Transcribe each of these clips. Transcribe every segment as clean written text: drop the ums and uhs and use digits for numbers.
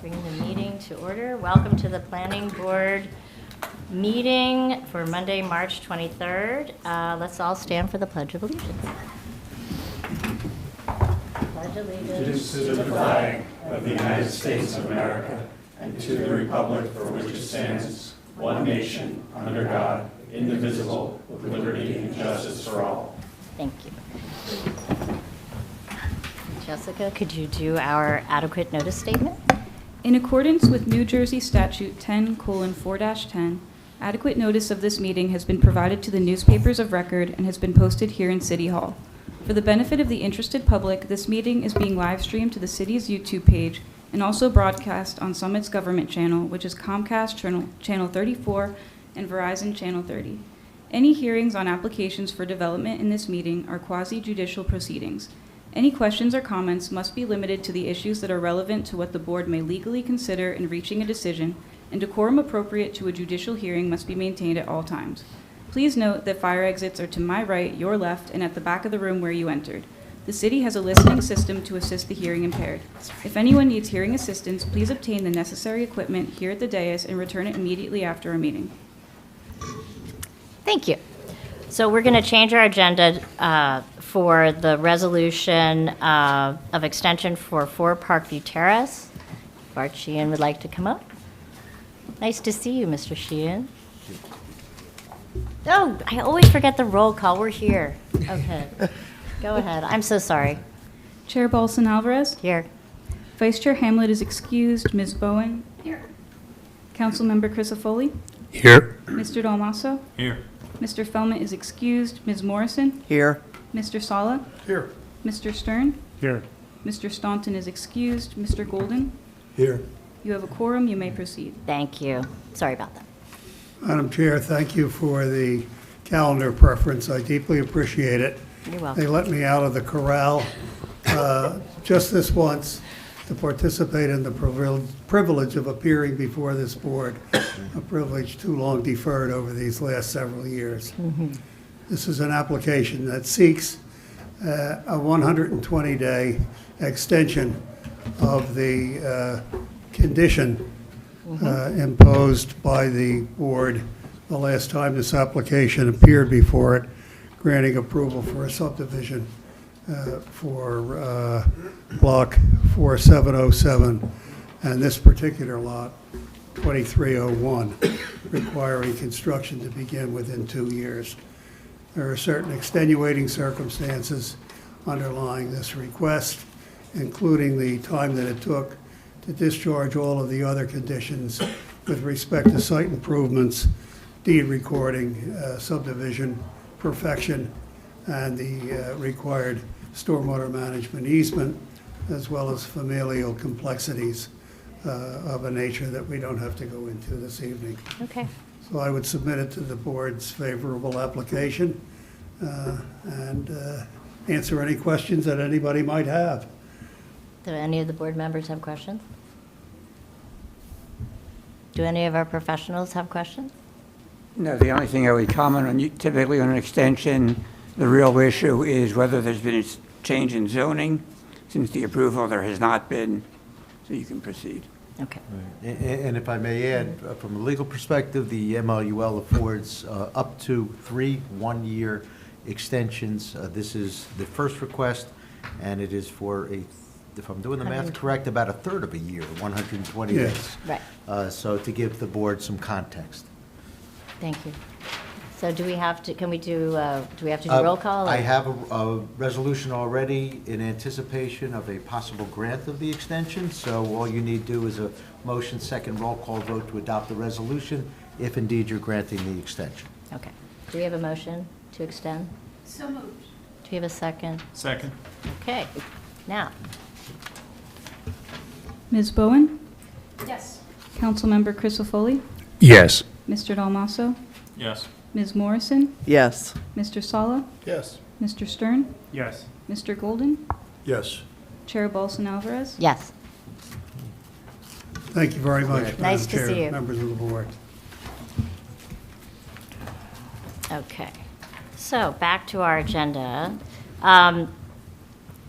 Bring the meeting to order. Welcome to the Planning Board meeting for Monday, March 23rd. Let's all stand for the Pledge of Allegiance. Pledge allegiance To the flag of the United States of America and to the republic for which it stands, one nation, under God, indivisible, with liberty and justice for all. Thank you. Jessica, could you do our adequate notice statement? In accordance with New Jersey Statute 10:4-10, adequate notice of this meeting has been provided to the newspapers of record and has been posted here in City Hall. For the benefit of the interested public, this meeting is being live streamed to the city's YouTube page and also broadcast on Summit's government channel, which is Comcast Channel 34 and Verizon Channel 30. Any hearings on applications for development in this meeting are quasi-judicial proceedings. Any questions or comments must be limited to the issues that are relevant to what the board may legally consider in reaching a decision, and decorum appropriate to a judicial hearing must be maintained at all times. Please note that fire exits are to my right, your left, and at the back of the room where you entered. The city has a listening system to assist the hearing impaired. If anyone needs hearing assistance, please obtain the necessary equipment here at the dais and return it immediately after our meeting. Thank you. So we're going to change our agenda for the resolution of extension for 4 Parkview Terrace. Bart Sheehan would like to come up. Nice to see you, Mr. Sheehan. Oh, I always forget the roll call. We're here. Okay. Go ahead. I'm so sorry. Chair Balsan Alvarez. Here. Vice Chair Hamlet is excused. Ms. Bowen. Here. Councilmember Crisafulli. Here. Mr. Dalmasso. Here. Mr. Fellman is excused. Ms. Morrison. Here. Mr. Sala. Here. Mr. Stern. Here. Mr. Staunton is excused. Mr. Golden. Here. You have a quorum. You may proceed. Thank you. Sorry about that. Madam Chair, thank you for the calendar preference. I deeply appreciate it. You're welcome. They let me out of the corral just this once to participate in the privilege of appearing before this board, a privilege too long deferred over these last several years. This is an application that seeks a 120-day extension of the condition imposed by the board the last time this application appeared before it, granting approval for a subdivision for block 4707 and this particular lot, 2301, requiring construction to begin within 2 years. There are certain extenuating circumstances underlying this request, including the time that it took to discharge all of the other conditions with respect to site improvements, deed recording, subdivision perfection, and the required stormwater management easement, as well as familial complexities of a nature that we don't have to go into this evening. Okay. So I would submit it to the board's favorable application and answer any questions that anybody might have. Do any of the board members have questions? Do any of our professionals have questions? No, the only thing I would comment on, typically on an extension, the real issue is whether there's been a change in zoning. Since the approval, there has not been, so you can proceed. Okay. And if I may add, from a legal perspective, the MLUL affords up to 3 one-year extensions. This is the first request, and it is for if I'm doing the math correct, about a third of a year, 120 Yes. days. Right. So to give the board some context. Thank you. So do we have to do roll call? or- I have a resolution already in anticipation of a possible grant of the extension, so all you need to do is a motion, second roll call vote to adopt the resolution, if indeed you're granting the extension. Okay. Do we have a motion to extend? So moved. Do we have a second? Second. Okay. Now, Ms. Bowen. Yes. Councilmember Crisafulli. Yes. Mr. Dalmasso. Yes. Ms. Morrison. Yes. Mr. Sala. Yes. Mr. Stern. Yes. Mr. Golden. Yes. Chair Balsan Alvarez. yes. Thank you very much, Nice Madam to Chair, see you. members of the board. Okay. So back to our agenda.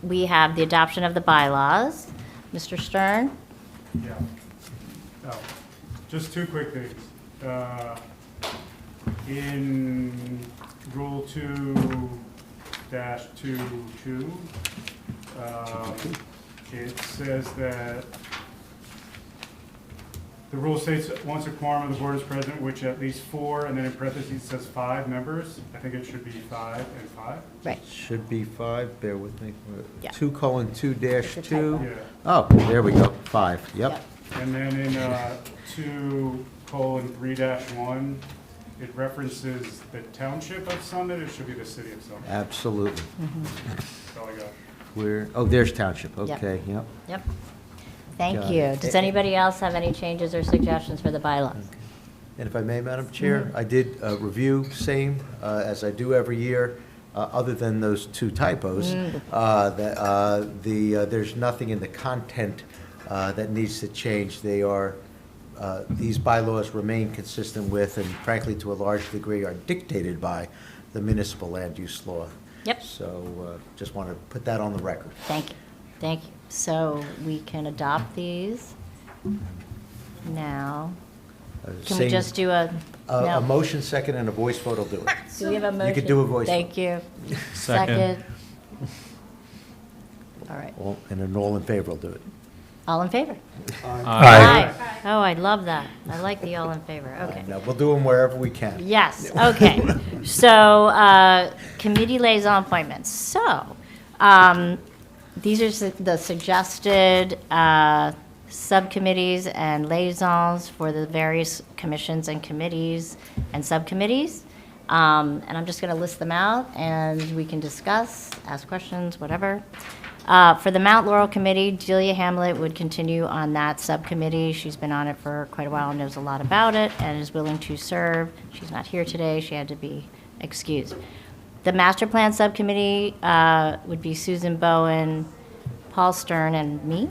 We have the adoption of the bylaws. Mr. Stern? Yeah. Oh, just two quick things. In Rule 2-22, it says that the rule states once a quorum of the board is present, which at least 4, and then in parentheses says 5 members. I think it should be 5 and 5. Right. Should be 5, bear with me. Yeah. 2:2-2. Yeah. Oh, there we go, 5, yep. And then in 2:3-1, it references the township of Summit. It should be the city of Summit. Absolutely. That's all I got. Oh, there's township, Yep. okay, yep. Yep. Thank Got you. it. Does anybody else have any changes or suggestions for the bylaws? And if I may, Madam Chair, I did review, same as I do every year, other than those 2 typos. There's nothing in the content that needs to change. These bylaws remain consistent with, and frankly, to a large degree, are dictated by the municipal land use law. Yep. So just want to put that on the record. Thank you. Thank you. So we can adopt these now. Can we Same- just do a, A no? motion second and a voice vote will do it. Do we have a motion? You could do a voice Thank you. Second. All right. And an all in favor will do it. All in favor? Aye. Oh, I love that. I like the all in favor. Okay. Now, we'll do them wherever we can. Yes, okay. So, committee liaison appointments. So, these are the suggested subcommittees and liaisons for the various commissions and committees and subcommittees. And I'm just going to list them out, and we can discuss, ask questions, whatever. For the Mount Laurel Committee, Delia Hamlet would continue on that subcommittee. She's been on it for quite a while, knows a lot about it, and is willing to serve. She's not here today. She had to be excused. The Master Plan Subcommittee would be Susan Bowen, Paul Stern, and me.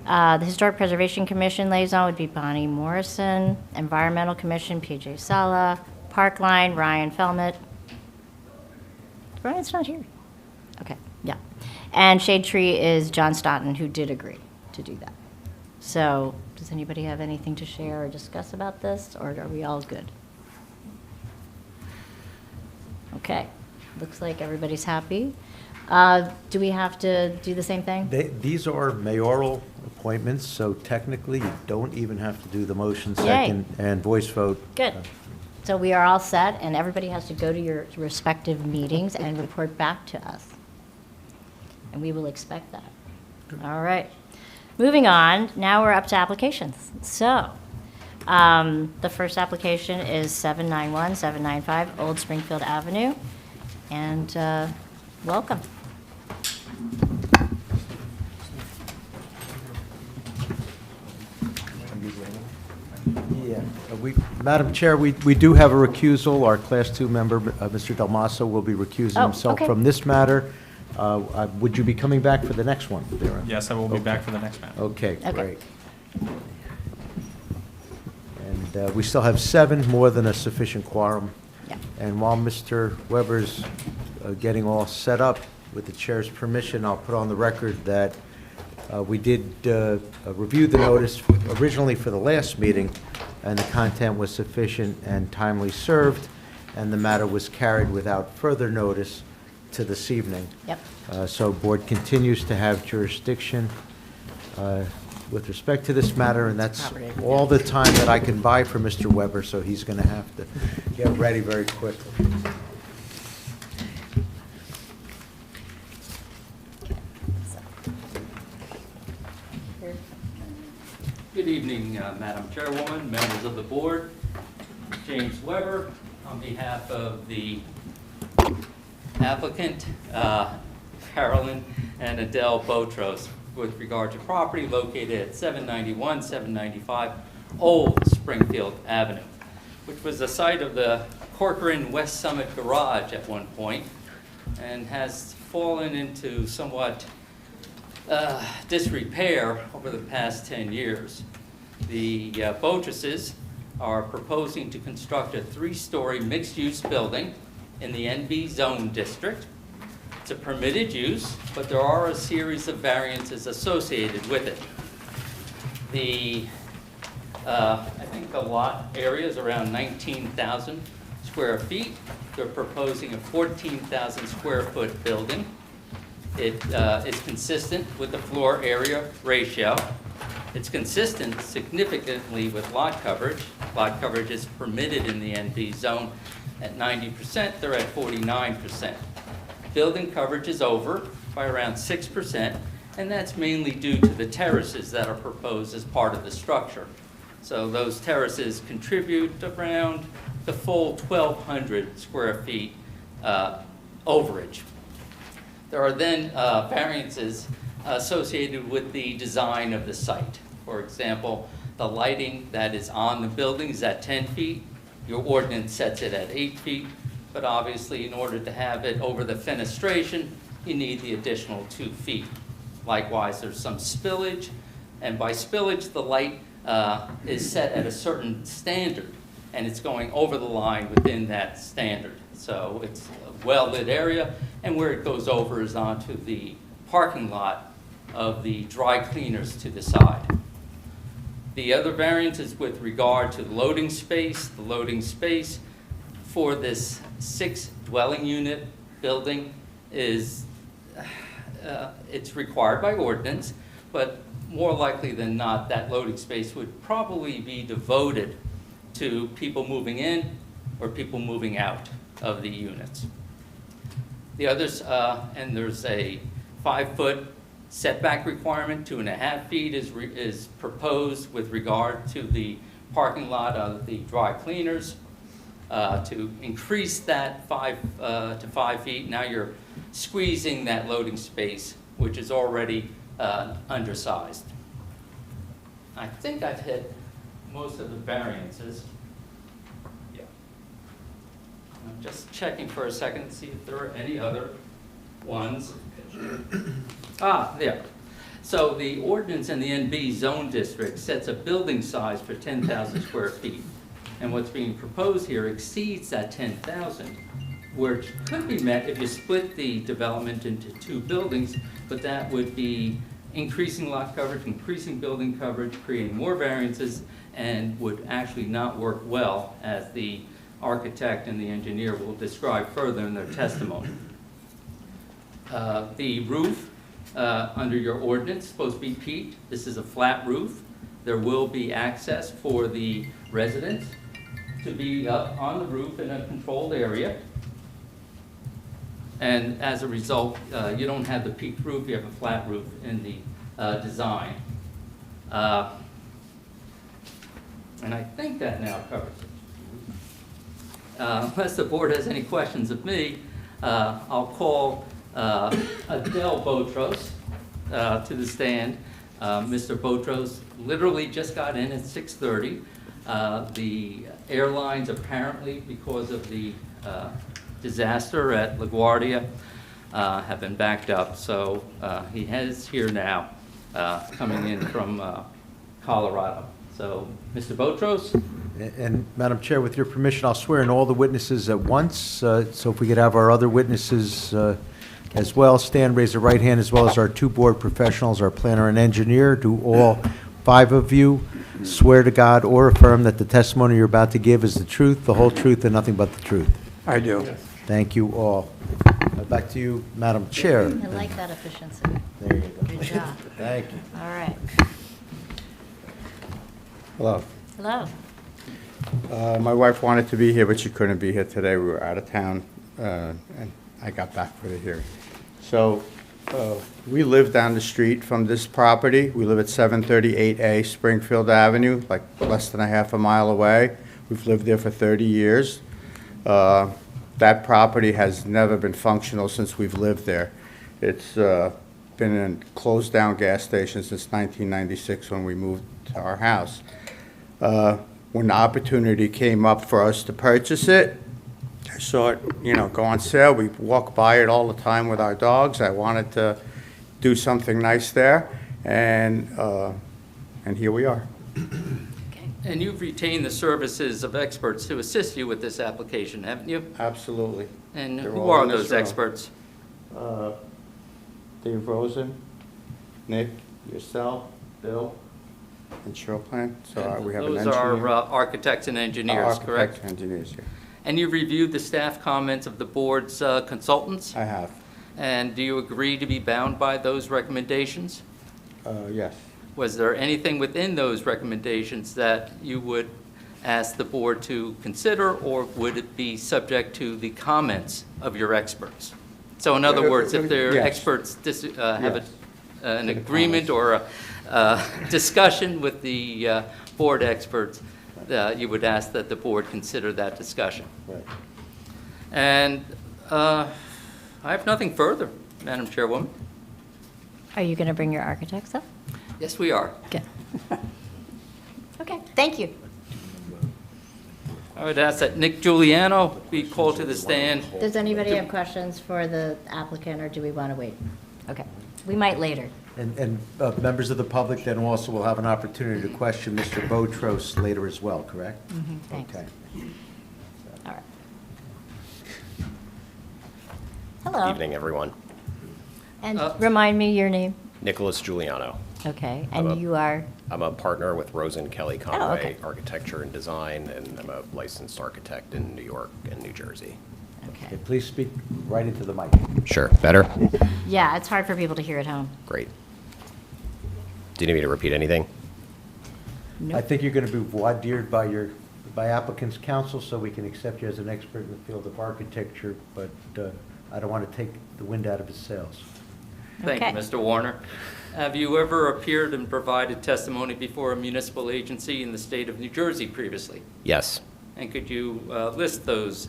The Historic Preservation Commission liaison would be Bonnie Morrison. Environmental Commission, PJ Sala. Parkline, Ryan Felmett. Ryan's not here. Okay, yeah. And Shade Tree is John Staunton, who did agree to do that. So, does anybody have anything to share or discuss about this, or are we all good? Okay, looks like everybody's happy. Do we have to do the same thing? These are mayoral appointments, so technically you don't even have to do the motion Yay. second and voice vote. Good. So we are all set, and everybody has to go to your respective meetings and report back to us. And we will expect that. All right. Moving on, now we're up to applications. So, the first application is 791, 795 Old Springfield Avenue. And welcome. Yeah. Madam Chair, we do have a recusal. Our Class 2 member, Mr. Del Maso, will be recusing Oh, himself okay. from this matter. Would you be coming back for the next one? Vera? Yes, I will be back for the next matter. Okay, Okay. great. And we still have 7, more than a sufficient quorum. Yeah. And while Mr. Weber's getting all set up, with the chair's permission, I'll put on the record that we did review the notice originally for the last meeting, and the content was sufficient and timely served, and the matter was carried without further notice to this evening. Yep. So board continues to have jurisdiction with respect to this matter, and that's Property. all the time that I can buy for Mr. Weber, so he's going to have to get ready very quickly. Good evening, Madam Chairwoman, members of the board. James Weber, on behalf of the applicant, Carolyn and Adele Botros, with regard to property located at 791, 795 Old Springfield Avenue, which was the site of the Corcoran West Summit Garage at one point, and has fallen into somewhat disrepair over the past 10 years. The Botrises are proposing to construct a 3-story mixed-use building in the NB Zone District. It's a permitted use, but there are a series of variances associated with it. The I think the lot area is around 19,000 square feet. They're proposing a 14,000 square foot building. It is consistent with the floor area ratio. It's consistent significantly with lot coverage. Lot coverage is permitted in the NB zone at 90%. They're at 49%. Building coverage is over by around 6%, and that's mainly due to the terraces that are proposed as part of the structure. So those terraces contribute around the full 1,200 square feet overage. There are then variances associated with the design of the site. For example, the lighting that is on the building is at 10 feet. Your ordinance sets it at 8 feet, but obviously in order to have it over the fenestration, you need the additional 2 feet. Likewise, there's some spillage, and by spillage, the light is set at a certain standard, and it's going over the line within that standard. So it's a well-lit area, and where it goes over is onto the parking lot of the dry cleaners to the side. The other variance is with regard to the loading space. The loading space for this 6 dwelling unit building is, it's required by ordinance, but more likely than not, that loading space would probably be devoted to people moving in or people moving out of the units. The others, and there's a 5-foot setback requirement, 2.5 feet is proposed with regard to the parking lot of the dry cleaners. To increase that 5 to 5 feet, now you're squeezing that loading space, which is already undersized. I think I've hit most of the variances. Yeah. I'm just checking for a second to see if there are any other ones. There. So the ordinance in the NB zone district sets a building size for 10,000 square feet. And what's being proposed here exceeds that 10,000, which could be met if you split the development into 2 buildings, but that would be increasing lot coverage, increasing building coverage, creating more variances, and would actually not work well, as the architect and the engineer will describe further in their testimony. The roof under your ordinance is supposed to be peaked. This is a flat roof. There will be access for the residents to be up on the roof in a controlled area. And as a result, you don't have the peaked roof, you have a flat roof in the design. And I think that now covers it. Unless the board has any questions of me, I'll call Adele Botros to the stand. Mr. Botros literally just got in at 6:30. The airlines apparently, because of the disaster at LaGuardia, have been backed up. So he is here now, coming in from Colorado. So, Mr. Botros? And Madam Chair, with your permission, I'll swear in all the witnesses at once. So if we could have our other witnesses as well stand, raise their right hand, as well as our 2 board professionals, our planner and engineer. Do all 5 of you swear to God or affirm that the testimony you're about to give is the truth, the whole truth, and nothing but the truth? I do. Thank you all. Back to you, Madam Chair. I like that efficiency. There you go. Good job. Thank you. All right. Hello. Hello. My wife wanted to be here, but she couldn't be here today. We were out of town, and I got back for the hearing. So we live down the street from this property. We live at 738A Springfield Avenue, like less than a half a mile away. We've lived there for 30 years. That property has never been functional since we've lived there. It's been a closed-down gas station since 1996 when we moved to our house. When the opportunity came up for us to purchase it, I saw it, go on sale. We walk by it all the time with our dogs. I wanted to do something nice there, and here we are. And you've retained the services of experts to assist you with this application, haven't you? Absolutely. And They're who all are in this those room. experts? Dave Rosen, Nick, yourself, Bill, and show plan, so we have an Those engineer. are architects and engineers, correct? Architect, engineers, yeah. And you reviewed the staff comments of the board's consultants? I have, And do you agree to be bound by those recommendations? yes. Was there anything within those recommendations that you would ask the board to consider, or would it be subject to the comments of your experts? So in other words, if their Yes. experts have Yes. an To the agreement or a discussion with the board experts, you would ask that the board consider that discussion. Right. And I have nothing further, Madam Chairwoman. Are you going to bring your architects up? Yes, we are. Good. Okay, thank you. I would ask that Nick Giuliano be called to the stand. Does anybody have questions for the applicant, or do we want to wait? Okay, we might later. And members of the public then also will have an opportunity to question Mr. Botros later as well, correct? Thanks. Okay. All right. Hello. Evening, everyone. And remind me your name. Nicholas Giuliano. Okay, Hello. and you are, I'm a partner with Rosen Kelly okay. Conway Architecture and Design, and I'm a licensed architect in New York and New Jersey. okay. Okay, please speak right into the mic. Sure, better? Yeah, it's hard for people to hear at home. Great. Do you need me to repeat anything? I think you're going to be voir dired by applicant's counsel, so we can accept you as an expert in the field of architecture, but I don't want to take the wind out of his sails. Thank you, Okay. Mr. Warner. Have you ever appeared and provided testimony before a municipal agency in the state of New Jersey previously? Yes. And could you list those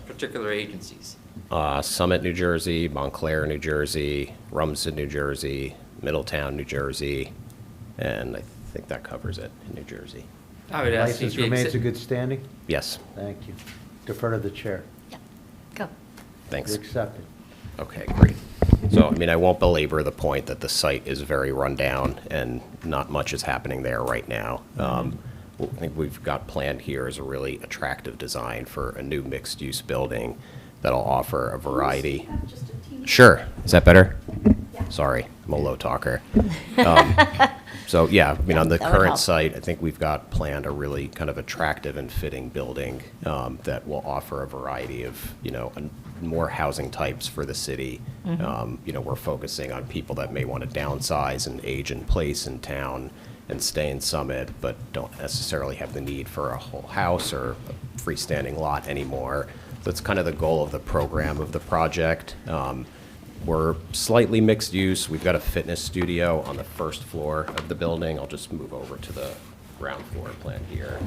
particular agencies? Summit, New Jersey, Montclair, New Jersey, Rumson, New Jersey, Middletown, New Jersey, and I think that covers it in New Jersey. I would ask you License to remains in good standing? Yes, Thank you. Defer to the chair. Yeah, go. thanks. You're accepted. Okay, great. So, I mean, I won't belabor the point that the site is very rundown and not much is happening there right now. What I think we've got planned here is a really attractive design for a new mixed-use building that'll offer a variety. Sure. Is that better? Sorry, I'm a low talker. So, yeah, I mean, on the That would help. current site, I think we've got planned a really kind of attractive and fitting building that will offer a variety of, more housing types for the city. We're focusing on people that may want to downsize and age in place in town and stay in Summit, but don't necessarily have the need for a whole house or a freestanding lot anymore. That's kind of the goal of the program of the project. We're slightly mixed use. We've got a fitness studio on the first floor of the building. I'll just move over to the ground floor plan here.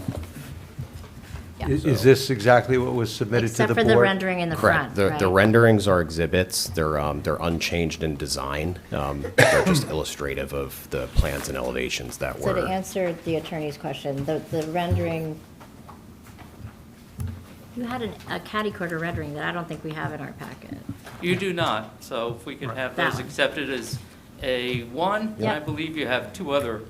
Yeah. Is this exactly what was submitted to the Except board? for the rendering in the front, Correct. The right? renderings are exhibits. They're unchanged in design. They're just illustrative of the plans and elevations that So to were. answer the attorney's question, the rendering, you had a catty-corner rendering that I don't think we have in our packet. You do not, so if we could have That those one. accepted as A1, and I Yep. believe you have two other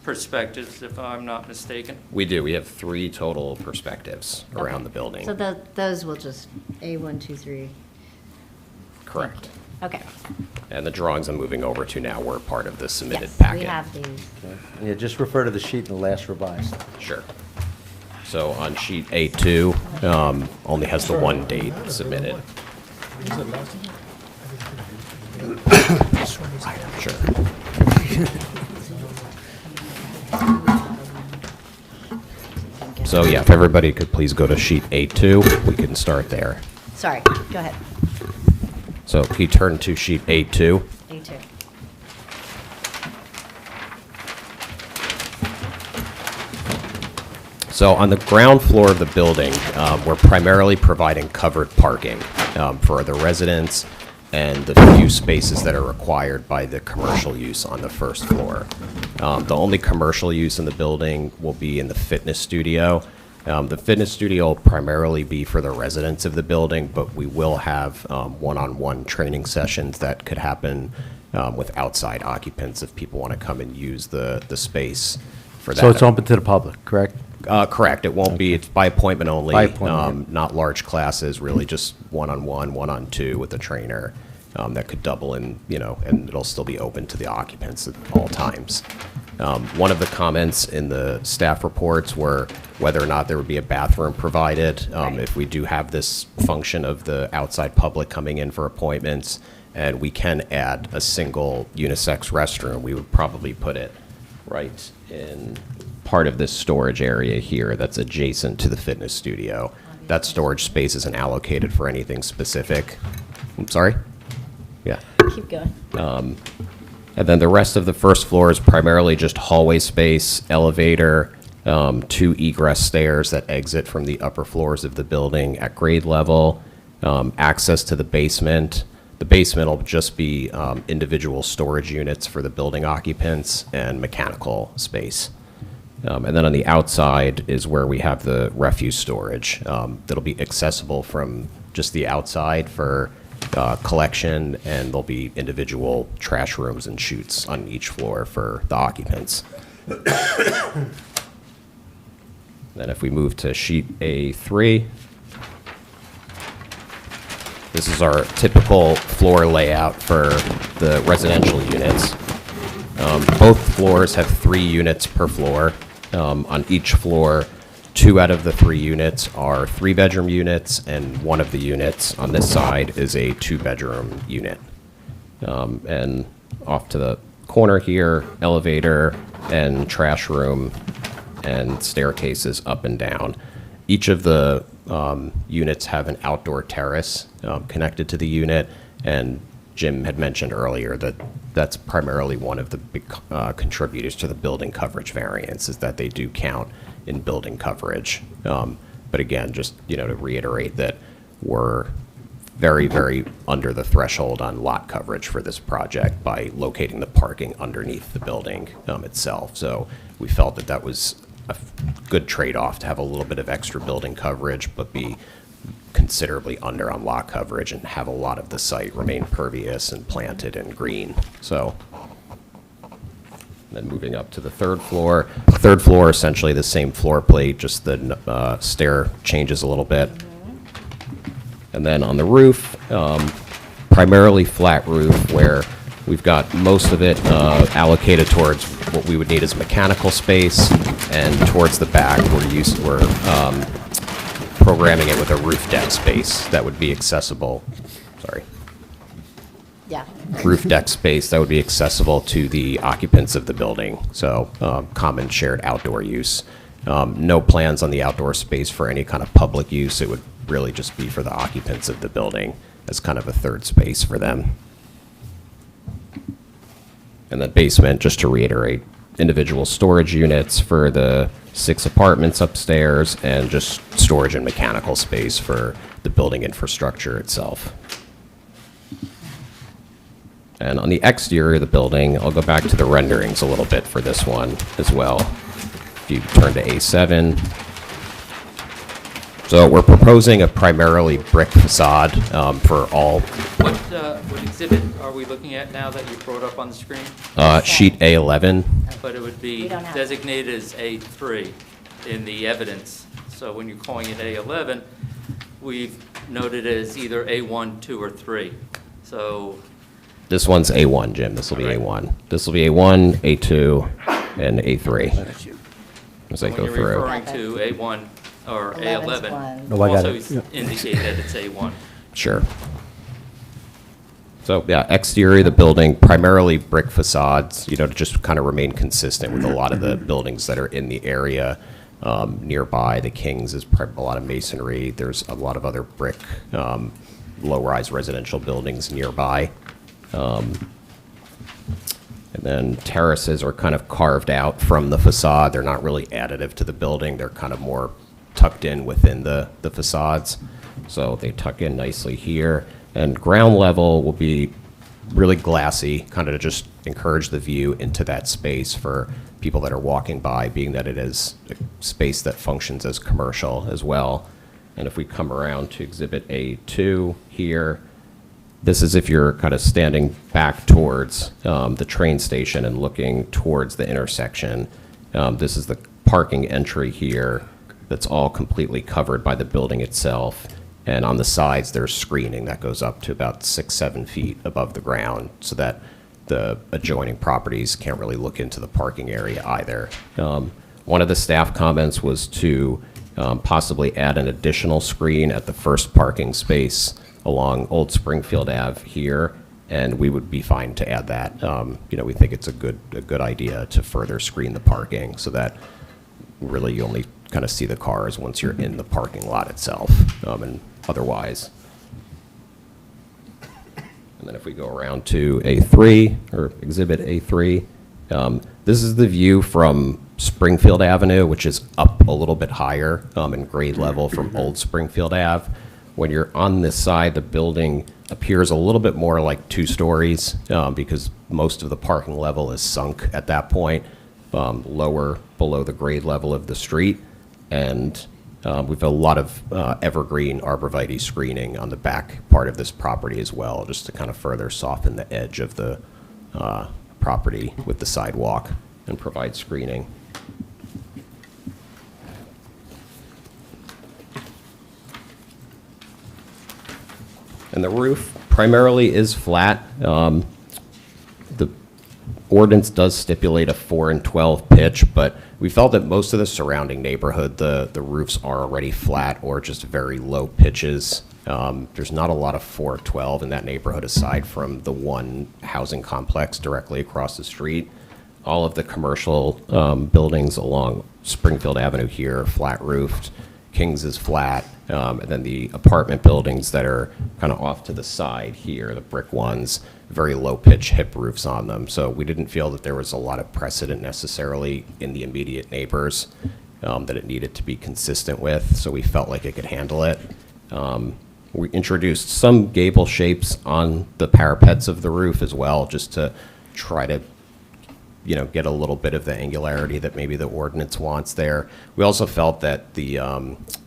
perspectives, if I'm not mistaken. We do. We have 3 total perspectives around the building. So those will just, A1, 2, 3. Correct. Okay. And the drawings I'm moving over to now were part of the submitted Yes, packet. we have these. Okay. Yeah, just refer to the sheet in the last revised. Sure. So on sheet A2, only has the one date submitted. Sure. So yeah, if everybody could please go to sheet A2, we can start there. Sorry, go ahead. So can you turn to sheet A2? A2. So on the ground floor of the building, we're primarily providing covered parking for the residents and the few spaces that are required by the commercial use on the first floor. The only commercial use in the building will be in the fitness studio. The fitness studio will primarily be for the residents of the building, but we will have one-on-one training sessions that could happen with outside occupants if people want to come and use the space for that. So it's open to the public, correct? Correct. It won't be, it's by appointment only. By appointment, Not large classes, really just one-on-one, one-on-two with a trainer that could double in, and it'll still be open to the occupants at all times. One of the comments in the staff reports were whether or not there would be a bathroom provided. Right. If we do have this function of the outside public coming in for appointments, and we can add a single unisex restroom, we would probably put it right in part of this storage area here that's adjacent to the fitness studio. That storage space isn't allocated for anything specific. I'm sorry? Yeah. Keep going. And then the rest of the first floor is primarily just hallway space, elevator, 2 egress stairs that exit from the upper floors of the building at grade level, access to the basement. The basement will just be individual storage units for the building occupants and mechanical space. And then on the outside is where we have the refuse storage. That'll be accessible from just the outside for collection, and there'll be individual trash rooms and chutes on each floor for the occupants. Then if we move to sheet A3, this is our typical floor layout for the residential units. Both floors have 3 units per floor. On each floor, 2 out of the 3 units are 3-bedroom units, and 1 of the units on this side is a 2-bedroom unit. And off to the corner here, elevator and trash room and staircases up and down. Each of the units have an outdoor terrace connected to the unit, and Jim had mentioned earlier that that's primarily one of the big contributors to the building coverage variance, is that they do count in building coverage. But again, just to reiterate that we're very, very under the threshold on lot coverage for this project by locating the parking underneath the building itself. So we felt that that was a good trade-off to have a little bit of extra building coverage, but be considerably under on lot coverage and have a lot of the site remain pervious and planted and green. So then moving up to the third floor. Third floor, essentially the same floor plate, just the stair changes a little bit. And then on the roof, primarily flat roof, where we've got most of it allocated towards what we would need as mechanical space, and towards the back, we're programming it with a roof deck space that would be accessible. Sorry. Yeah. Roof deck space that would be accessible to the occupants of the building. So common shared outdoor use. No plans on the outdoor space for any kind of public use. It would really just be for the occupants of the building as kind of a third space for them. And the basement, just to reiterate, individual storage units for the 6 apartments upstairs, and just storage and mechanical space for the building infrastructure itself. And on the exterior of the building, I'll go back to the renderings a little bit for this one as well. If you turn to A7. So we're proposing a primarily brick facade for all. What exhibit are we looking at now that you brought up on the screen? Sheet A11. But it would be We don't have it. designated as A3 in the evidence. So when you're calling it A11, we've noted it as either A1, 2, or 3. So This one's A1, Jim. This will be All right. A1. This will be A1, A2, and A3 as I when go you're through. referring to A1 or 11's A11, one. No, I got also it. indicate that it's A1. Sure. So, yeah, exterior of the building, primarily brick facades, to just kind of remain consistent with a lot of the buildings that are in the area nearby. The Kings is a lot of masonry. There's a lot of other brick, low-rise residential buildings nearby. And then terraces are kind of carved out from the facade. They're not really additive to the building. They're kind of more tucked in within the facades. So they tuck in nicely here. And ground level will be really glassy, kind of to just encourage the view into that space for people that are walking by, being that it is a space that functions as commercial as well. And if we come around to Exhibit A2 here, this is if you're kind of standing back towards the train station and looking towards the intersection. This is the parking entry here that's all completely covered by the building itself. And on the sides, there's screening that goes up to about 6-7 feet above the ground, so that the adjoining properties can't really look into the parking area either. One of the staff comments was to possibly add an additional screen at the first parking space along Old Springfield Ave here, and we would be fine to add that. We think it's a good idea to further screen the parking so that really you only kind of see the cars once you're in the parking lot itself, and otherwise. And then if we go around to A3, or Exhibit A3, this is the view from Springfield Avenue, which is up a little bit higher in grade level from Old Springfield Ave. When you're on this side, the building appears a little bit more like 2 stories because most of the parking level is sunk at that point, lower below the grade level of the street. And we've a lot of evergreen arborvitae screening on the back part of this property as well, just to kind of further soften the edge of the property with the sidewalk and provide screening. And the roof primarily is flat. The ordinance does stipulate a 4 and 12 pitch, but we felt that most of the surrounding neighborhood, the roofs are already flat or just very low pitches. There's not a lot of 412 in that neighborhood aside from the one housing complex directly across the street. All of the commercial buildings along Springfield Avenue here are flat roofed. Kings is flat, and then the apartment buildings that are kind of off to the side here, the brick ones, very low pitch hip roofs on them. So we didn't feel that there was a lot of precedent necessarily in the immediate neighbors that it needed to be consistent with, so we felt like it could handle it. We introduced some gable shapes on the parapets of the roof as well, just to try to get a little bit of the angularity that maybe the ordinance wants there. We also felt that the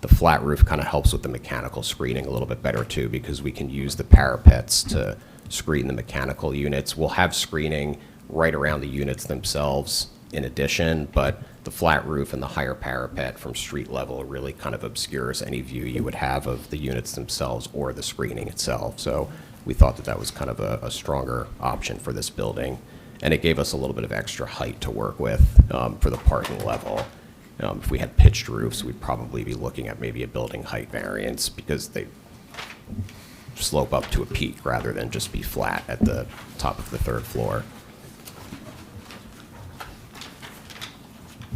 flat roof kind of helps with the mechanical screening a little bit better too, because we can use the parapets to screen the mechanical units. We'll have screening right around the units themselves in addition, but the flat roof and the higher parapet from street level really kind of obscures any view you would have of the units themselves or the screening itself. So we thought that that was kind of a stronger option for this building. And it gave us a little bit of extra height to work with for the parking level. If we had pitched roofs, we'd probably be looking at maybe a building height variance because they slope up to a peak rather than just be flat at the top of the 3rd floor.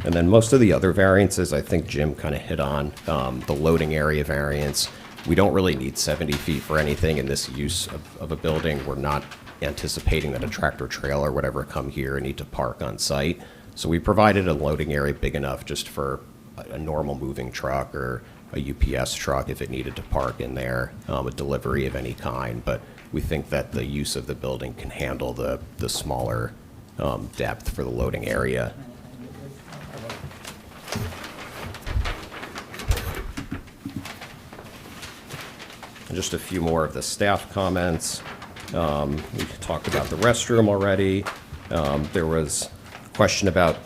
And then most of the other variances, I think Jim kind of hit on. The loading area variance, we don't really need 70 feet for anything in this use of a building. We're not anticipating that a tractor trailer would ever come here and need to park on site. So we provided a loading area big enough just for a normal moving truck or a UPS truck if it needed to park in there, a delivery of any kind. But we think that the use of the building can handle the smaller depth for the loading area. And just a few more of the staff comments. We talked about the restroom already. There was a question about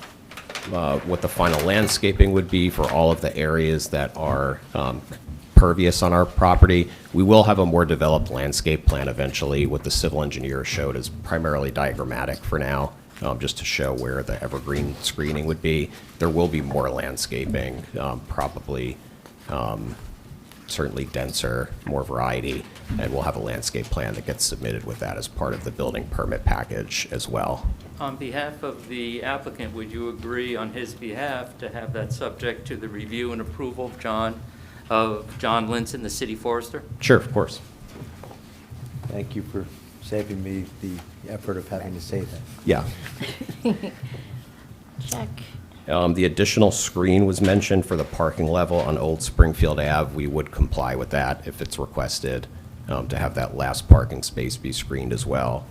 what the final landscaping would be for all of the areas that are pervious on our property. We will have a more developed landscape plan eventually. What the civil engineer showed is primarily diagrammatic for now, just to show where the evergreen screening would be. There will be more landscaping, probably certainly denser, more variety, and we'll have a landscape plan that gets submitted with that as part of the building permit package as well. On behalf of the applicant, would you agree on his behalf to have that subject to the review and approval of John Linson, the city forester? Sure, of course. Thank you for saving me the effort of having to say that. Yeah. Check. The additional screen was mentioned for the parking level on Old Springfield Ave. We would comply with that if it's requested, to have that last parking space be screened as well.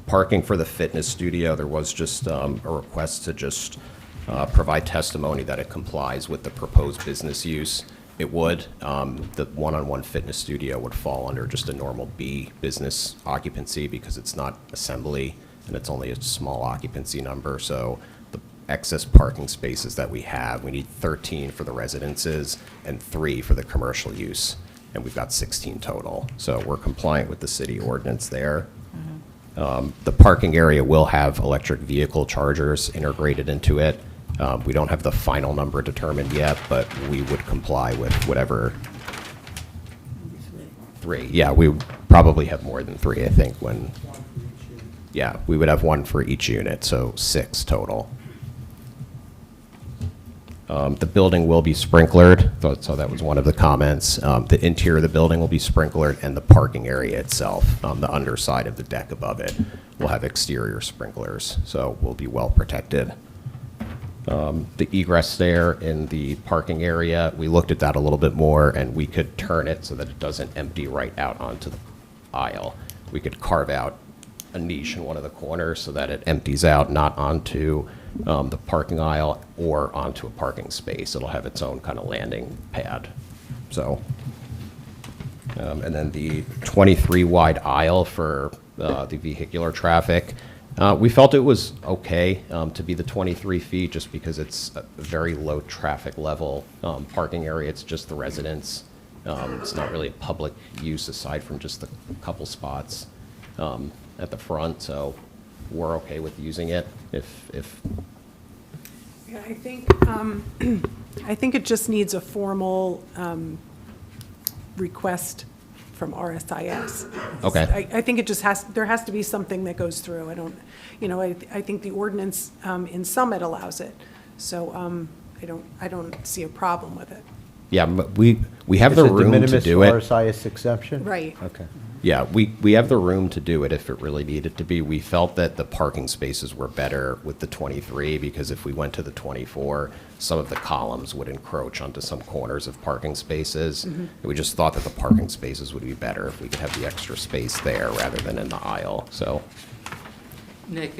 Parking for the fitness studio, there was just a request to just provide testimony that it complies with the proposed business use. It would. The one-on-one fitness studio would fall under just a normal B business occupancy because it's not assembly and it's only a small occupancy number. So the excess parking spaces that we have, we need 13 for the residences and 3 for the commercial use, and we've got 16 total. So we're compliant with the city ordinance there. The parking area will have electric vehicle chargers integrated into it. We don't have the final number determined yet, but we would comply with whatever. 3. Yeah, we would probably have more than 3, I think, when. Yeah, we would have 1 for each unit, so 6 total. The building will be sprinklered, so that was one of the comments. The interior of the building will be sprinklered, and the parking area itself, the underside of the deck above it, will have exterior sprinklers, so we'll be well protected. The egress there in the parking area, we looked at that a little bit more, and we could turn it so that it doesn't empty right out onto the aisle. We could carve out a niche in one of the corners so that it empties out not onto the parking aisle or onto a parking space. It'll have its own kind of landing pad. So, and then the 23 wide aisle for the vehicular traffic, we felt it was okay to be the 23 feet just because it's a very low traffic level parking area. It's just the residents. It's not really a public use aside from just the couple spots at the front, so we're okay with using it if. Yeah, I think, I think it just needs a formal request from RSIS. Okay. I think it just there has to be something that goes through. I think the ordinance in Summit allows it, so I don't see a problem with it. Yeah, but we have the room to do it. Is it de minimis RSIS exception? Right. Okay. Yeah, we have the room to do it if it really needed to be. We felt that the parking spaces were better with the 23 because if we went to the 24, some of the columns would encroach onto some corners of parking spaces. And we just thought that the parking spaces would be better if we could have the extra space there rather than in the aisle, so. Nick,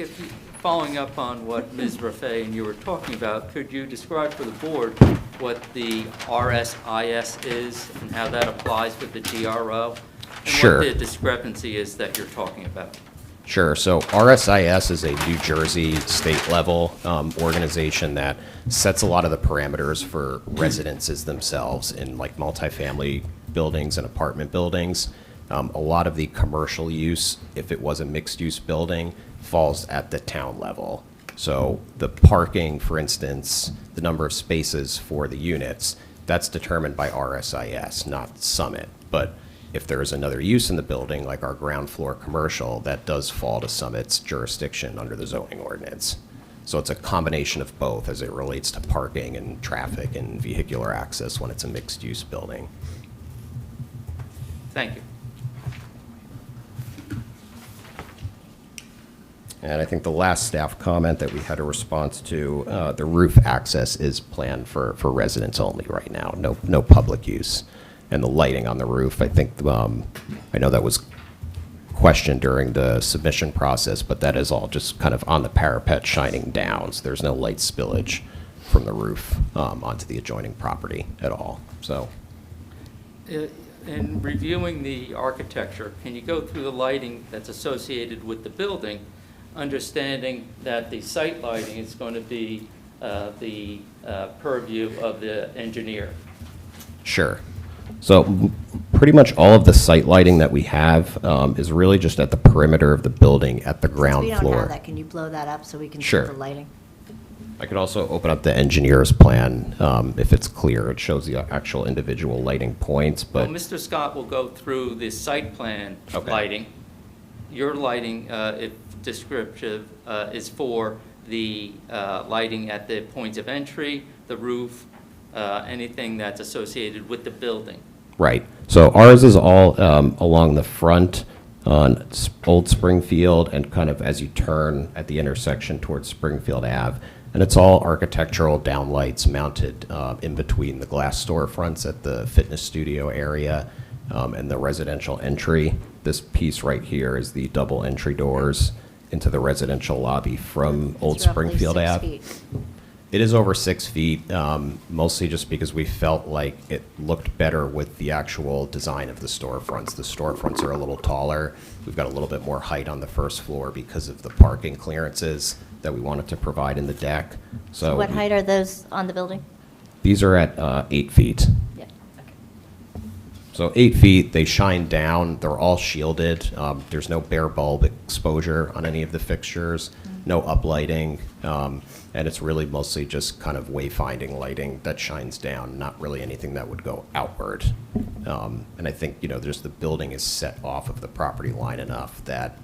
following up on what Ms. Raffay and you were talking about, could you describe for the board what the RSIS is and how that applies with the GRO? And Sure. what the discrepancy is that you're talking about? Sure. So RSIS is a New Jersey state-level organization that sets a lot of the parameters for residences themselves in like multifamily buildings and apartment buildings. A lot of the commercial use, if it was a mixed-use building, falls at the town level. So the parking, for instance, the number of spaces for the units, that's determined by RSIS, not Summit. But if there is another use in the building, like our ground floor commercial, that does fall to Summit's jurisdiction under the zoning ordinance. So it's a combination of both as it relates to parking and traffic and vehicular access when it's a mixed-use building. Thank you. And I think the last staff comment that we had a response to, the roof access is planned for residents only right now, no public use. And the lighting on the roof, I think, I know that was questioned during the submission process, but that is all just kind of on the parapet shining down, so there's no light spillage from the roof onto the adjoining property at all, so. In reviewing the architecture, can you go through the lighting that's associated with the building, understanding that the site lighting is going to be the purview of the engineer? Sure. So pretty much all of the site lighting that we have is really just at the perimeter of the building at the ground We floor. don't have that. Can you blow that up so we can see Sure. the lighting? I could also open up the engineer's plan if it's clear. It shows the actual individual lighting points, Well, but Mr. Scott will go through the site plan Okay. lighting. Your lighting, if descriptive, is for the lighting at the points of entry, the roof, anything that's associated with the building. right. So ours is all along the front on Old Springfield and kind of as you turn at the intersection towards Springfield Ave. And it's all architectural downlights mounted in between the glass storefronts at the fitness studio area and the residential entry. This piece right here is the double entry doors into the residential lobby from Old It's roughly Springfield 6 Ave. feet. It is over 6 feet, mostly just because we felt like it looked better with the actual design of the storefronts. The storefronts are a little taller. We've got a little bit more height on the first floor because of the parking clearances that we wanted to provide in the deck. So What height are those on the building? these are at 8 feet. Yeah, okay. So 8 feet, they shine down, they're all shielded. There's no bare bulb exposure on any of the fixtures, no uplighting, and it's really mostly just kind of wayfinding lighting that shines down, not really anything that would go outward. And I think, just the building is set off of the property line enough that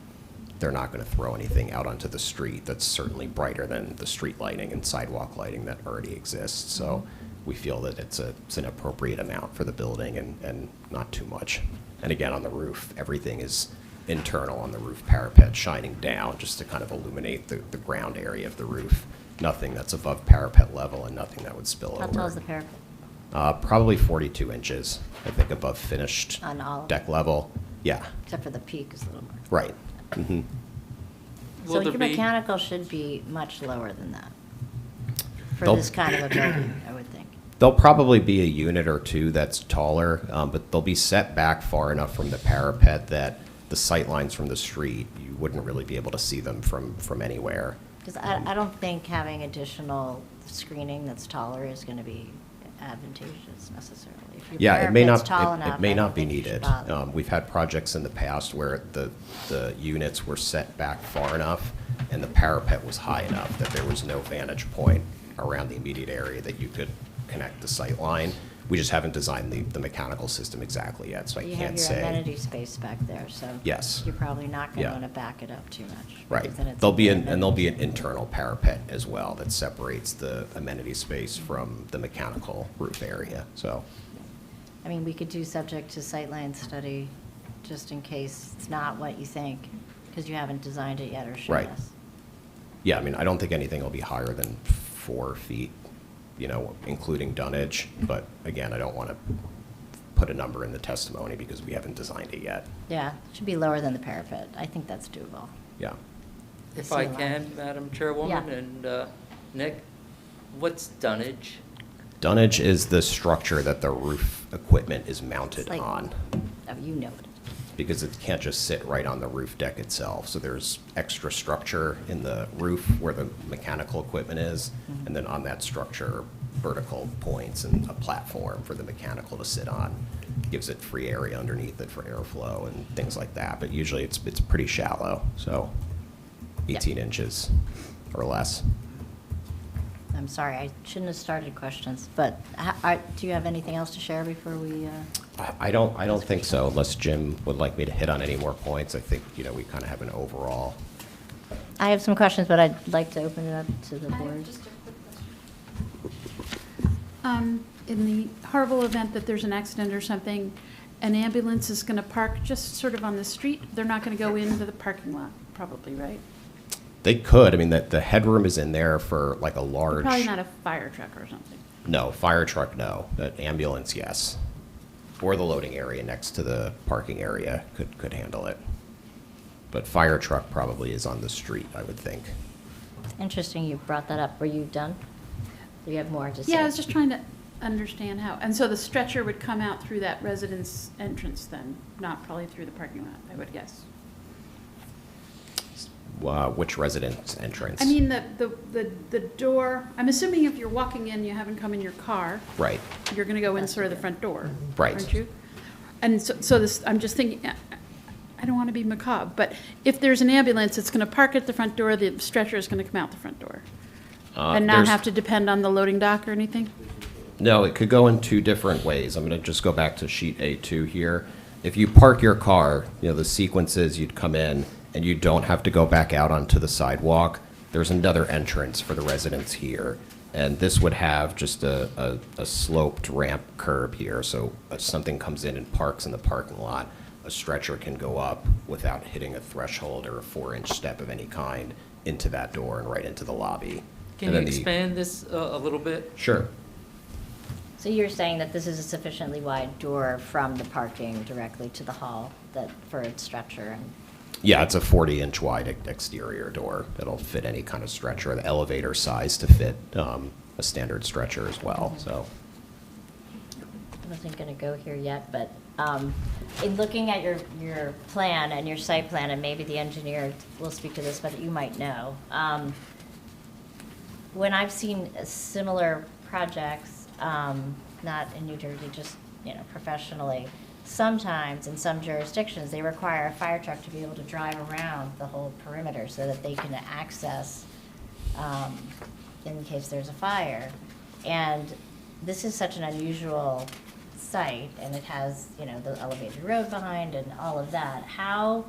they're not going to throw anything out onto the street that's certainly brighter than the street lighting and sidewalk lighting that already exists. So we feel that it's an appropriate amount for the building and not too much. And again, on the roof, everything is internal on the roof parapet, shining down just to kind of illuminate the ground area of the roof. Nothing that's above parapet level and nothing that would spill over. How tall is the parapet? Probably 42 inches, I think, above finished On all of deck level. Yeah, Except for the peak is a little more. right. Will So there your be- mechanical should be much lower than that for They'll- this kind of a building, I would think. There'll probably be a unit or two that's taller, but they'll be set back far enough from the parapet that the sight lines from the street, you wouldn't really be able to see them from anywhere. Because I don't think having additional screening that's taller is going to be advantageous necessarily. If your Yeah, it may parapet's not, tall it enough, may I not don't be think you should needed. bother. We've had projects in the past where the units were set back far enough and the parapet was high enough that there was no vantage point around the immediate area that you could connect the sight line. We just haven't designed the mechanical system exactly yet, so I You have can't your say. amenity space back there, so. Yes. You're probably not going to Yeah. want to back it up too much. Right. because then it's There'll be a an, and there'll be an amenity. internal parapet as well that separates the amenity space from the mechanical roof area, so. I mean, we could do subject to sightline study, just in case it's not what you think, because you haven't designed it yet or shown Right. us. Yeah, I mean, I don't think anything will be higher than 4 feet, including dunnage. But again, I don't want to put a number in the testimony because we haven't designed it yet. Yeah, it should be lower than the parapet. I think that's doable. Yeah. If I I see a lot. can, Madam Chairwoman, Yeah. and Nick, what's dunnage? Dunnage is the structure that the roof equipment is mounted It's like- on, Oh, you know it. because it can't just sit right on the roof deck itself. So there's extra structure in the roof where the mechanical equipment is, and then on that structure, vertical points and a platform for the mechanical to sit on. Gives it free area underneath it for airflow and things like that. But usually it's pretty shallow, so 18 inches or less. I'm sorry, I shouldn't have started questions, but do you have anything else to share before we? I don't think so, unless Jim would like me to hit on any more points. I think, we kind of have an overall. I have some questions, but I'd like to open it up to the I board. have just a quick question. In the horrible event that there's an accident or something, an ambulance is going to park just sort of on the street? They're not going to go into the parking lot, probably, right? They could, I mean, the headroom is in there for like a large. Probably not a fire truck or something. No, fire truck, no. But ambulance, yes. Or the loading area next to the parking area could handle it. But fire truck probably is on the street, I would think. It's interesting you brought that up. Were you done? Do you have more to say? Yeah, I was just trying to understand how. And so the stretcher would come out through that residence entrance then, not probably through the parking lot, I would guess. Which residence entrance? I mean, the door, I'm assuming if you're walking in, you haven't come in your car. Right, You're going to go in sort of the front door. Right. Aren't you? And so this, I'm just thinking, I don't want to be macabre, but if there's an ambulance, it's going to park at the front door, the stretcher is going to come out the front door. And not there's- have to depend on the loading dock or anything? No, it could go in two different ways. I'm going to just go back to sheet A2 here. If you park your car, the sequence is you'd come in and you don't have to go back out onto the sidewalk. There's another entrance for the residents here. And this would have just a sloped ramp curb here. So if something comes in and parks in the parking lot, a stretcher can go up without hitting a threshold or a 4-inch step of any kind into that door and right into the lobby. Can And you then expand this a little bit? Sure. So you're saying that this is a sufficiently wide door from the parking directly to the hall for its stretcher and Yeah, it's a 40-inch wide exterior door that'll fit any kind of stretcher, the elevator size to fit a standard stretcher as well, so. I wasn't going to go here yet, but in looking at your plan and your site plan, and maybe the engineer will speak to this, but you might know. When I've seen similar projects, not in New Jersey, just professionally, sometimes in some jurisdictions, they require a fire truck to be able to drive around the whole perimeter so that they can access in case there's a fire. And this is such an unusual site, and it has, the elevated road behind and all of that. How,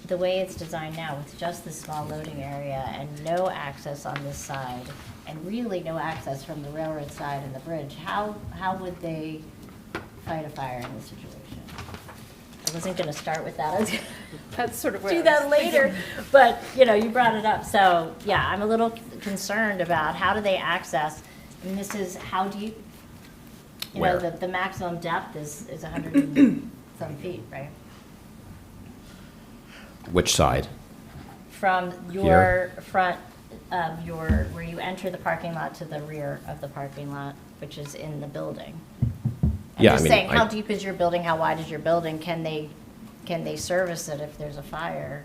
the way it's designed now, with just this small loading area and no access on this side, and really no access from the railroad side and the bridge, how would they fight a fire in this situation? I wasn't gonna start with that. I was gonna That's sort of where. do that later, but, you brought it up. So, yeah, I'm a little concerned about how do they access, and this is how deep? Where? The maximum depth is 100 and some feet, right? Which side? From your front of where you enter the parking lot to the rear of the parking lot, which is in the building. I'm Yeah, I just mean, saying, how deep is your building? How wide is your building? Can they service it if there's a fire?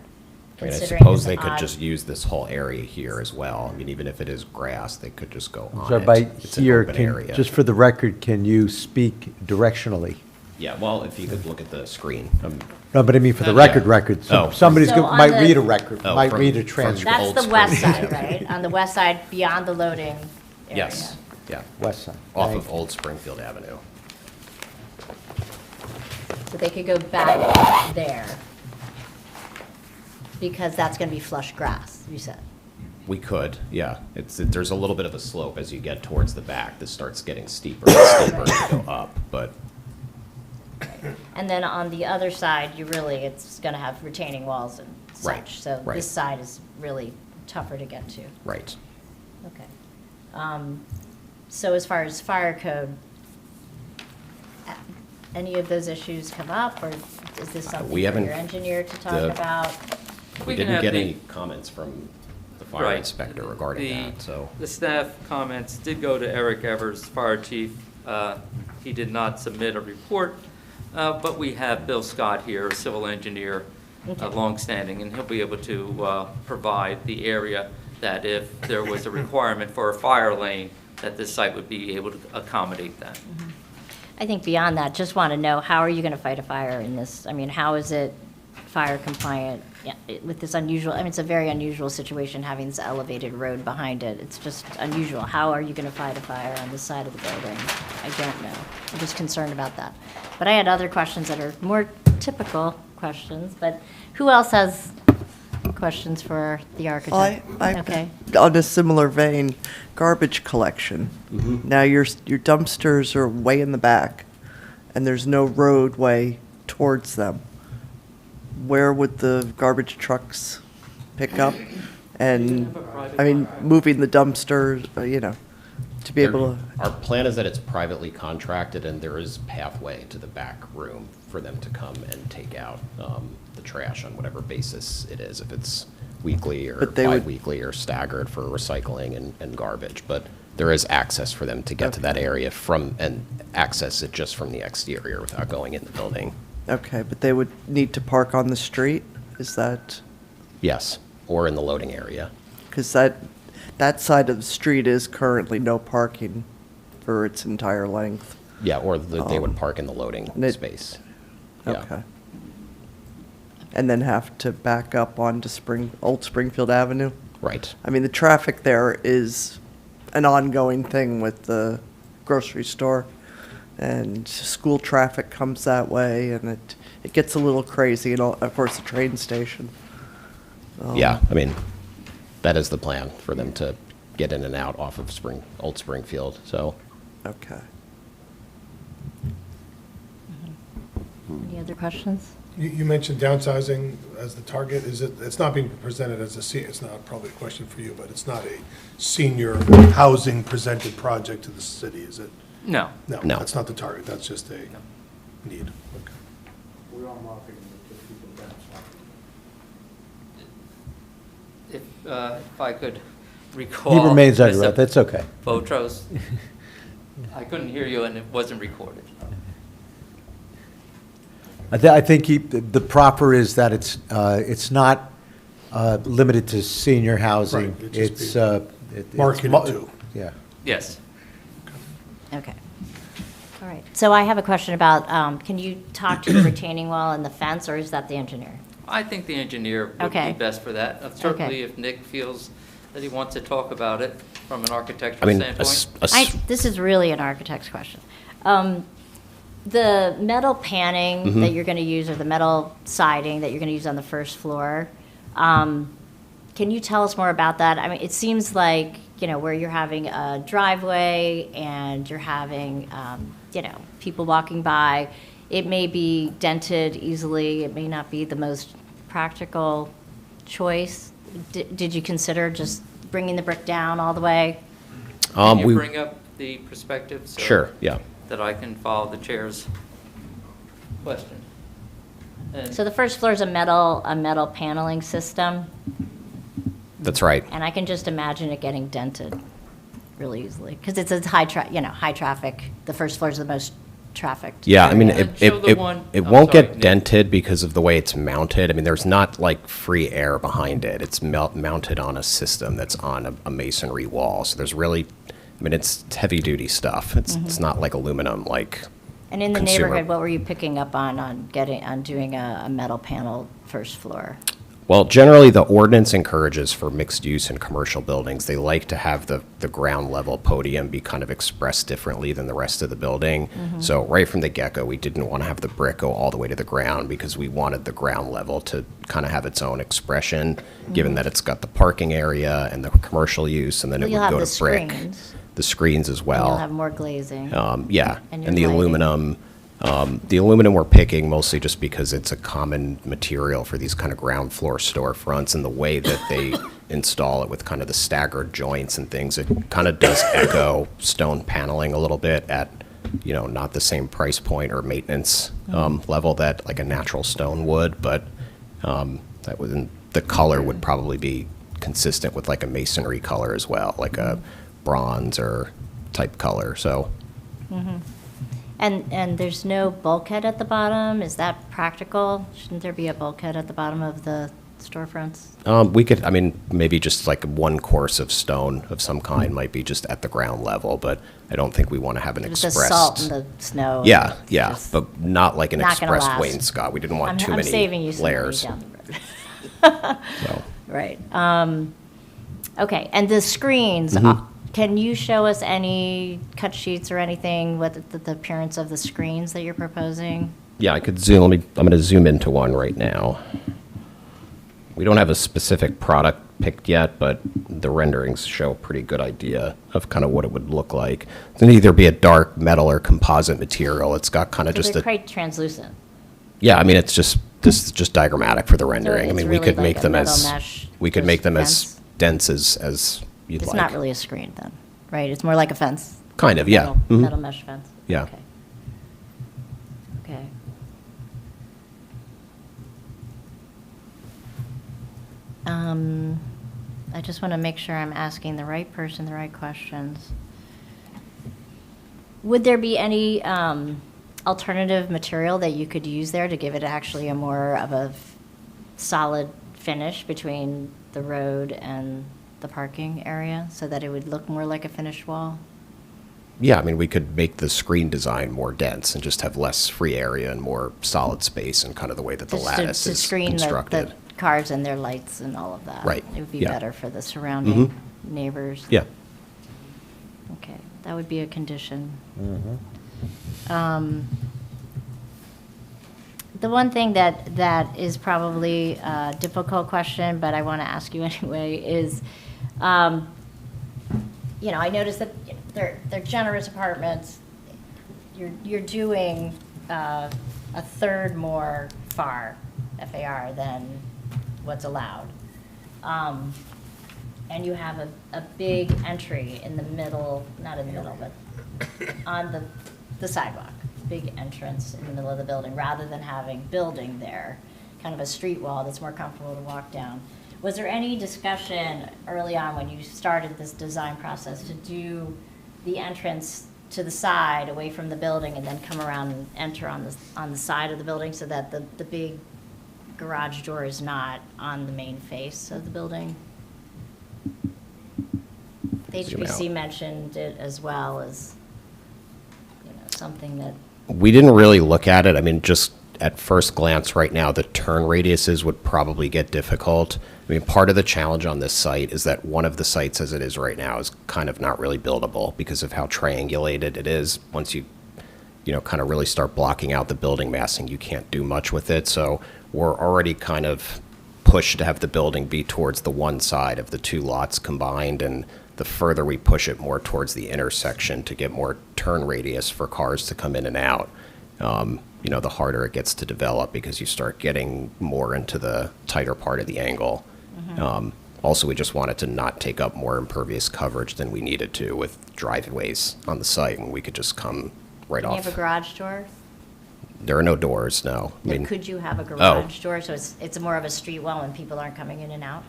I mean, I considering suppose it's they an could odd- just use this whole area here as well. I mean, even if it is grass, they could just go on So it. by It's an here, open area. just for the record, can you speak directionally? Yeah, well, if you could look at the screen. No, but I mean for the Yeah. record. Oh. Somebody's, So on might the- read a record, Oh, might from- read a from- transcript. That's Old the west Spring. side, right? On the west side, beyond the loading area. Yes, yeah, West side. off Thank of you. Old Springfield Avenue. So they could go back there, because that's gonna be flush grass, you said. We could, yeah. There's a little bit of a slope as you get towards the back. This starts getting steeper and steeper as you go up, but And then on the other side, it's gonna have retaining walls and Right, such. So right. this side is really tougher to get to. right. Okay. So as far as fire code, any of those issues come up, or is this something for we haven't- your engineer to talk the- about? We We can didn't have get the- any comments from the fire Right. inspector regarding that, so. The staff comments did go to Eric Evers, Fire Chief. He did not submit a report, but we have Bill Scott here, a civil engineer, longstanding, and he'll be able to provide the area that if there was a requirement for a fire lane, that this site would be able to accommodate that. I think beyond that, just want to know, how are you going to fight a fire in this? I mean, how is it fire compliant with this unusual, it's a very unusual situation, having this elevated road behind it. It's just unusual. How are you going to fight a fire on this side of the building? I don't know. I'm just concerned about that. But I had other questions that are more typical questions, but who else has questions for the architect? Okay. On a similar vein, garbage collection. Now, your dumpsters are way in the back, and there's no roadway towards them. Where would the garbage trucks pick up? And, I mean, moving the dumpsters, to be able to, Our plan is that it's privately contracted, and there is pathway to the back room for them to come and take out the trash on whatever basis it is, if it's weekly or But they would- bi-weekly or staggered for recycling and garbage. But there is access for them to get to that area and access it just from the exterior without going in the building. okay, but they would need to park on the street? Is that, Yes, or in the loading area. because that side of the street is currently no parking for its entire length. Yeah, or they would park in the loading and it- space. Yeah. Okay. And then have to back up onto Old Springfield Avenue? Right. I mean, the traffic there is an ongoing thing with the grocery store, and school traffic comes that way, and it gets a little crazy, and of course, the train station. Yeah, I mean, that is the plan, for them to get in and out off of Old Springfield, so. Okay. Any other questions? You mentioned downsizing as the target. It's not being presented as it's not probably a question for you, but it's not a senior housing presented project to the city, is it? No. No. That's not the target. That's just a need. Okay. We are marketing it to people downside. If I could recall. He remains under Mr. oath, that's okay. Botros, I couldn't hear you and it wasn't recorded. I think the proper is that it's not limited to senior housing. Right, it'd just It's Marketed to. Yeah. Yes. Okay. All right. So I have a question about, can you talk to the retaining wall and the fence, or is that the engineer? I think the engineer would Okay. be best for that. Certainly, if Nick feels that he wants to talk about it from an I architectural mean, standpoint. This is really an architect's question. The metal panning that you're going to use, or the metal siding that you're going to use on the first floor, can you tell us more about that? I mean, it seems like, where you're having a driveway and you're having, people walking by, it may be dented easily, it may not be the most practical choice. Did you consider just bringing the brick down all the way? Can you bring up the perspective? So Sure, yeah. that I can follow the chair's question. And So the first floor is a metal paneling system, That's right. and I can just imagine it getting dented really easily, because it's a high traffic, the first floor is the most trafficked. Yeah, I mean, And show the one- it I'm won't sorry, get Nick. dented because of the way it's mounted. I mean, there's not like free air behind it. It's mounted on a system that's on a masonry wall. So there's really, I mean, it's heavy-duty stuff. It's not like aluminum, like And in the consumer- neighborhood, what were you picking up on doing a metal panel first floor? Well, generally, the ordinance encourages for mixed use in commercial buildings. They like to have the ground level podium be kind of expressed differently than the rest of the building. So right from the get-go, we didn't want to have the brick go all the way to the ground because we wanted the ground level to kind of have its own expression, given that it's got the parking area and the commercial use, and then it You'll would have go the to brick. screens, The screens as and well. you'll have more glazing. Yeah, And and the your lighting. aluminum. The aluminum we're picking mostly just because it's a common material for these kind of ground floor storefronts, and the way that they install it with kind of the staggered joints and things, it kind of does echo stone paneling a little bit at, not the same price point or maintenance level that like a natural stone would, but that would, the color would probably be consistent with like a masonry color as well, like a bronze or type color. So. And there's no bulkhead at the bottom? Is that practical? Shouldn't there be a bulkhead at the bottom of the storefronts? We could, I mean, maybe just like one course of stone of some kind might be just at the ground level, but I don't think we want to have an With the expressed. salt and the snow. Yeah, it's yeah, just but not like an not gonna expressed last. wainscot. We didn't want too I'm many saving you some money layers. down the road. So, Right. Okay, and the screens, can you show us any cut sheets or anything with the appearance of the screens that you're proposing? yeah, I could zoom. I'm going to zoom into one right now. We don't have a specific product picked yet, but the renderings show a pretty good idea of kind of what it would look like. It's going to either be a dark metal or composite material. It's got kind of So just they're a, quite translucent. yeah, I mean, it's just, this is just diagrammatic for the rendering. I it's mean, we really could like make a them metal as, mesh, we could just make them fence. as dense as you'd It's like. not really a screen then, right? It's more like a fence? Kind of, yeah. Metal- Mhm. Metal mesh fence? Yeah. Okay. Okay. I just want to make sure I'm asking the right person the right questions. Would there be any alternative material that you could use there to give it actually a more of a solid finish between the road and the parking area so that it would look more like a finished wall? Yeah, I mean, we could make the screen design more dense and just have less free area and more solid space and kind of the way that the Just lattice to is screen constructed. the cars and their lights and all of that. Right, It would be yeah. better for the surrounding neighbors. Yeah. Okay, that would be a condition. The one thing that is probably a difficult question, but I want to ask you anyway, is, I noticed that they're generous apartments. You're doing a third more FAR than what's allowed. And you have a big entry in the middle, not in the middle, but on the sidewalk, big entrance in the middle of the building, rather than having building there, kind of a street wall that's more comfortable to walk down. Was there any discussion early on when you started this design process to do the entrance to the side away from the building and then come around and enter on the side of the building so that the big garage door is not on the main face of the building? The Zoom HPC out. mentioned it as well as, something that, We didn't really look at it. I mean, just at first glance right now, the turn radiuses would probably get difficult. I mean, part of the challenge on this site is that one of the sites as it is right now is kind of not really buildable because of how triangulated it is. Once you kind of really start blocking out the building massing, you can't do much with it. So we're already kind of pushed to have the building be towards the one side of the two lots combined. And the further we push it more towards the intersection to get more turn radius for cars to come in and out, the harder it gets to develop because you start getting more into the tighter part of the angle. Also, we just wanted to not take up more impervious coverage than we needed to with driveways on the site, and we could just come right do you have a off. garage door? There are no doors, no. I Or mean, could you have a garage door, so it's more of a street wall and people aren't coming in and out?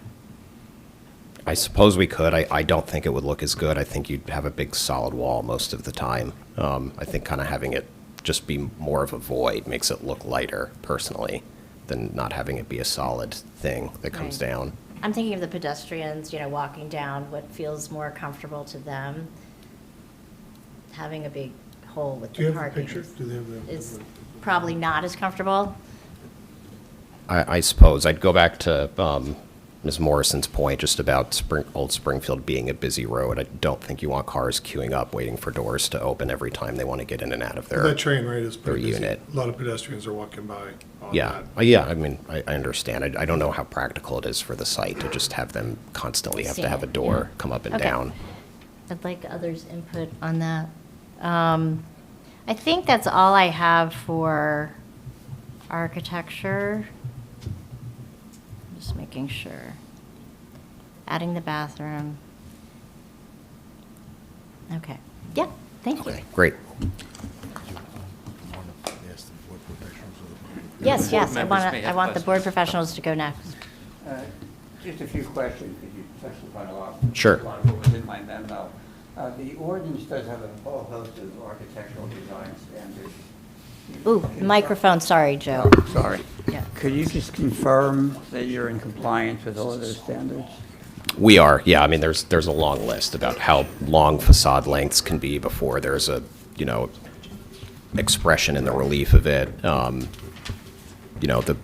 I suppose we could. I don't think it would look as good. I think you'd have a big solid wall most of the time. I think kind of having it just be more of a void makes it look lighter, personally, than not having it be a solid thing that comes Right. down. I'm thinking of the pedestrians, walking down, what feels more comfortable to them. Having a big hole with Do you the have a parking picture? Do they have the? is probably not as comfortable. I suppose I'd go back to Ms. Morrison's point just about Old Springfield being a busy road. I don't think you want cars queuing up waiting for doors to open every time they want to get in and out of their That train ride is pretty their busy. unit. A lot of pedestrians are walking by on Yeah, that. yeah. I mean, I understand. I don't know how practical it is for the site to just have them constantly have to have a door come up and Okay. down. I'd like others' input on that. I think that's all I have for architecture. Just making sure. Adding the bathroom. Okay. Yeah, thank you. Okay, great. Yes, yes, Board members may I have want the board questions. professionals to go next. Just a few questions, because you touched upon a lot. Sure. A lot of what was in my memo. The ordinance does have a whole host of architectural design standards. Ooh, microphone, sorry, Joe. Sorry. Yeah. Could you just confirm that you're in compliance with all of those standards? We are, yeah. I mean, there's a long list about how long facade lengths can be before there's a, expression in the relief of it. The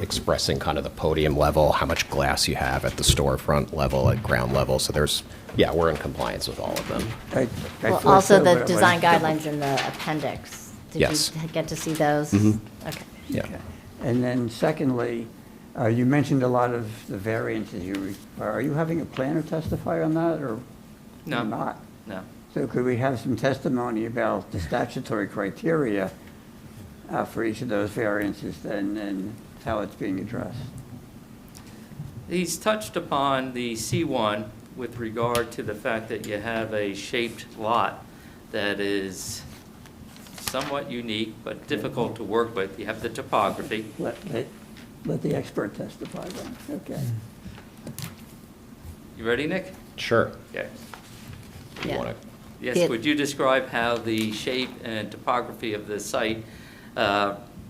expressing kind of the podium level, how much glass you have at the storefront level, at ground level. So we're in compliance with all of them. I Well, thought also so, the but it design wasn't- guidelines in the appendix. Yes. Did you get to see those? Mhm. Okay. Yeah. Okay. And then secondly, you mentioned a lot of the variances you require. Are you having a planner testify on that, or No. not? No. So could we have some testimony about the statutory criteria for each of those variances then, and how it's being addressed? He's touched upon the C1 with regard to the fact that you have a shaped lot that is somewhat unique but difficult to work with. You have the topography. Let the expert testify then, okay. You ready, Nick? Sure. Okay. You Yeah. wanna- Yes, Yeah. would you describe how the shape and topography of the site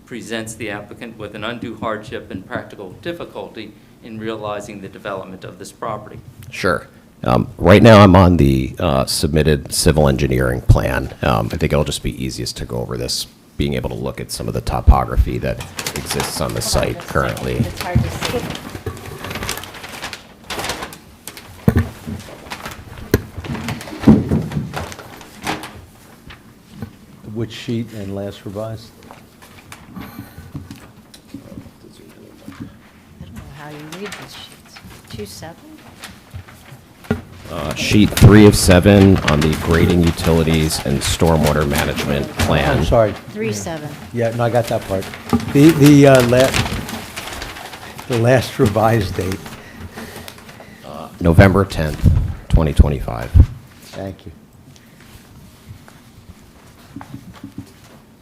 presents the applicant with an undue hardship and practical difficulty in realizing the development of this property? Sure. Right now, I'm on the submitted civil engineering plan. I think it'll just be easiest to go over this, being able to look at some of the topography that exists on the site currently. It's hard to see. Which sheet and last revised? I don't know how you read these sheets. 2-7? Sheet 3 of 7 on the grading utilities and stormwater management plan. I'm sorry. 3-7. Yeah, no, I got that part. The last revised date. November 10th, 2025. Thank you.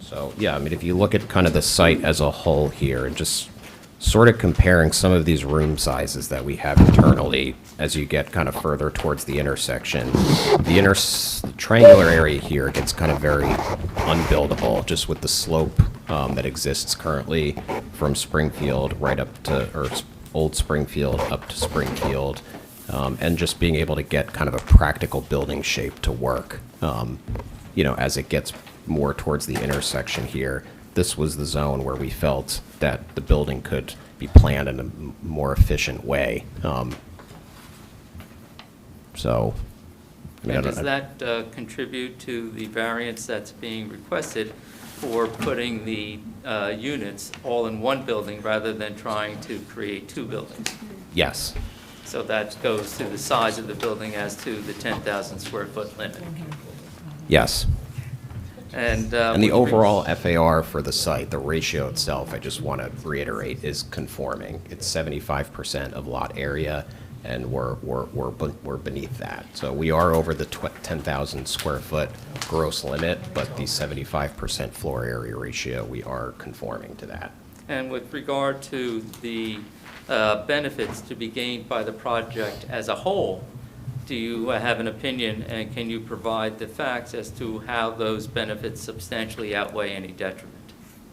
So, yeah, I mean, if you look at kind of the site as a whole here and just sort of comparing some of these room sizes that we have internally as you get kind of further towards the intersection, the triangular area here gets kind of very unbuildable just with the slope that exists currently from Springfield right up to, or Old Springfield up to Springfield, and just being able to get kind of a practical building shape to work, as it gets more towards the intersection here, this was the zone where we felt that the building could be planned in a more efficient way. So, I mean, And I does don't- that contribute to the variance that's being requested for putting the units all in one building rather than trying to create two buildings? yes. So that goes to the size of the building as to the 10,000 square foot limit. Yes. And And the with re- overall FAR for the site, the ratio itself, I just want to reiterate, is conforming. It's 75% of lot area, and we're beneath that. So we are over the 10,000 square foot gross limit, but the 75% floor area ratio, we are conforming to that. And with regard to the benefits to be gained by the project as a whole, do you have an opinion, and can you provide the facts as to how those benefits substantially outweigh any detriment?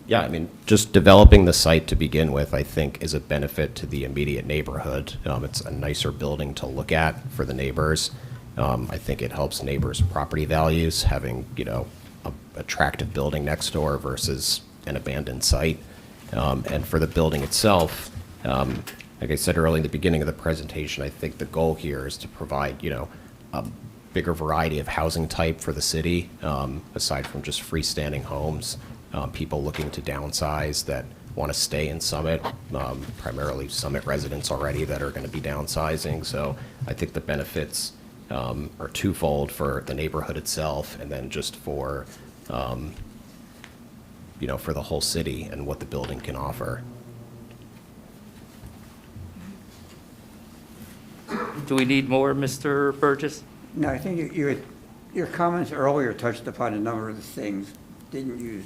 Yeah, I mean, just developing the site to begin with, I think, is a benefit to the immediate neighborhood. It's a nicer building to look at for the neighbors. I think it helps neighbors' property values, having, a attractive building next door versus an abandoned site. And for the building itself, like I said earlier in the beginning of the presentation, I think the goal here is to provide, a bigger variety of housing type for the city, aside from just freestanding homes. People looking to downsize that want to stay in Summit, primarily Summit residents already that are going to be downsizing. So I think the benefits are twofold for the neighborhood itself, and then just for, for the whole city and what the building can offer. Do we need more, Mr. Burgess? No, I think your comments earlier touched upon a number of the things. Didn't use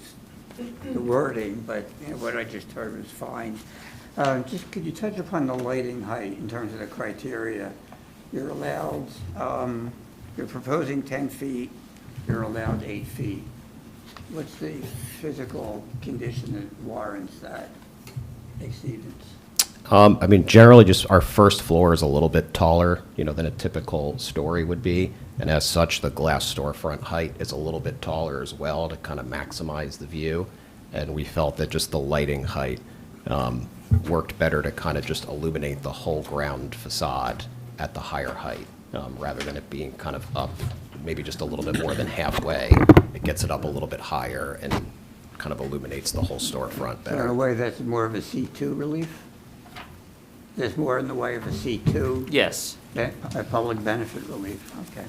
the wording, but what I just heard was fine. Just could you touch upon the lighting height in terms of the criteria? You're allowed, you're proposing 10 feet, you're allowed 8 feet. What's the physical condition that warrants that exceedance? I mean, generally, just our first floor is a little bit taller, than a typical story would be. And as such, the glass storefront height is a little bit taller as well to kind of maximize the view. And we felt that just the lighting height worked better to kind of just illuminate the whole ground facade at the higher height, rather than it being kind of up, maybe just a little bit more than halfway. It gets it up a little bit higher and kind of illuminates the whole storefront So in a better. way, that's more of a C2 relief? There's more in the way of a C2? Yes. A public benefit relief, okay.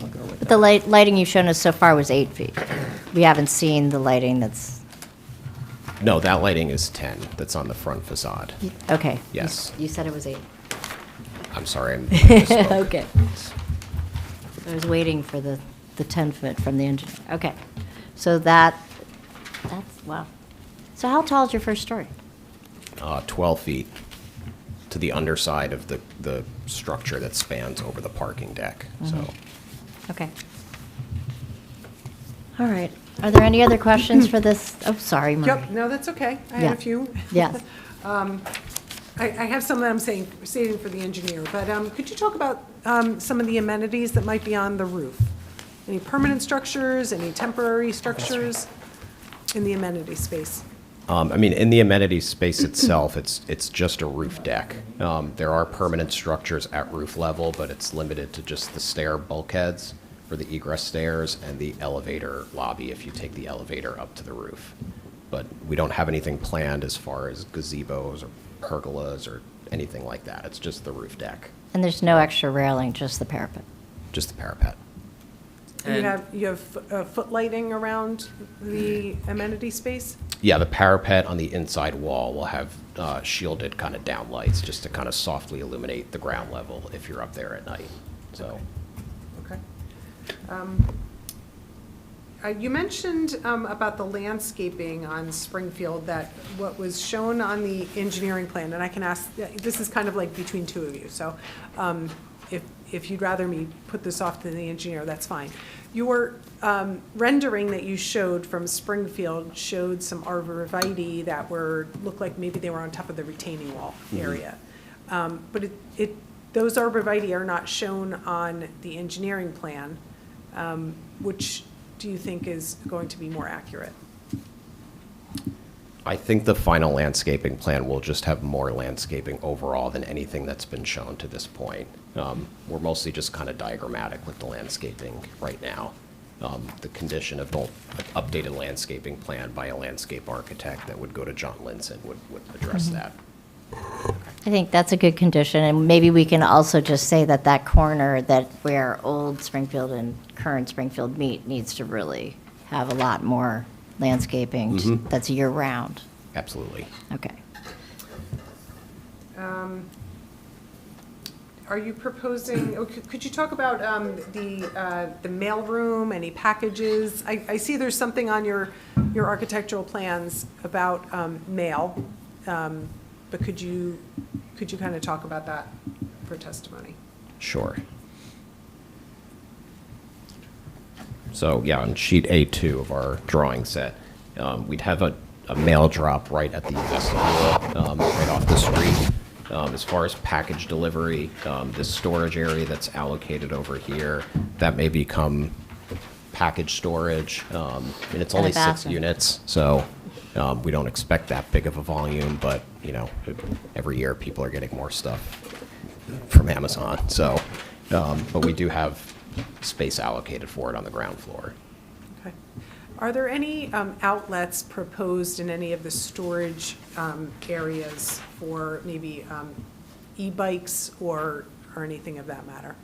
I'll go with But that. the lighting you've shown us so far was 8 feet. We haven't seen the lighting that's, No, that lighting is 10, that's on the front facade. okay. Yes. You said it was 8. I'm sorry, I misspoke. Okay. I was waiting for the 10-foot from the engineer. Okay. So that's, wow. So how tall is your first story? 12 feet to the underside of the structure that spans over the parking deck, so. Okay. All right. Are there any other questions for this? Oh, sorry, Marie. Yep, no, that's okay. I had Yeah. a few. Yes. I have some that I'm saving for the engineer, but could you talk about some of the amenities that might be on the roof? Any permanent structures, any temporary structures in the amenity space? I mean, in the amenity space itself, it's just a roof deck. There are permanent structures at roof level, but it's limited to just the stair bulkheads for the egress stairs and the elevator lobby if you take the elevator up to the roof. But we don't have anything planned as far as gazebos or pergolas or anything like that. It's just the roof deck, And there's no extra railing, just the parapet? just the parapet. And And- you have foot lighting around the amenity space? Yeah, the parapet on the inside wall will have shielded kind of down lights just to kind of softly illuminate the ground level if you're up there at night, so. Okay. You mentioned about the landscaping on Springfield, that what was shown on the engineering plan, and I can ask, this is kind of like between two of you, so if you'd rather me put this off to the engineer, that's fine. Your rendering that you showed from Springfield showed some arborvitae that looked like maybe they were on top of the retaining wall area. But those arborvitae are not shown on the engineering plan, which do you think is going to be more accurate? I think the final landscaping plan will just have more landscaping overall than anything that's been shown to this point. We're mostly just kind of diagrammatic with the landscaping right now. The condition of the updated landscaping plan by a landscape architect that would go to John Linson would address that. I think that's a good condition, and maybe we can also just say that that corner that where old Springfield and current Springfield meet needs to really have a lot more landscaping that's year-round. Absolutely. Okay. Are you proposing, could you talk about the mailroom, any packages? I see there's something on your architectural plans about mail, but could you kind of talk about that for testimony? Sure. So, yeah, on sheet A2 of our drawing set, we'd have a mail drop right at the vestibule, right off the street. As far as package delivery, this storage area that's allocated over here, that may become package storage. And it's And a only 6 bathroom. units, so we don't expect that big of a volume, but, you know, every year people are getting more stuff from Amazon. So, but we do have space allocated for it on the ground floor. Okay. Are there any outlets proposed in any of the storage areas for maybe e-bikes or anything of that matter?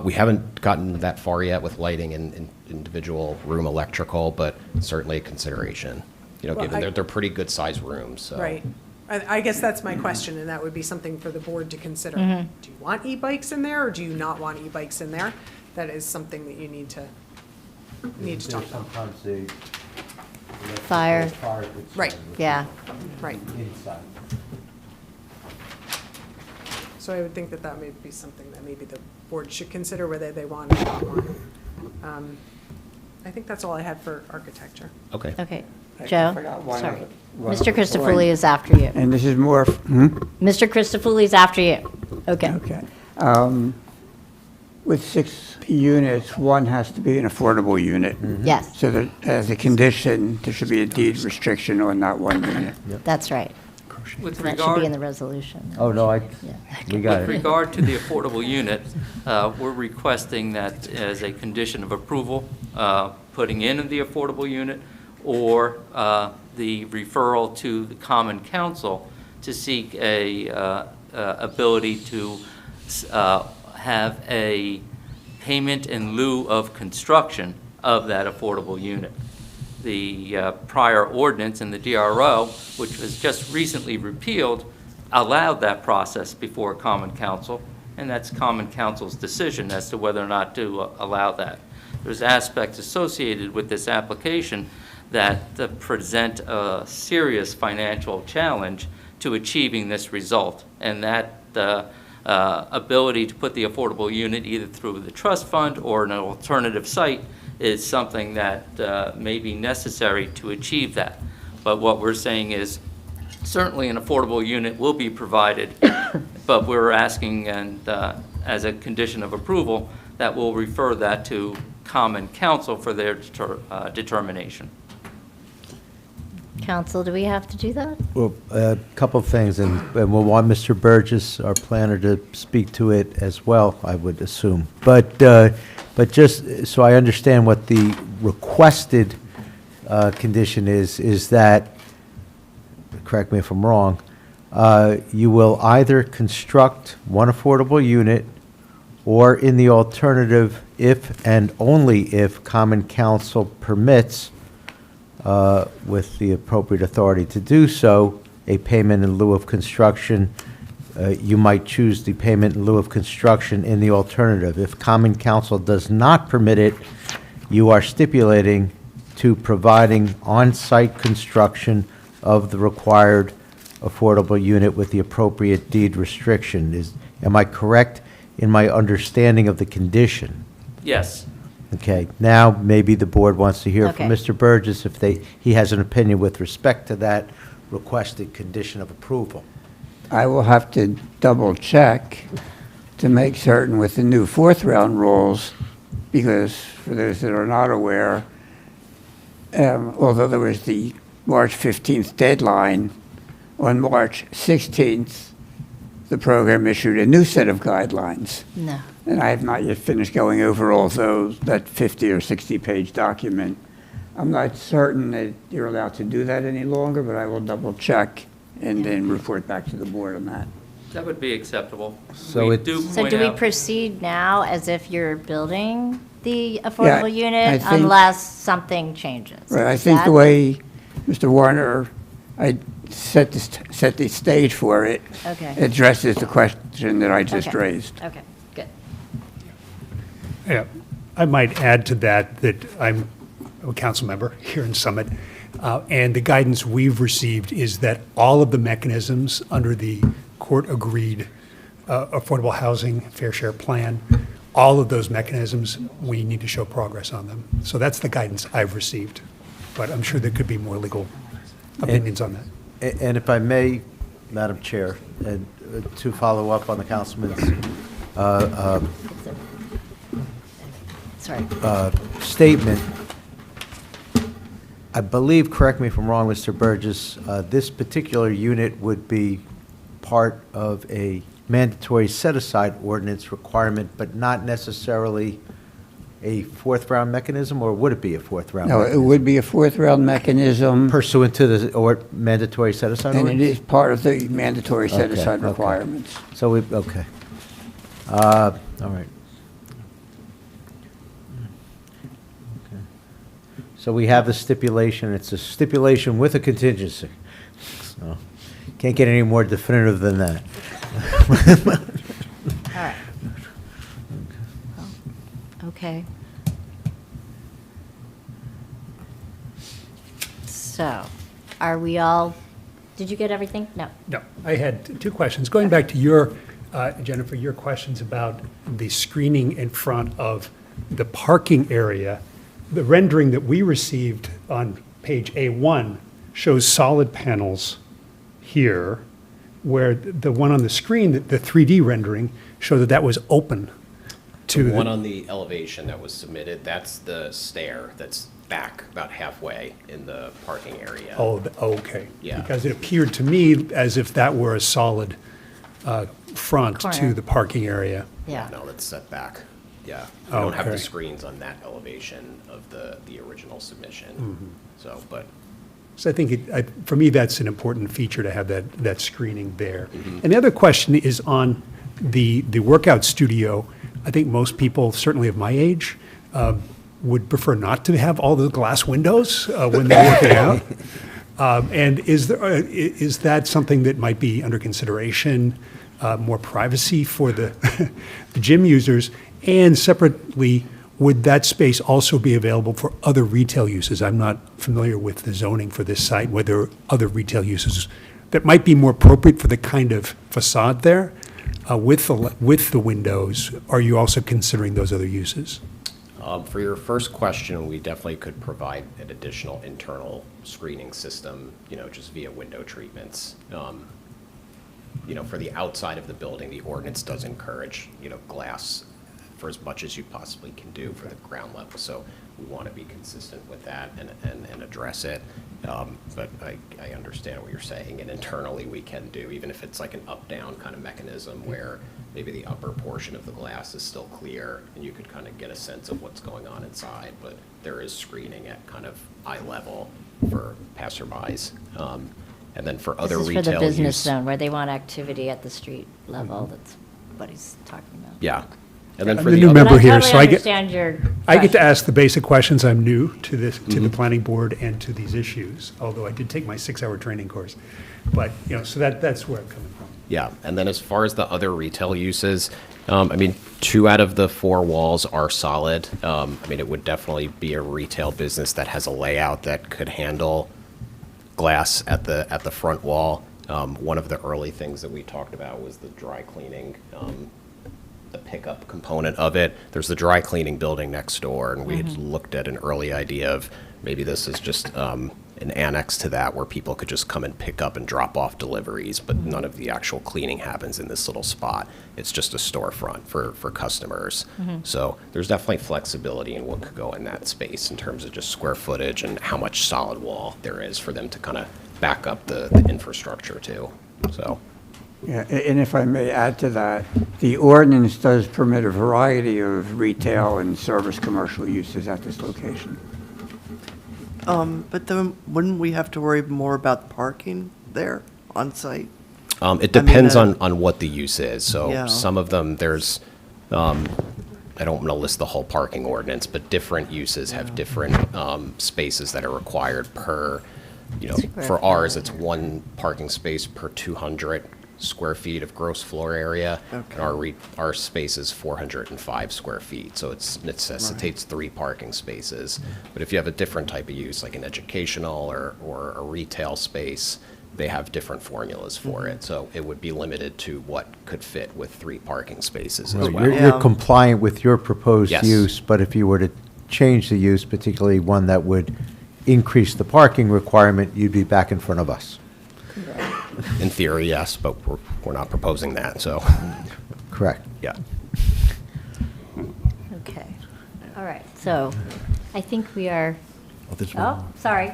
We haven't gotten that far yet with lighting and individual room electrical, but certainly a consideration. You know, Well, given they're pretty good sized rooms, so. Right. I guess that's my question, and that would be something for the board to consider. Do you want e-bikes in there, or do you not want e-bikes in there? That is something that you need to talk about. Sometimes they. Fire. Right. Yeah. Right. Inside. So I would think that that may be something that maybe the board should consider whether they want or not want. I think that's all I had for architecture. Okay. Okay. I Joe? forgot one Sorry. other- one Mr. other Christofoli point. is after you. And this is more, Mr. Christofoli is after you. Okay. Okay. With 6 units, one has to be an affordable unit. Yes, So that as a condition, there should be a deed restriction on that one unit. that's right. With That should be in regard, the resolution. Oh, no, Yeah. we got with it. regard to the affordable unit, we're requesting that as a condition of approval, putting in the affordable unit or the referral to the common council to seek a ability to have a payment in lieu of construction of that affordable unit. The prior ordinance in the DRO, which was just recently repealed, allowed that process before common council, and that's common council's decision as to whether or not to allow that. There's aspects associated with this application that present a serious financial challenge to achieving this result, and that ability to put the affordable unit either through the trust fund or an alternative site is something that may be necessary to achieve that. But what we're saying is certainly an affordable unit will be provided, but we're asking, and as a condition of approval, that we'll refer that to common council for their determination. Council, do we have to do that? Well, a couple of things, and we'll want Mr. Burgess, our planner, to speak to it as well, I would assume. But just so I understand what the requested condition is that, correct me if I'm wrong, you will either construct one affordable unit, or in the alternative, if and only if common council permits, with the appropriate authority to do so, a payment in lieu of construction. You might choose the payment in lieu of construction in the alternative. If common council does not permit it, you are stipulating to providing on-site construction of the required affordable unit with the appropriate deed restriction. Am I correct in my understanding of the condition? Yes. Okay, now maybe the board wants to hear from Okay. Mr. Burgess if he has an opinion with respect to that requested condition of approval. I will have to double check to make certain with the new fourth round rules, because for those that are not aware, although there was the March 15th deadline, on March 16th, the program issued a new set of guidelines. No. And I have not yet finished going over all those, that 50 or 60-page document. I'm not certain that you're allowed to do that any longer, but I will double check and then report back to the board on that. That would be acceptable. So We it- do So point do we out- proceed now as if you're building the affordable I unit think- unless something changes? Right, I Is think the that- way Mr. Warner, I set the stage for it, Okay. addresses the question that I just Okay. raised. Okay, good. Yeah, I might add to that I'm a council member here in Summit, and the guidance we've received is that all of the mechanisms under the court-agreed affordable housing fair share plan, all of those mechanisms, we need to show progress on them. So that's the guidance I've received, but I'm sure there could be more legal opinions on that. And if I may, Madam Chair, and to follow up on the councilman's Sorry. statement, I believe, correct me if I'm wrong, Mr. Burgess, this particular unit would be part of a mandatory set-aside ordinance requirement, but not necessarily a fourth-round mechanism, or would it be a fourth-round No, it mechanism? would be a fourth-round mechanism, Pursuant to the mandatory set-aside and it ordinance? is part of the mandatory set-aside Okay, okay. requirements. So we, okay. All right. Okay. So we have the stipulation, it's a stipulation with a contingency. So, can't get any more definitive than that. All right. Okay. So, are we all, did you get everything? No. No, I had two questions. Going back to your, Jennifer, your questions about the screening in front of the parking area, the rendering that we received on page A1 shows solid panels here, where the one on the screen, the 3D rendering, showed that that was open to The the... one on the elevation that was submitted, that's the stair that's back about halfway in the parking area. Oh, okay. Yeah. Because it appeared to me as if that were a solid front to Corner. the parking area. Yeah. No, that's set back. Yeah. We don't have the Okay. screens on that elevation of the original submission. So, but So I think, for me, that's an important feature to have that screening there. And the other question is on the workout studio. I think most people, certainly of my age, would prefer not to have all the glass windows when they're working out. And is that something that might be under consideration, more privacy for the the gym users? And separately, would that space also be available for other retail uses? I'm not familiar with the zoning for this site, whether other retail uses that might be more appropriate for the kind of facade there with the windows. Are you also considering those other uses? for your first question, we definitely could provide an additional internal screening system, just via window treatments. For the outside of the building, the ordinance does encourage, glass for as much as you possibly can do for the ground level. So we want to be consistent with that and address it. But I understand what you're saying, and internally we can do, even if it's like an up-down kind of mechanism where maybe the upper portion of the glass is still clear and you could kind of get a sense of what's going on inside, but there is screening at kind of eye level for passerbys. And then for other This is retail for the business use- zone, where they want activity at the street level. That's what he's talking about. Yeah. And then I'm for the the new other. member But I here, totally so I get- understand your I get to question. ask the basic questions. I'm new to this, to the planning board and to these issues, although I did take my 6-hour training course. But, so that's where I'm coming from. Yeah, and then as far as the other retail uses, 2 out of the 4 walls are solid. It would definitely be a retail business that has a layout that could handle glass at the front wall. One of the early things that we talked about was the dry cleaning, the pickup component of it. There's the dry cleaning building next door, and we had looked at an early idea of maybe this is just an annex to that where people could just come and pick up and drop off deliveries, but none of the actual cleaning happens in this little spot. It's just a storefront for customers. So there's definitely flexibility in what could go in that space in terms of just square footage and how much solid wall there is for them to kind of back up the infrastructure too, so. Yeah, and if I may add to that, the ordinance does permit a variety of retail and service commercial uses at this location. But then wouldn't we have to worry more about parking there on site? It depends uh, on what the use is. So Yeah. some of them, there's, I don't want to list the whole parking ordinance, but different uses have different spaces that are required per, for ours, it's 1 parking space per 200 square feet of gross floor area. Okay. And our space is 405 square feet, so it necessitates 3 parking spaces. But if you have a different type of use, like an educational or a retail space, they have different formulas for it. So it would be limited to what could fit with 3 parking spaces as Right, well. You're compliant with your proposed Yes. use, but if you were to change the use, particularly one that would increase the parking requirement, you'd be back in front of us. In theory, yes, but we're not proposing that, so, Correct. yeah. Okay. All right, so I think we are, this oh, sorry.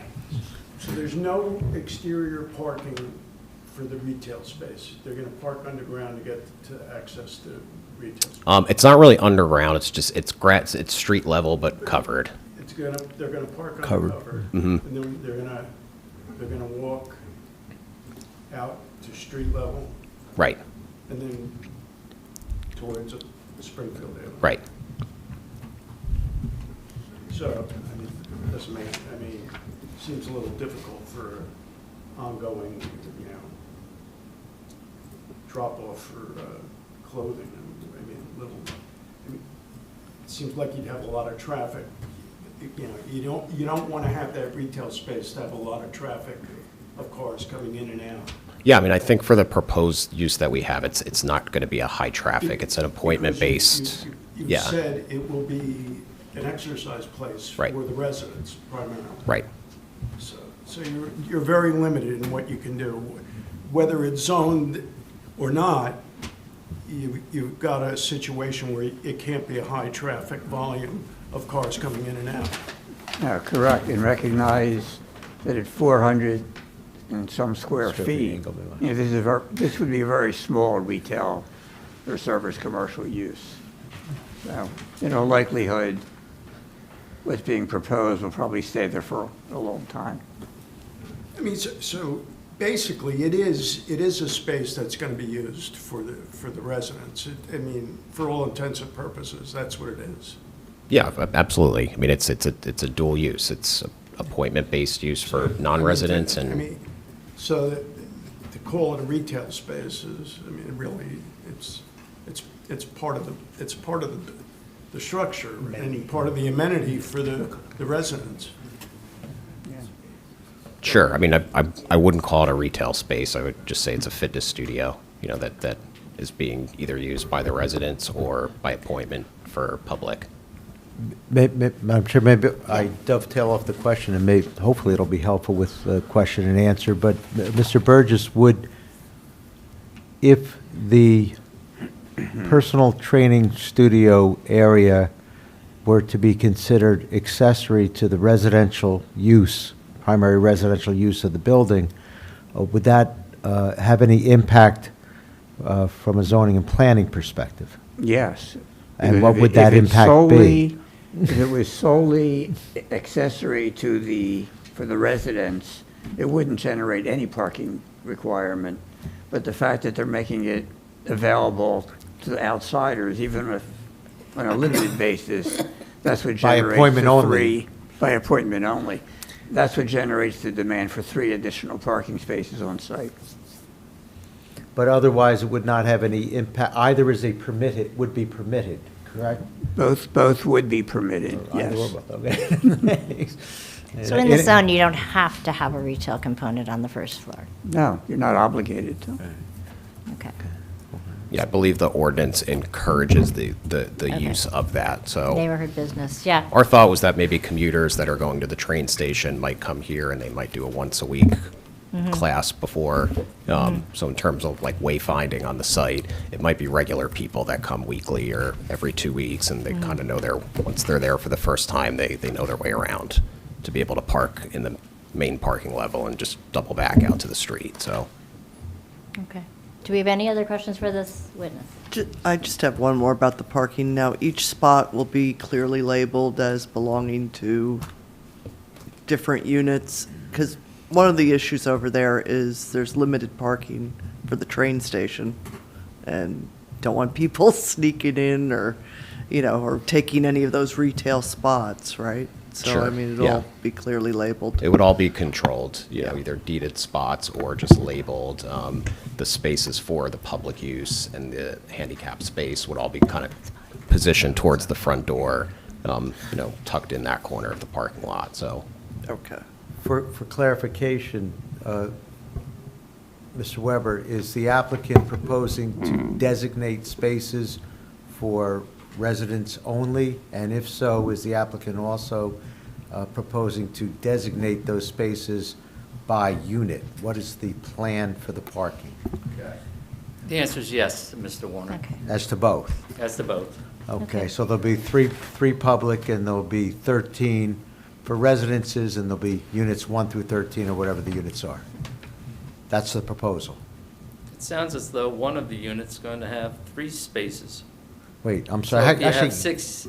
So there's no exterior parking for the retail space? They're going to park underground to get to access the retail space? It's not really underground, it's just, it's street level but covered. They're going to park Covered. uncovered, Mhm. and then they're going to walk out to street level Right, and then towards the Springfield area. right. So, I mean, seems a little difficult for ongoing, drop-off for clothing. It seems like you'd have a lot of traffic. You don't want to have that retail space to have a lot of traffic of cars coming in and out. Yeah, I mean, I think for the proposed use that we have, it's not going to be a high traffic, it's an appointment-based, You yeah, said it will be an exercise place Right. for the residents primarily. right. So you're very limited in what you can do. Whether it's zoned or not, you've got a situation where it can't be a high traffic volume of cars coming in and out. Correct, and recognize that at 400 and some square feet, this would be a very small retail or service commercial use. So, in all likelihood, what's being proposed will probably stay there for a long time. I mean, so basically, it is a space that's going to be used for the residents. I mean, for all intents and purposes, that's what it is. Yeah, absolutely. I mean, it's a dual use. It's appointment-based use for non-residents I and, mean, so to call it a retail space is, I mean, really, it's part of the structure and part of the amenity for the residents. sure. I mean, I wouldn't call it a retail space. I would just say it's a fitness studio, that is being either used by the residents or by appointment for public. Madam Chair, maybe I dovetail off the question, and hopefully it'll be helpful with the question and answer, but Mr. Burgess, if the personal training studio area were to be considered accessory to the residential use, primary residential use of the building, would that have any impact from a zoning and planning perspective? Yes. And what would that impact be? If it was solely accessory for the residents, it wouldn't generate any parking requirement. But the fact that they're making it available to the outsiders, even if on a limited basis, that's what By generates appointment the only. by appointment only. That's what generates the demand for 3 additional parking spaces on site. But otherwise, it would not have any impact, either would be permitted, correct? Both would be permitted, Either or yes. both, okay. So in the zone, you don't have to have a retail component on the first floor? No, you're not obligated to. Okay. Yeah, I believe the ordinance encourages the use of that, so. Neighborhood business, yeah. Our thought was that maybe commuters that are going to the train station might come here and they might do a once-a-week class before. So in terms of like wayfinding on the site, it might be regular people that come weekly or every 2 weeks, and they kind of know once they're there for the first time, they know their way around to be able to park in the main parking level and just double back out to the street, so. Okay. Do we have any other questions for this witness? I just have one more about the parking. Now, each spot will be clearly labeled as belonging to different units, because one of the issues over there is there's limited parking for the train station, and don't want people sneaking in or, or taking any of those retail spots, right? So, Sure, I mean, it'll yeah. all be clearly labeled. It would all be controlled, either deeded spots or just labeled. The spaces for the public use and the handicap space would all be kind of positioned towards the front door, tucked in that corner of the parking lot, so. Okay. For clarification, Mr. Weber, is the applicant proposing to designate spaces for residents only? And if so, is the applicant also proposing to designate those spaces by unit? What is the plan for the parking? The answer is yes, Mr. Warner, Okay. As to both? as to both. Okay, so there'll be three public, and there'll be 13 for residences, and there'll be units 1 through 13, or whatever the units are. That's the proposal. It sounds as though one of the units is going to have 3 spaces. Wait, I'm So sorry. if you actually- have 6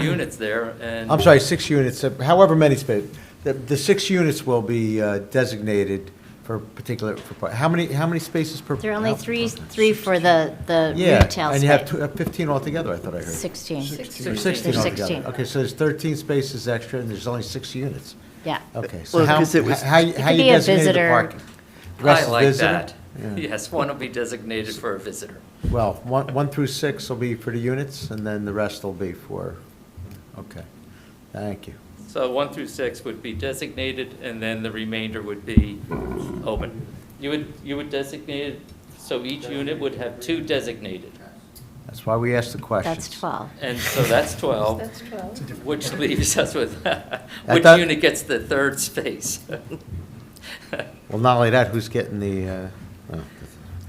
units there, and... I'm sorry, 6 units, however many spaces. The 6 units will be designated for particular, how many spaces per? There are only how- three for the Yeah, retail and you have space. 15 altogether, I thought I heard. 16. Or 16. 16 There's altogether. 16. Okay, so there's 13 spaces extra, and there's only 6 units. Yeah. Okay, so Well, how 'cause it was- how It how could you be a designated the visitor. parking? I Rest is like visitor? that. Yeah. Yes, one will be designated for a visitor. Well, 1 through 6 will be for the units, and then the rest will be for, okay, thank you. So 1 through 6 would be designated, and then the remainder would be open. You would designate it, so each unit would have 2 designated. That's why we asked the questions. That's 12. And so that's 12. That's 12. Which leaves us with, which thought- unit gets the 3rd space? Well, not only that, who's getting the,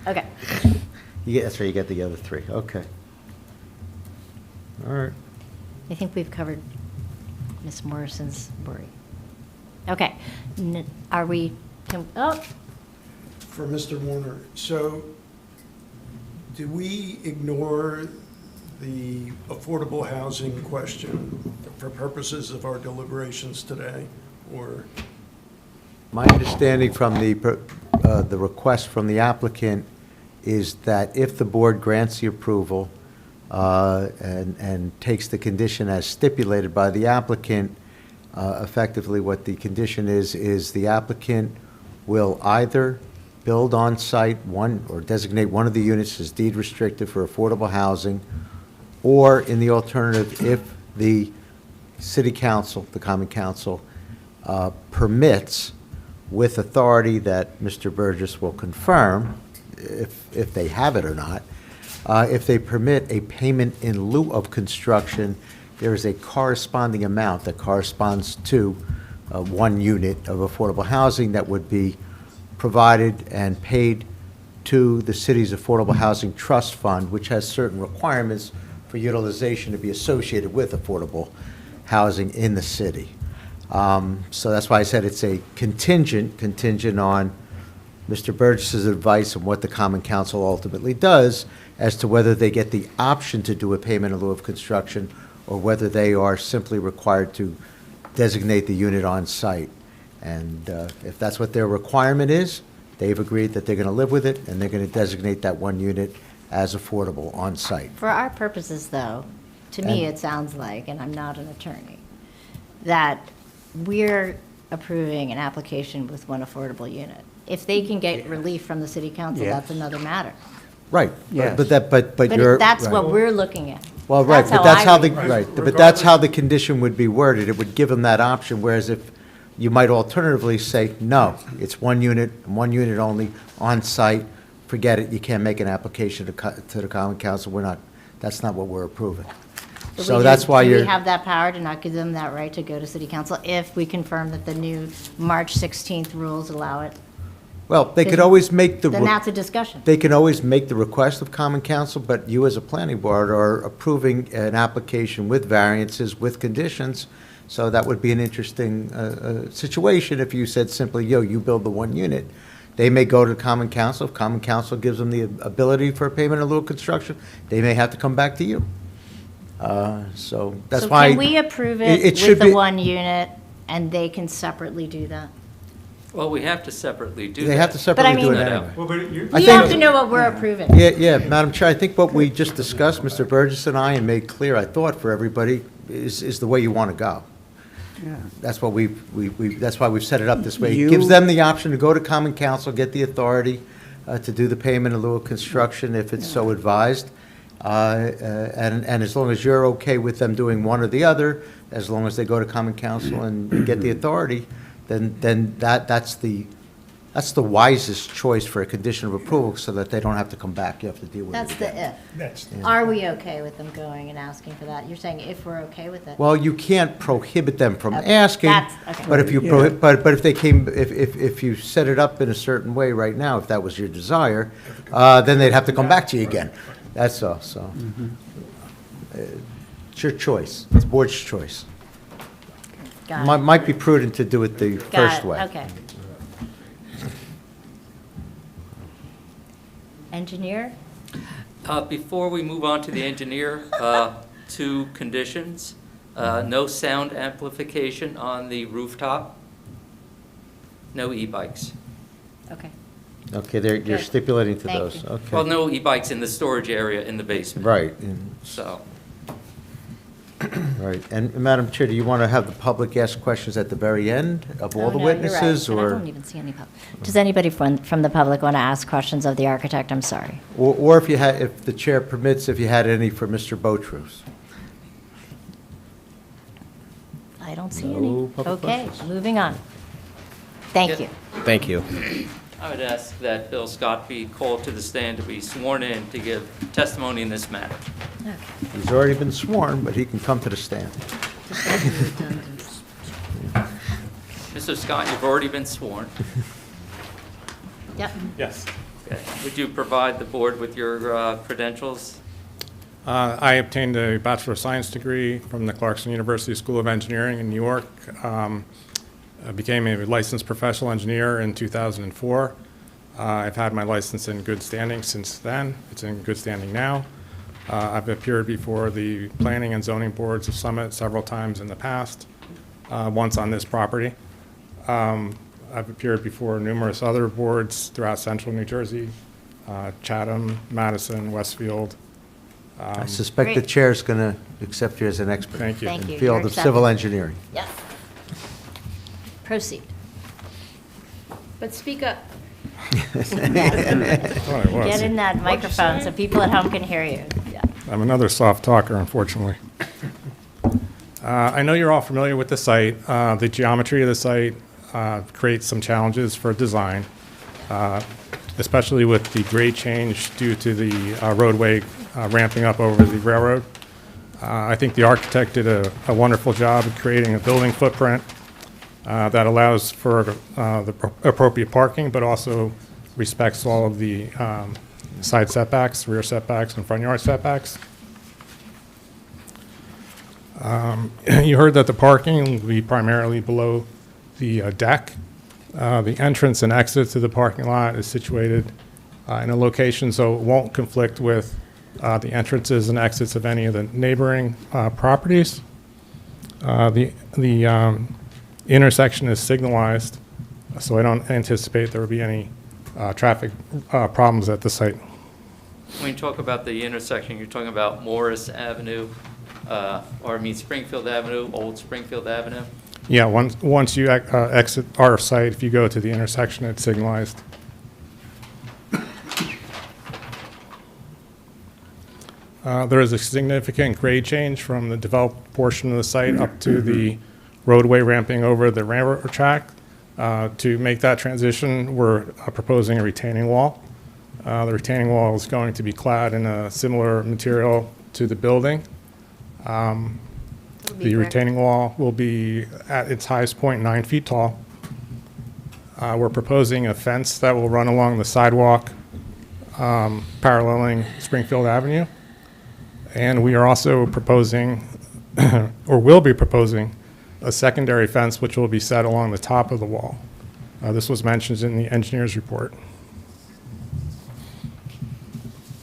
Okay. that's right, you get the other 3, okay. All right. I think we've covered Ms. Morrison's worry. Okay. Are we, For Mr. Warner, so did we ignore the affordable housing question for purposes of our deliberations today, or? My understanding from the request from the applicant is that if the board grants the approval and takes the condition as stipulated by the applicant, effectively what the condition is the applicant will either build on-site or designate one of the units as deed restricted for affordable housing, or in the alternative, if the city council, the common council, permits, with authority that Mr. Burgess will confirm, if they have it or not, if they permit a payment in lieu of construction, there is a corresponding amount that corresponds to 1 unit of affordable housing that would be provided and paid to the city's Affordable Housing Trust Fund, which has certain requirements for utilization to be associated with affordable housing in the city. So that's why I said it's a contingent on Mr. Burgess's advice on what the Common Council ultimately does as to whether they get the option to do a payment in lieu of construction or whether they are simply required to designate the unit on site. And if that's what their requirement is, they've agreed that they're going to live with it, and they're going to designate that 1 unit as affordable on site. for our purposes, though, to me, And- it sounds like, and I'm not an attorney, that we're approving an application with 1 affordable unit. If they can get relief from the city council, Yeah. that's another matter. Right. Yes. But you're. That's right. what we're looking at. Well, right, but that's I how the, read it. right, but that's how the condition would be worded. It would give them that option, whereas if, you might alternatively say, no, it's 1 unit, and 1 unit only, on site, forget it, you can't make an application to the Common Council. That's not what we're approving. But So we that's do- why do you're. we have that power to not give them that right to go to city council if we confirm that the new March 16th rules allow it? Well, they could Then- always make the. Then that's a discussion. They can always make the request of Common Council, but you as a planning board are approving an application with variances, with conditions. So that would be an interesting situation if you said simply, you build the one unit. They may go to Common Council. If Common Council gives them the ability for a payment in lieu of construction, they may have to come back to you. So that's So why. can we approve it it should with the be- one unit and they can separately do that? Well, we have to separately do that. They have to separately do it mean- anyway. Well, but you, I We think- have to know what we're approving. Yeah, Madam Chair, I think what we just discussed, Mr. Burgess and I, and made clear, I thought, for everybody, is the way you want to go. That's what that's why we've set it up this way. It gives them the option to go to Common Council, get the authority to do the payment in lieu of construction if it's so advised. And as long as you're okay with them doing one or the other, as long as they go to Common Council and get the authority, then that's the wisest choice for a condition of approval, so that they don't have to come back. You have to deal with it That's the again. if. Are we okay with them going and asking for that? You're saying if we're okay with it? Well, you can't prohibit them from Okay, asking, that's- okay. but if you but if they came, if you set it up in a certain way right now, if that was your desire, then they'd have to come back to you again. That's all, so. It's your choice. It's the board's choice. Got it. Might be prudent to do it the Got first it, way. okay. Engineer? Before we move on to the engineer, two conditions. No sound amplification on the rooftop. No e-bikes. Okay. Okay, you're Good. stipulating to Thank those, you. okay. Well, no e-bikes in the storage area in the basement. Right, So, right. And Madam Chair, do you want to have the public ask questions at the very end of all Oh, the no, you're right, witnesses, but I or? don't even see any public. Does anybody from the public want to ask questions of the architect? I'm sorry. Or if the chair permits, if you had any for Mr. Botros. I don't see No any. public Okay, questions. moving on. Thank Yeah. you. Thank you. I would ask that Bill Scott be called to the stand to be sworn in to give testimony in this matter. Okay. He's already been sworn, but he can come to the stand. Mr. Scott, you've already been sworn. Yep. Yes. Okay. Would you provide the board with your credentials? I obtained a Bachelor of Science degree from the Clarkson University School of Engineering in New York. I became a licensed professional engineer in 2004. I've had my license in good standing since then. It's in good standing now. I've appeared before the planning and zoning boards of Summit several times in the past, once on this property. I've appeared before numerous other boards throughout central New Jersey, Chatham, Madison, Westfield. I suspect the Great. chair's going to accept you as an expert. Thank you. Thank In you. the field You're of civil accepted. engineering. Yes. Proceed. But speak up. Thought I was. Get in that microphone so people at home can hear you. Yeah. I'm another soft talker, unfortunately. I know you're all familiar with the site. The geometry of the site creates some challenges for design, especially with the grade change due to the roadway ramping up over the railroad. I think the architect did a wonderful job of creating a building footprint that allows for the appropriate parking, but also respects all of the side setbacks, rear setbacks, and front yard setbacks. You heard that the parking will be primarily below the deck. The entrance and exit to the parking lot is situated in a location so it won't conflict with the entrances and exits of any of the neighboring properties. The intersection is signalized, so I don't anticipate there will be any traffic problems at the site. When you talk about the intersection, you're talking about Morris Avenue, Springfield Avenue, Old Springfield Avenue? Yeah, once you exit our site, if you go to the intersection, it's signalized. There is a significant grade change from the developed portion of the site up to the roadway ramping over the railroad track. To make that transition, we're proposing a retaining wall. The retaining wall is going to be clad in a similar material to the building. The retaining wall will be at its highest point 9 feet tall. We're proposing a fence that will run along the sidewalk paralleling Springfield Avenue. And we are also proposing, or will be proposing, a secondary fence which will be set along the top of the wall. This was mentioned in the engineer's report.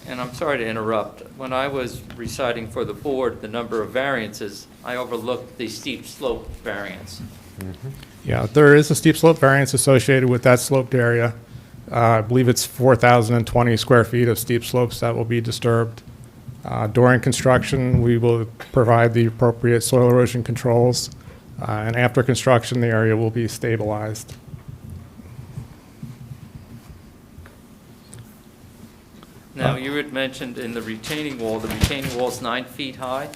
And I'm sorry to interrupt. When I was reciting for the board the number of variances, I overlooked the steep slope variance. Yeah, there is a steep slope variance associated with that sloped area. I believe it's 4,020 square feet of steep slopes that will be disturbed. During construction, we will provide the appropriate soil erosion controls, and after construction, the area will be stabilized. Now, you had mentioned in the retaining wall's 9 feet high,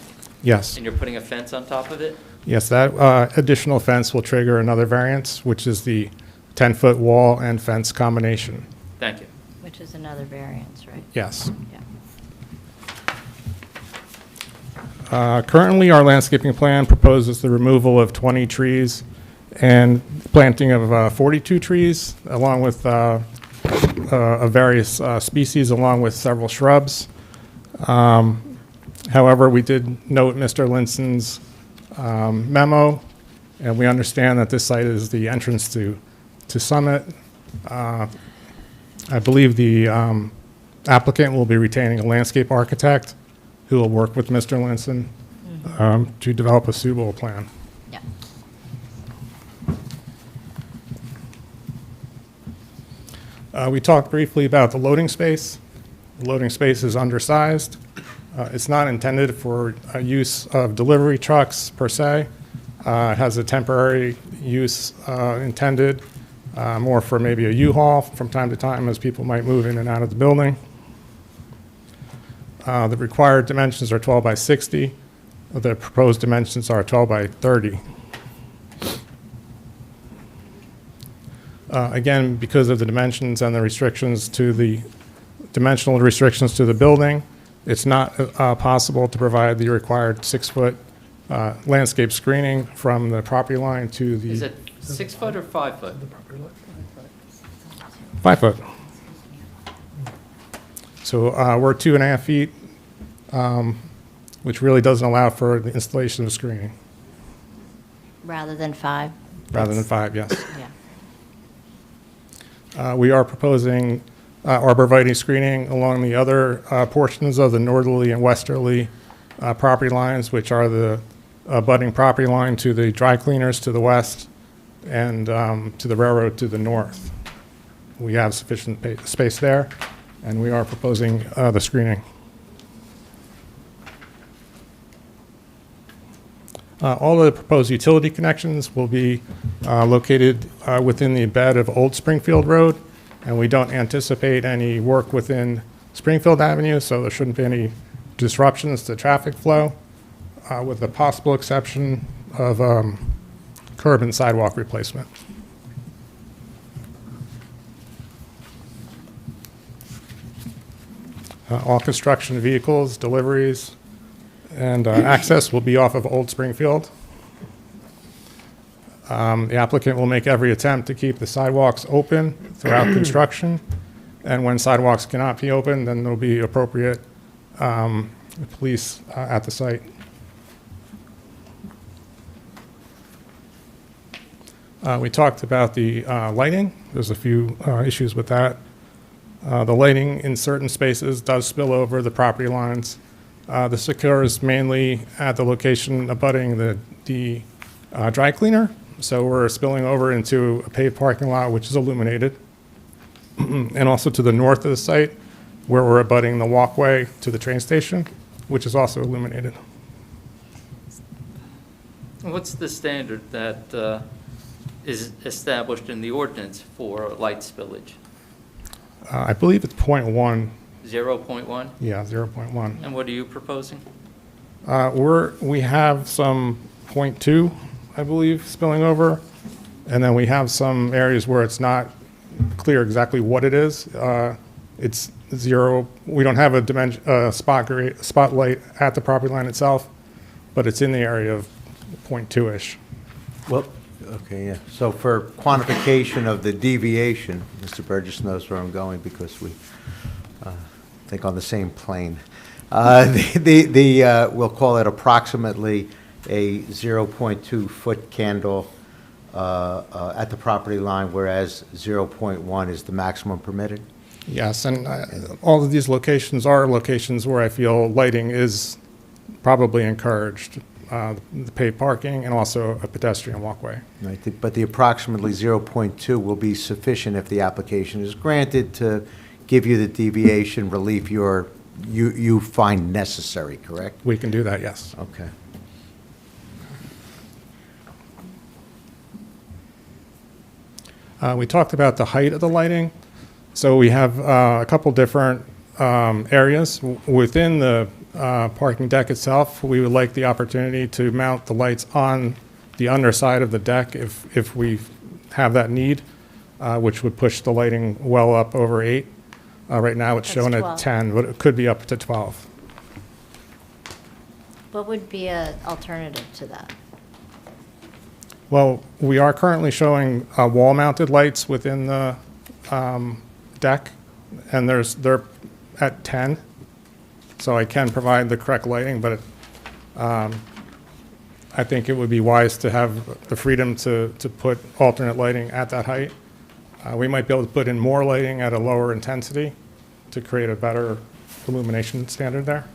Yes. and you're putting a fence on top of it? Yes, that additional fence will trigger another variance, which is the 10-foot wall and fence combination. Thank you. Which is another variance, right? Yes. Yeah. Currently, our landscaping plan proposes the removal of 20 trees and planting of 42 trees, along with of various species, along with several shrubs. However, we did note Mr. Linson's memo, and we understand that this site is the entrance to Summit. I believe the applicant will be retaining a landscape architect who will work with Mr. Linson to develop a suitable plan. Yeah. We talked briefly about the loading space. The loading space is undersized. It's not intended for use of delivery trucks per se. It has a temporary use intended, more for maybe a U-Haul from time to time as people might move in and out of the building. The required dimensions are 12 by 60. The proposed dimensions are 12 by 30. Again, because of the dimensions and the restrictions to the dimensional restrictions to the building, it's not possible to provide the required 6-foot landscape screening from the property line to the. Is it 6 foot or 5 foot? 5 foot. So we're 2.5 feet, which really doesn't allow for the installation of screening. Rather than 5? Rather than 5, yes. Yeah. We are proposing arborvitae screening along the other portions of the northerly and westerly property lines, which are the abutting property line to the dry cleaners to the west and to the railroad to the north. We have sufficient space there, and we are proposing the screening. All of the proposed utility connections will be located within the bed of Old Springfield Road, and we don't anticipate any work within Springfield Avenue, so there shouldn't be any disruptions to traffic flow, with the possible exception of curb and sidewalk replacement. All construction vehicles, deliveries, and access will be off of Old Springfield. The applicant will make every attempt to keep the sidewalks open throughout construction, and when sidewalks cannot be open, then there'll be appropriate police at the site. We talked about the lighting. There's a few issues with that. The lighting in certain spaces does spill over the property lines. This occurs mainly at the location abutting the dry cleaner. So we're spilling over into a paved parking lot, which is illuminated. And also to the north of the site, where we're abutting the walkway to the train station, which is also illuminated. What's the standard that is established in the ordinance for light spillage? I believe it's 0.1. 0.1? Yeah, 0.1. And what are you proposing? We have some 0.2, I believe, spilling over, and then we have some areas where it's not clear exactly what it is. It's zero, we don't have a spotlight at the property line itself, but it's in the area of 0.2-ish. Well, okay, yeah. So for quantification of the deviation, Mr. Burgess knows where I'm going because we think on the same plane. We'll call it approximately a 0.2 foot candle at the property line, whereas 0.1 is the maximum permitted? Yes, and all of these locations are locations where I feel lighting is probably encouraged. The paid parking and also a pedestrian walkway. Right, but the approximately 0.2 will be sufficient if the application is granted to give you the deviation relief you find necessary, correct? We can do that, yes. Okay. We talked about the height of the lighting. So we have a couple different areas. Within the parking deck itself, we would like the opportunity to mount the lights on the underside of the deck if we have that need, which would push the lighting well up over 8. Right now, it's That's shown 12. at 10, but it could be up to 12. What would be an alternative to that? Well, we are currently showing wall-mounted lights within the deck, and they're at 10, so I can provide the correct lighting, but I think it would be wise to have the freedom to put alternate lighting at that height. We might be able to put in more lighting at a lower intensity to create a better illumination standard there.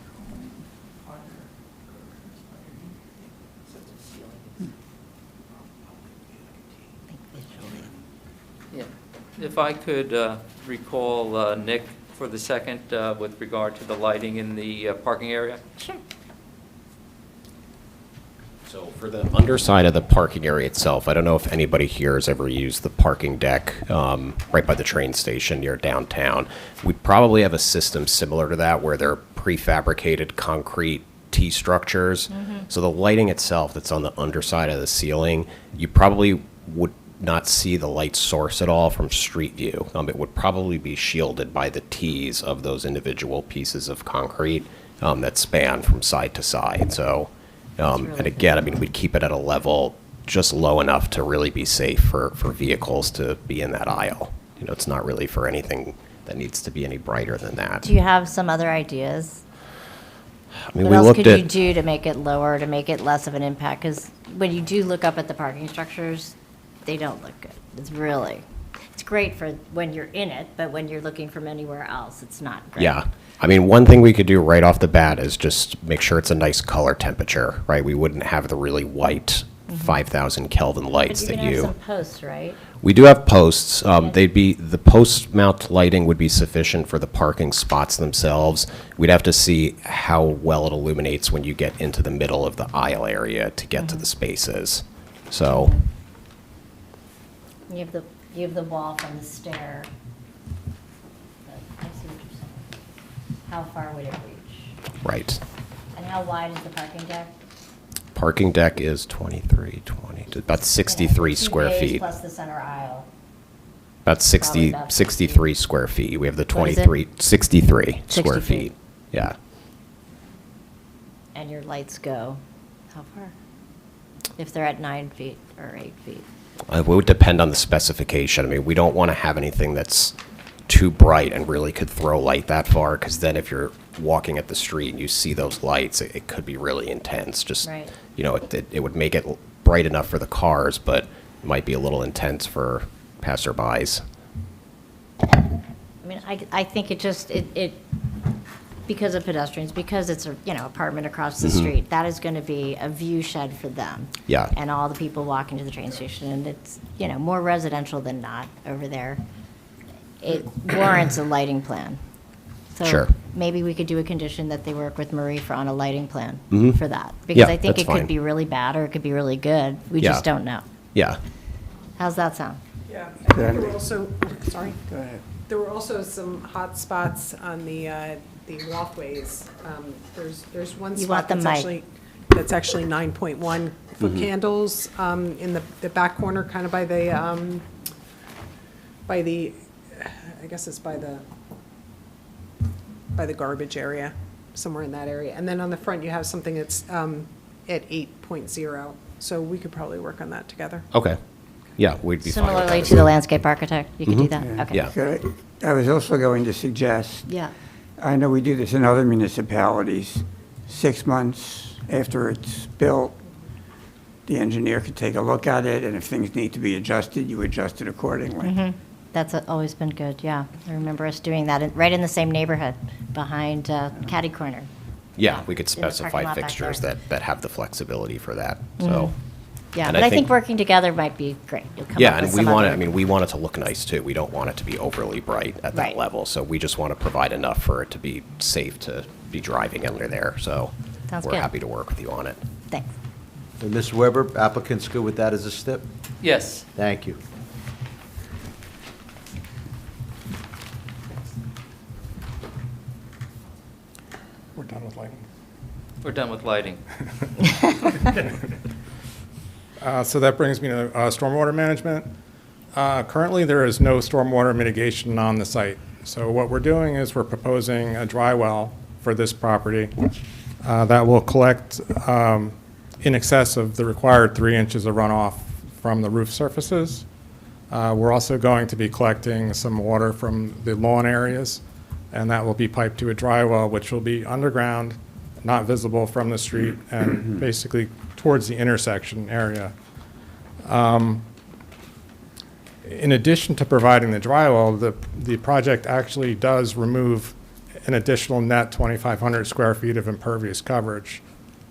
Yeah. If I could recall Nick for the second with regard to the lighting in the parking area? Sure. So for the underside of the parking area itself, I don't know if anybody here has ever used the parking deck right by the train station near downtown. We'd probably have a system similar to that where they're prefabricated concrete T structures. So the lighting itself that's on the underside of the ceiling, you probably would not see the light source at all from street view. It would probably be shielded by the T's of those individual pieces of concrete that span from side to side. So, and again, I mean, we'd keep it at a level just low enough to really be safe for vehicles to be in that aisle. You know, it's not really for anything that needs to be any brighter than that. Do you have some other ideas? I mean, What we else looked could at. you do to make it lower, to make it less of an impact? Because when you do look up at the parking structures, they don't look good. It's great for when you're in it, but when you're looking from anywhere else, it's not great. Yeah. I mean, one thing we could do right off the bat is just make sure it's a nice color temperature, right? We wouldn't have the really white 5,000 Kelvin But lights you're that gonna have you. some posts, right? We do have posts. The post mount lighting would be sufficient for the parking spots themselves. We'd have to see how well it illuminates when you get into the middle of the aisle area to get to the spaces. So, You have the wall from the stair. But I see what you're saying. How far would it reach? right. And how wide is the parking deck? Parking deck is 20, about 63 Two square bays feet. Plus the center aisle. About 60, about 63 square feet. We have the What is it? 63 square 60 feet. feet. Yeah. And your lights go how far? If they're at 9 feet or 8 feet? It would depend on the specification. I mean, we don't want to have anything that's too bright and really could throw light that far, because then if you're walking at the street and you see those lights, it could be really intense. Just, Right. you know, it would make it bright enough for the cars, but it might be a little intense for passerbys. I mean, I think it because of pedestrians, because it's a, apartment across the street, that is going to be a view shed for them. Yeah. And all the people walking to the train station, and it's, more residential than not over there. It warrants a lighting plan. So Sure. maybe we could do a condition that they work with Marie on a lighting plan Mhm. for that. Yeah, Because I think that's it could fine. be really bad or it could be really good. We Yeah. just don't know. Yeah. How's that sound? Yeah, I think there were also, sorry? Go ahead. There were also some hot spots on the walkways. There's one You want spot the that's actually 9.1 foot candles in the back corner, kind of by the, I guess it's by the by the garbage area, somewhere in that area. And then on the front, you have something that's at 8.0, so we could probably work on that together. Okay. Yeah, we'd be fine with that Similarly as to the well. landscape architect, you could do that? Okay. Yeah. Could I was also going to suggest, Yeah. I know we do this in other municipalities, 6 months after it's built, the engineer could take a look at it, and if things need to be adjusted, you adjust it accordingly. That's always been good, yeah. I remember us doing that right in the same neighborhood behind Caddy Corner. Yeah, we could In the parking specify lot back fixtures there. that have the flexibility for that, so. Yeah, And but I I think think- working together might be great. You'll come Yeah, up and with we some want it, other- I mean, we want it to look nice too. We don't want it to be overly bright at that Right. level. So we just want to provide enough for it to be safe to be driving under there. So Sounds we're good. happy to work with you on it. Thanks. And Ms. Weber, applicant's good with that as a step? Yes. Thank you. We're done with lighting. We're done with lighting. So that brings me to stormwater management. Currently, there is no stormwater mitigation on the site. So what we're doing is we're proposing a dry well for this property that will collect in excess of the required 3 inches of runoff from the roof surfaces. We're also going to be collecting some water from the lawn areas, and that will be piped to a dry well, which will be underground, not visible from the street, and basically towards the intersection area. In addition to providing the dry well, the project actually does remove an additional net 2,500 square feet of impervious coverage.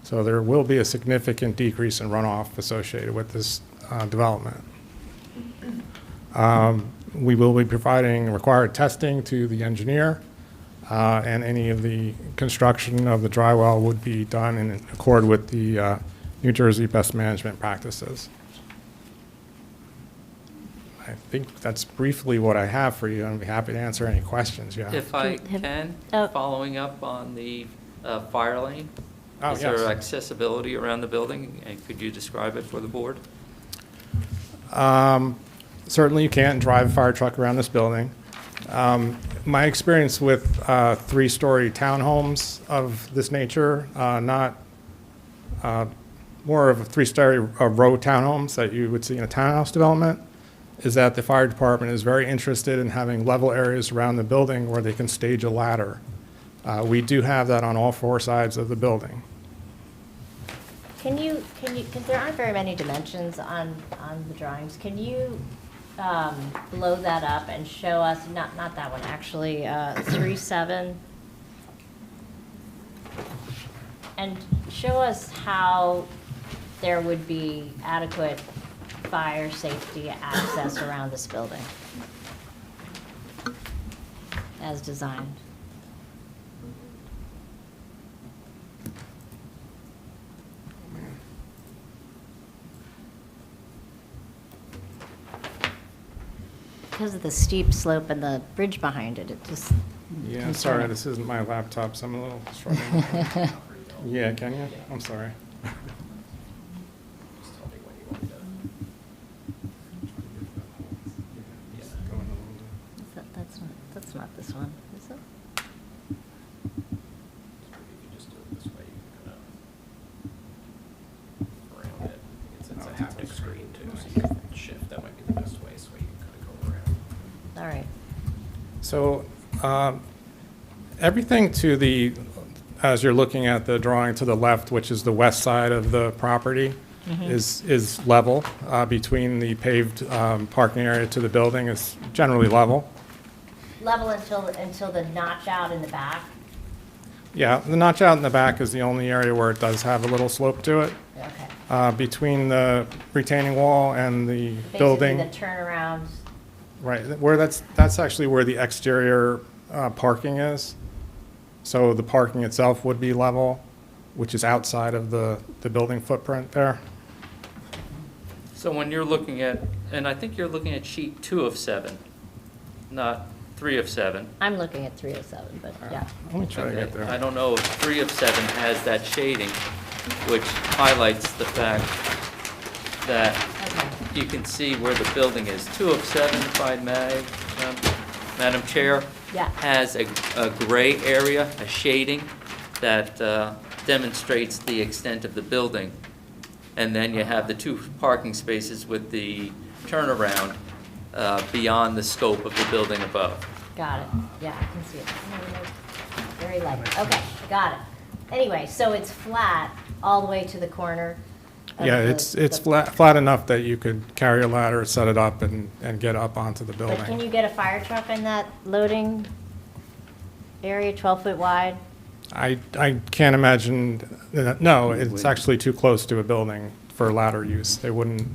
So there will be a significant decrease in runoff associated with this development. We will be providing required testing to the engineer, and any of the construction of the dry well would be done in accord with the New Jersey best management practices. I think that's briefly what I have for you. I'd be happy to answer any questions you have. If I Have- can, oh. following up on the fire lane, Oh, is yes. there accessibility around the building? And could you describe it for the board? Certainly, you can't drive a fire truck around this building. My experience with three-story townhomes of this nature, not more of a three-story row townhomes that you would see in a townhouse development, is that the fire department is very interested in having level areas around the building where they can stage a ladder. We do have that on all 4 sides of the building. Can you, because there aren't very many dimensions on the drawings, can you blow that up and show us, not that one, actually, 3.7? And show us how there would be adequate fire safety access around this building as designed. Because of the steep slope and the bridge behind it, it just. Yeah, concerning. sorry, this isn't my laptop, so I'm a little struggling. Yeah, can you? I'm sorry. That's not this one, is it? All right. So everything to the, as you're looking at the drawing to the left, which is the west side of the property, is level. Between the paved parking area to the building is generally level. Level until the notch out in the back? Yeah, the notch out in the back is the only area where it does have a little slope to it. Okay. Between the retaining wall and the building. Basically the turnaround. Right, where that's actually where the exterior parking is. So the parking itself would be level, which is outside of the building footprint there. So when you're looking at, and I think you're looking at sheet 2 of 7, not 3 of 7. I'm looking at 307, but yeah. Let me try to get there. I don't know if 3 of 7 has that shading, which highlights the fact that you can see where the building is. 2 of 7, if I may, Madam Chair, Yeah. has a gray area, a shading that demonstrates the extent of the building. And then you have the 2 parking spaces with the turnaround beyond the scope of the building above. Got it. Yeah, I can see it. Very light. Okay, got it. Anyway, so it's flat all the way to the corner? of Yeah, the- it's the- flat enough that you could carry a ladder, set it up, and get up onto the But can building. you get a fire truck in that loading area, 12-foot wide? I can't imagine, no, it's actually too close to a building for ladder use. They wouldn't,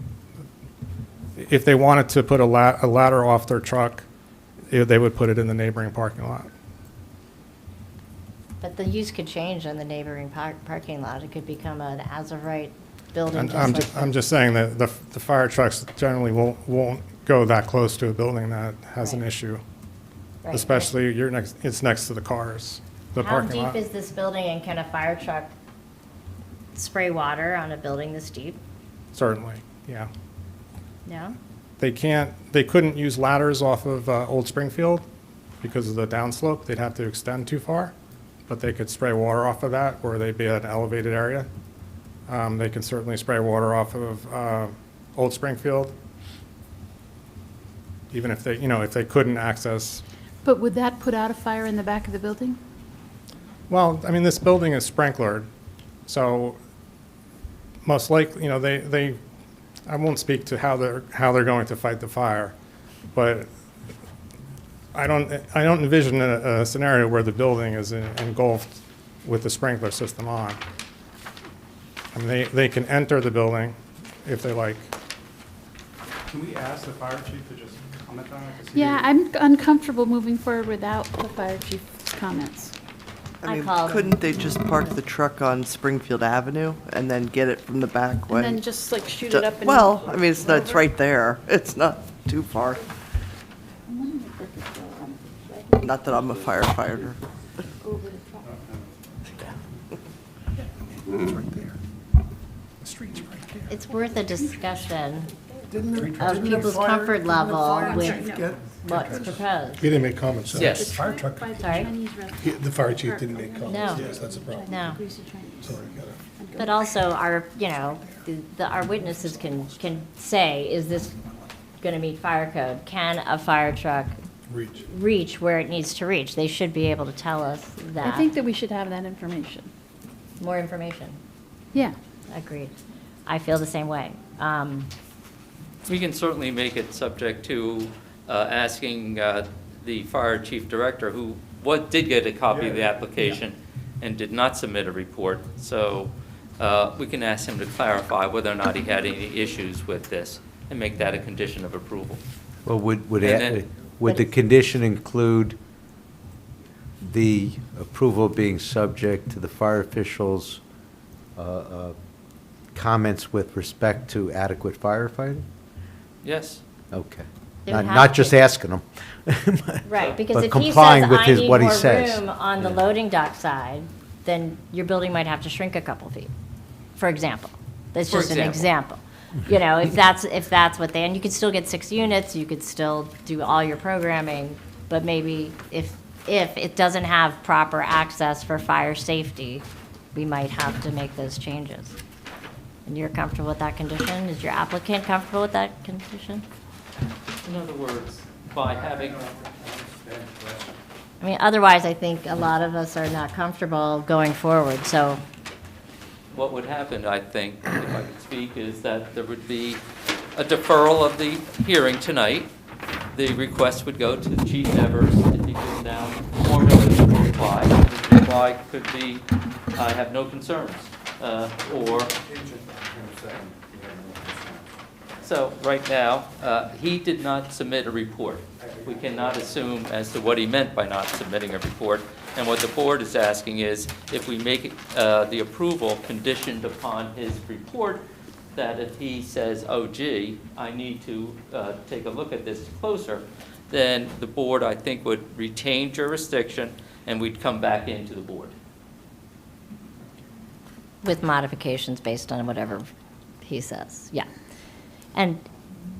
if they wanted to put a ladder off their truck, they would put it in the neighboring parking lot. But the use could change in the neighboring parking lot. It could become an as-of-right building. I'm just like I'm just saying that the fire trucks generally won't go that close to a building that has an Right. issue. Right. Especially it's next to the cars, the How parking lot. deep is this building, and can a fire truck spray water on a building this deep? Certainly, yeah. No? They couldn't use ladders off of Old Springfield because of the downslope. They'd have to extend too far. But they could spray water off of that, or they'd be at an elevated area. They can certainly spray water off of Old Springfield, even if if they couldn't access. But would that put out a fire in the back of the building? Well, I mean, this building is sprinklered, so most likely, I won't speak to how they're going to fight the fire, but I don't envision a scenario where the building is engulfed with the sprinkler system on. I mean, they can enter the building if they like. Can we ask the fire chief to just comment on it? 'Cause he- Yeah, I'm uncomfortable moving forward without the fire chief's comments. I I mean, called him. couldn't they just park the truck on Springfield Avenue and then get it from the back way? And then just like shoot it up and. Well, I mean, it's right there. It's not too far. Not that I'm a firefighter. It's worth a discussion of people's comfort level with what's proposed. He didn't make comments. so- Yes. Fire truck, Sorry? the fire chief didn't make comments. No. Yes, that's a problem. No. Sorry, got it. But also, our witnesses can say, is this going to meet fire code? Can a fire truck Reach. reach where it needs to reach? They should be able to tell us that. I think that we should have that information. More information. Yeah. Agreed. I feel the same way. We can certainly make it subject to asking the fire chief director, who did get a copy of the application and did not submit a report. So we can ask him to clarify whether or not he had any issues with this and make that a condition of approval. Well, would And then- the condition include the approval being subject to the fire officials' comments with respect to adequate firefighting? Yes. Okay. It would have Not just to. asking them. Right, because But if he says, complying with I his- need what he more says. room on the Yeah. loading dock side, then your building might have to shrink a couple feet, for example. That's For just an example. example. If that's what and you could still get 6 units, you could still do all your programming, but maybe if it doesn't have proper access for fire safety, we might have to make those changes. And you're comfortable with that condition? Is your applicant comfortable with that condition? In other words, by having, I mean, otherwise, I think a lot of us are not comfortable going forward, so, what would happen, I think, if I could speak, is that there would be a deferral of the hearing tonight. The request would go to Chief Evers if he could now formulate a reply. The reply could be, I have no concerns, or... So, right now, he did not submit a report. We cannot assume as to what he meant by not submitting a report. And what the board is asking is, if we make the approval conditioned upon his report, that if he says, oh gee, I need to take a look at this closer, then the board, I think, would retain jurisdiction, and we'd come back into the board. with modifications based on whatever he says, yeah. And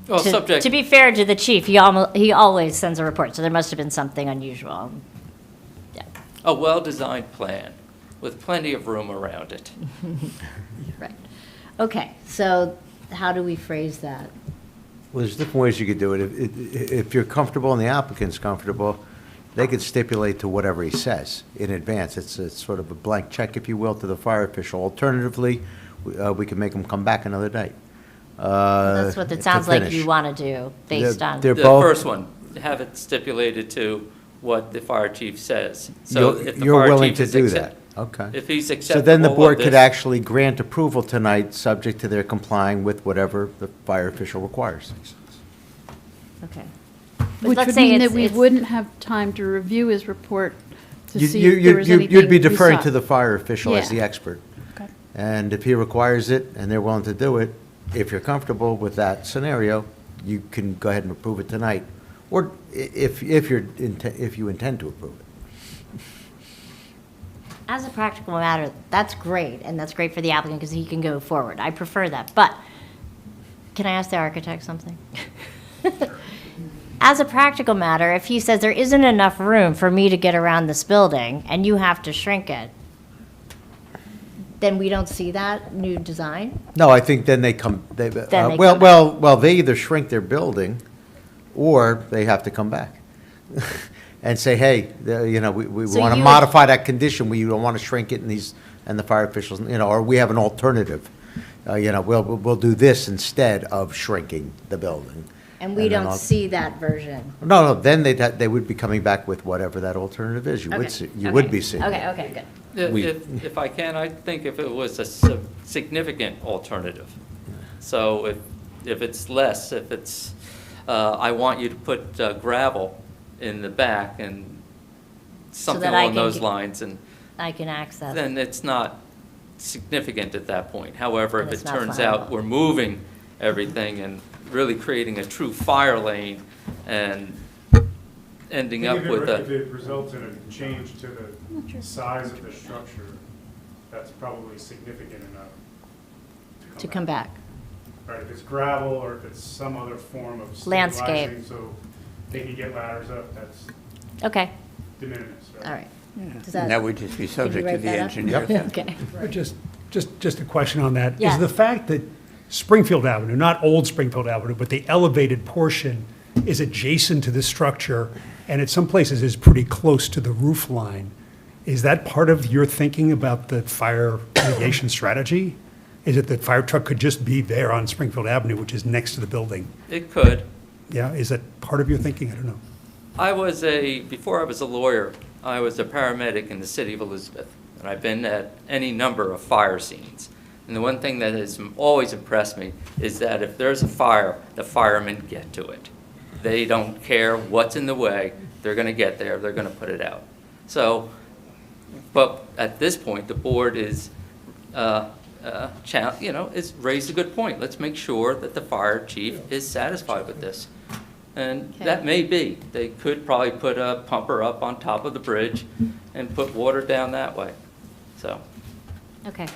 Well, subject- to be fair to the chief, he always sends a report, so there must have been something unusual. Yeah, A well-designed plan with plenty of room around it. right. Okay, so how do we phrase that? Well, there's different ways you could do it. If you're comfortable and the applicant's comfortable, they could stipulate to whatever he says in advance. It's sort of a blank check, if you will, to the fire official. Alternatively, we can make them come back another night. That's what it to sounds like finish. you want to do, based on. They're The both- first one, have it stipulated to what the fire chief says. So if the You're fire willing chief to is do accept- that? Okay. If he's So acceptable then the of board could this- actually grant approval tonight, subject to their complying with whatever the fire official requires. Okay. But Which let's would say mean that it's- we it's- wouldn't have time to review his report to You- see you- if there was anything You'd be we deferring saw. to the fire official as Yeah. the expert. Okay. And if he requires it and they're willing to do it, if you're comfortable with that scenario, you can go ahead and approve it tonight. Or if you intend to approve it. As a practical matter, that's great, and that's great for the applicant because he can go forward. I prefer that. But can I ask the architect something? As a practical matter, if he says there isn't enough room for me to get around this building and you have to shrink it, then we don't see that new design? No, I think then they come, they come well, they either shrink their building or they have to come back and say, hey, we So want to you- modify that condition. We don't want to shrink it and the fire officials, or we have an alternative. We'll do this instead of shrinking the building. And we And then don't I'll- see that version. No, then they would be coming back with whatever that alternative is. You would be seeing. Okay, okay, good. If I can, I think if it was a significant alternative. So if it's less, if it's, I want you to put gravel in the back and something that I along can those get- lines, and I can access. then it's not significant at that point. However, if And it's it not turns out flammable. we're moving everything and really creating a true fire lane and ending up with If a, it results in a change to the size of the structure, that's probably significant enough To come back. Right, if it's gravel or if it's some other form of Landscape. stabilizing, so they can get ladders up, that's Okay, de minimis, right? all right. Does And that would just be can you subject to write the that up? engineer. Okay. But just a question on that. Yeah. Is the fact that Springfield Avenue, not Old Springfield Avenue, but the elevated portion is adjacent to the structure and at some places is pretty close to the roof line, is that part of your thinking about the fire mitigation strategy? Is it that fire truck could just be there on Springfield Avenue, which is next to the building? it could. Yeah, is that part of your thinking? I don't know. Before I was a lawyer, I was a paramedic in the city of Elizabeth, and I've been at any number of fire scenes. And the one thing that has always impressed me is that if there's a fire, the firemen get to it. They don't care what's in the way, they're gonna get there, they're gonna put it out. So, but at this point, the board is, is raised a good point. Let's make sure that the fire chief is satisfied with this. And Okay. that may be, they could probably put a pumper up on top of the bridge and put water down that way, so. Okay,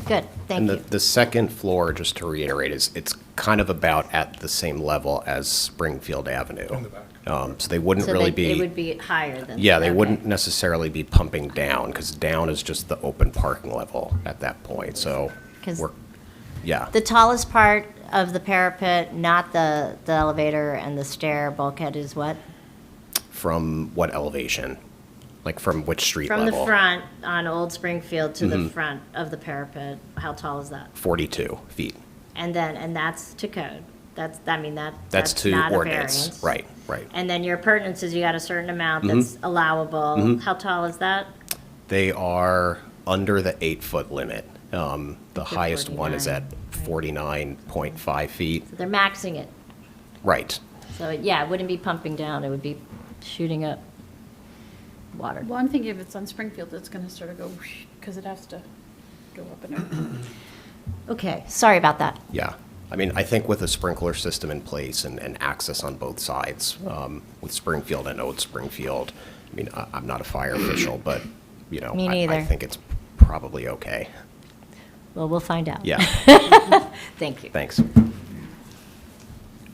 good, thank And you. the second floor, just to reiterate, it's kind of about at the same level as Springfield Avenue. In the back. So they wouldn't So really they- It be, would be higher than. yeah, they okay. wouldn't necessarily be pumping down, because down is just the open parking level at that point, so 'Cause we're, yeah. The tallest part of the parapet, not the elevator and the stair bulkhead is what? From what elevation? Like from which street From the level? front on Old Springfield to the front of the parapet, how tall is that? 42 feet. And that's to code. That's That's to not a ordinance. variance. Right, right. And then your appurtenances, you got a certain amount that's allowable. How tall is that? They are under the 8-foot limit. The highest one is at 49, 49.5 feet. So they're maxing it. Right. So, yeah, it wouldn't be pumping down, it would be shooting up water. Well, I'm thinking if it's on Springfield, it's gonna sort of go, because it has to go up and over. Okay, sorry about that. Yeah. I mean, I think with a sprinkler system in place and access on both sides, with Springfield and Old Springfield, I mean, I'm not a fire official, but, Me I neither. think it's probably okay. Well, we'll find out. Yeah. Thank you. Thanks.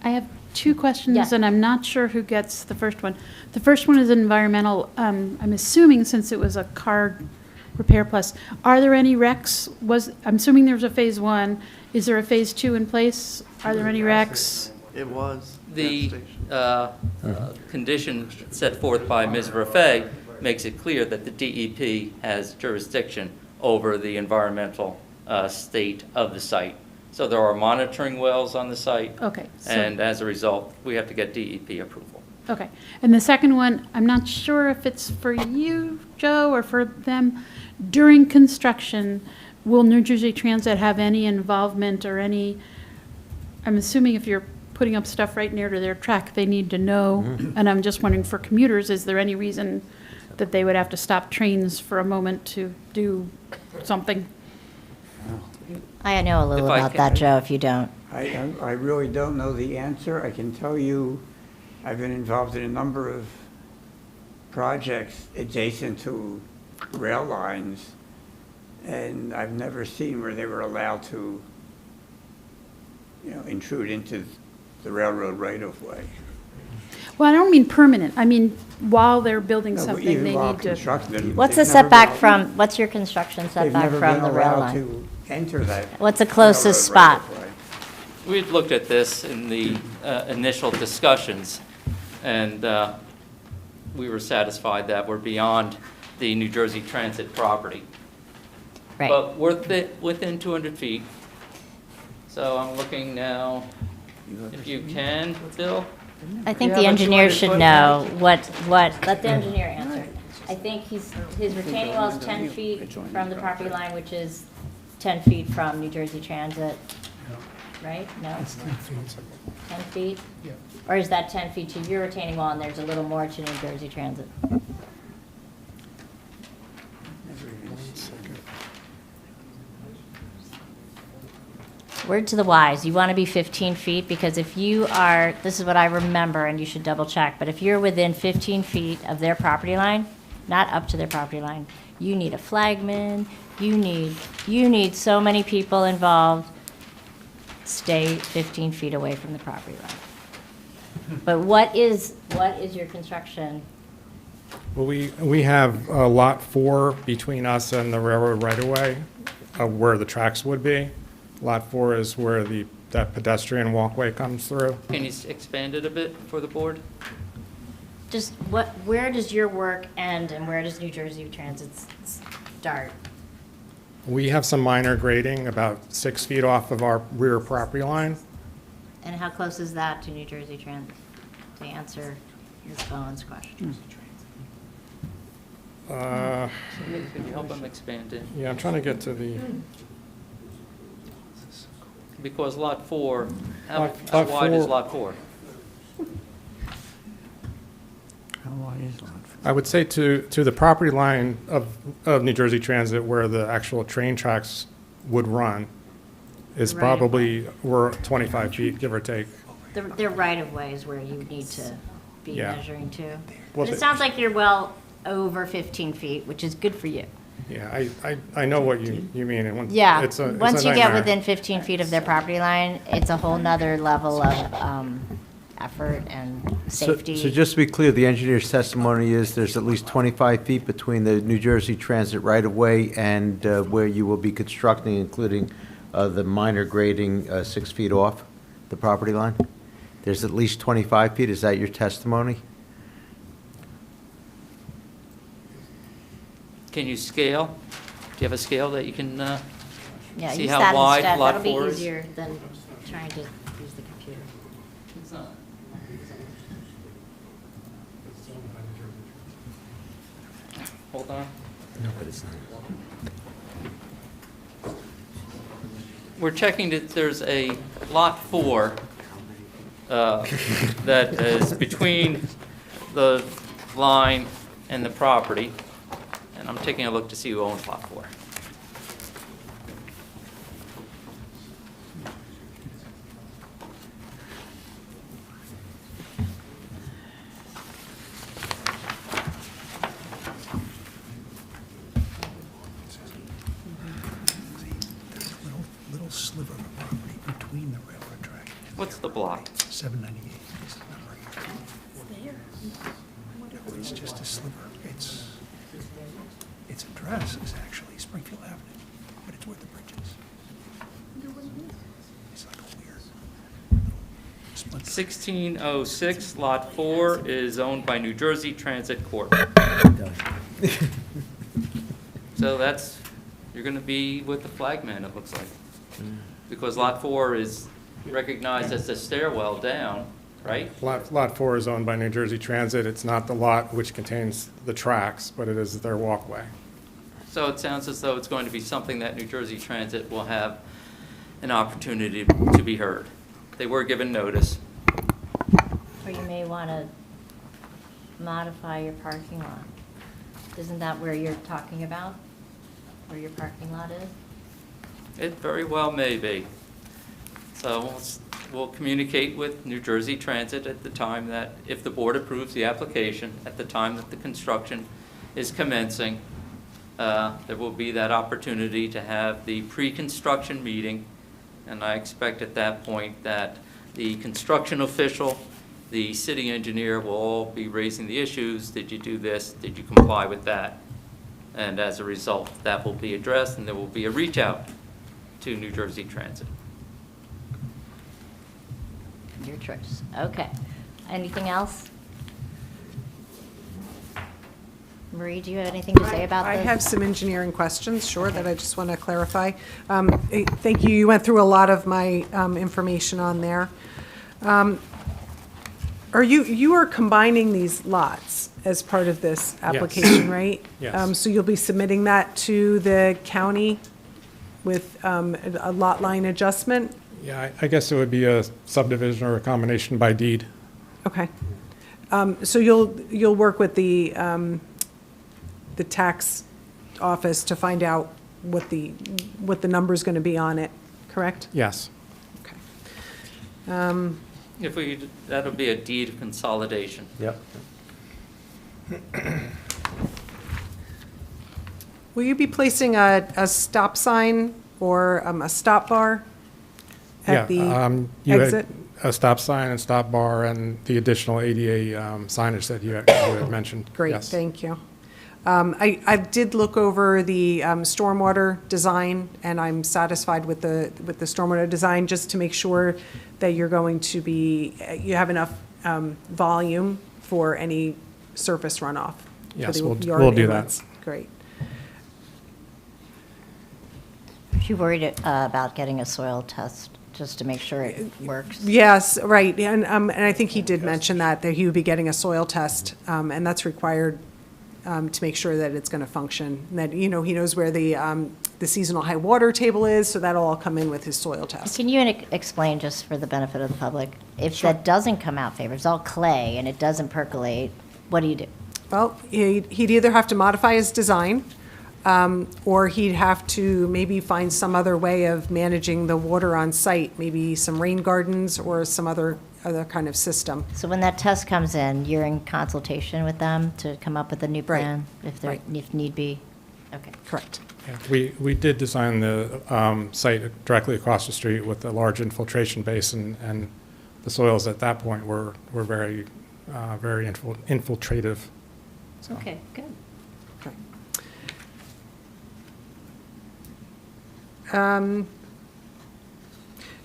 I have two questions, Yeah. and I'm not sure who gets the first one. The first one is environmental. I'm assuming since it was a car repair plus, are there any recs? I'm assuming there was a phase 1. Is there a phase 2 in place? Are there any recs? It was. The condition set forth by Ms. Raffay makes it clear that the DEP has jurisdiction over the environmental state of the site. So there are monitoring wells on the site. Okay. So, And as a result, we have to get DEP approval. okay. And the second one, I'm not sure if it's for you, Joe, or for them. During construction, will New Jersey Transit have any involvement or any, I'm assuming if you're putting up stuff right near to their track, they need to know. And I'm just wondering for commuters, is there any reason that they would have to stop trains for a moment to do something? I know a little If I about can- that, Joe, if you don't. I really don't know the answer. I can tell you, I've been involved in a number of projects adjacent to rail lines, and I've never seen where they were allowed to, intrude into the railroad right-of-way. Well, I don't mean permanent. I mean, while they're building No, but something, even they while need to. constructing, What's the they've never setback been- from, what's your construction setback from the rail They've never been allowed line? to enter that. What's the closest railroad spot? right-of-way. We had looked at this in the initial discussions, and we were satisfied that we're beyond the New Jersey Transit property. Right. But we're within 200 feet. So I'm looking now, if you can, Bill? I think You the have a engineer 200 should foot? know let the engineer answer. I think his retaining wall is 10 feet from the property line, which is 10 feet from New Jersey Transit, right? No? 10 feet? Or is that 10 feet to your retaining wall and there's a little more to New Jersey Transit? Word to the wise, you want to be 15 feet, because if you are, this is what I remember, and you should double check, but if you're within 15 feet of their property line, not up to their property line, you need a flagman, you need so many people involved. Stay 15 feet away from the property line. But what is your construction? Well, we have Lot 4 between us and the railroad right-of-way, where the tracks would be. Lot 4 is where that pedestrian walkway comes through. Can you expand it a bit for the board? Just where does your work end and where does New Jersey Transit start? We have some minor grading about 6 feet off of our rear property line. And how close is that to New Jersey Transit, to answer Ms. Bowen's question? Uh, Can you help them expand it? Yeah, I'm trying to get to the, Because Lot 4, how Lot wide is 4 Lot 4? How wide is Lot 4? I would say to the property line of New Jersey Transit where the actual train tracks would run is Right. probably, we're 25 feet, give or take. Their right-of-way is where you need to be Yeah. measuring to. Well, But it sounds like you're well over 15 feet, which is good for you. Yeah, I know what you mean. And Yeah, it's a once you get nightmare. within 15 feet of their property line, it's a whole nother level of effort and safety. So just to be clear, the engineer's testimony is there's at least 25 feet between the New Jersey Transit right-of-way and where you will be constructing, including the minor grading 6 feet off the property line? There's at least 25 feet, is that your testimony? Can you scale? Do you have a scale that you can Yeah, see use how that wide instead. Lot That'll 4 be is? easier than trying to use the computer. Hold on. No, but it's not. We're checking that there's a Lot 4 that is between the line and the property, and I'm taking a look to see who owns Lot 4. Little sliver of property between the railroad track. What's the block? 798. This is not right. No, it's just a sliver. Its address is actually Springfield Avenue, but it's where the bridge is. It's like a weird little splinter. 1606, Lot 4 is owned by New Jersey Transit Corp. So that's, you're going to be with the flagman, it looks like. Because Lot 4 is recognized as the stairwell down, right? Lot 4 is owned by New Jersey Transit. It's not the lot which contains the tracks, but it is their walkway. So it sounds as though it's going to be something that New Jersey Transit will have an opportunity to be heard. They were given notice. Or you may want to modify your parking lot. Isn't that where you're talking about? Where your parking lot is? It very well may be. So we'll communicate with New Jersey Transit at the time that, if the board approves the application, at the time that the construction is commencing, there will be that opportunity to have the pre-construction meeting, and I expect at that point that the construction official, the city engineer will all be raising the issues. Did you do this? Did you comply with that? And as a result, that will be addressed, and there will be a reach out to New Jersey Transit. Your choice. Okay. Anything else? Marie, do you have anything to say about this? I have some engineering questions, sure, that I just want to clarify. Thank you. You went through a lot of my information on there. You are combining these lots as part of this application, right? Yes. So you'll be submitting that to the county with a lot line adjustment? Yeah, I guess it would be a subdivision or a combination by deed. Okay. So you'll work with the tax office to find out what the number's going to be on it, correct? Yes. Okay. That'll be a deed of consolidation. Yep. Will you be placing a stop sign or a stop bar at the You exit? had a stop sign and stop bar and the additional ADA signage that you had mentioned. Great, Yes. thank you. I did look over the stormwater design, and I'm satisfied with the stormwater design, just to make sure that you're going to you have enough volume for any surface runoff. for Yes, the we'll yard do that. inlets. Great. Are you worried about getting a soil test, just to make sure it works? Yes, right, and I think he did mention that he would be getting a soil test, and that's required to make sure that it's going to function, and that, he knows where the seasonal high water table is, so that'll all come in with his soil test. Can you explain, just for the benefit of the public, if that doesn't come out favorable, it's all clay and it doesn't percolate, what do you do? Well, he'd either have to modify his design, or he'd have to maybe find some other way of managing the water on site, maybe some rain gardens or some other kind of system. So when that test comes in, you're in consultation with them to come up with a new plan, Right. if need be? Okay. Correct. Yeah, we did design the site directly across the street with a large infiltration basin, and the soils at that point were very infiltrative. So. Okay, good. Okay.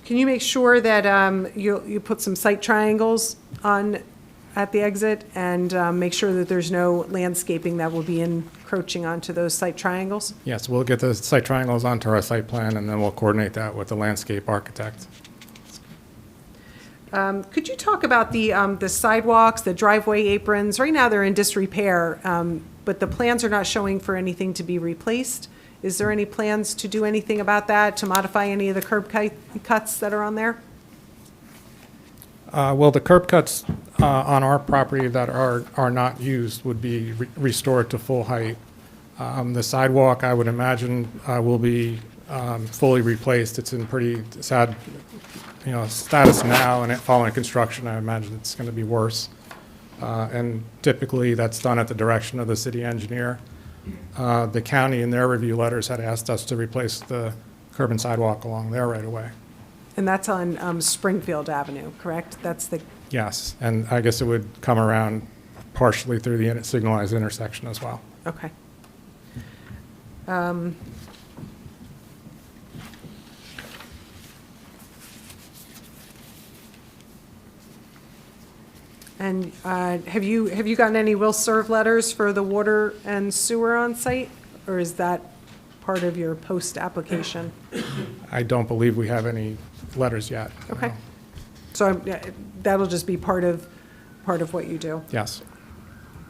Can you make sure that you put some site triangles at the exit, and make sure that there's no landscaping that will be encroaching onto those site triangles? Yes, we'll get the site triangles onto our site plan, and then we'll coordinate that with the landscape architect. Could you talk about the sidewalks, the driveway aprons? Right now, they're in disrepair, but the plans are not showing for anything to be replaced. Is there any plans to do anything about that, to modify any of the curb cuts that are on there? Well, the curb cuts on our property that are not used would be restored to full height. The sidewalk, I would imagine, will be fully replaced. It's in pretty sad, status now, and following construction, I imagine it's going to be worse. And typically, that's done at the direction of the city engineer. The county, in their review letters, had asked us to replace the curb and sidewalk along there right away. And that's on Springfield Avenue, correct? That's the, Yes, and I guess it would come around partially through the signalized intersection as well. okay. And have you gotten any will serve letters for the water and sewer on site? Or is that part of your post-application? I don't believe we have any letters yet. Okay. no. So that'll just be part of what you do? Yes.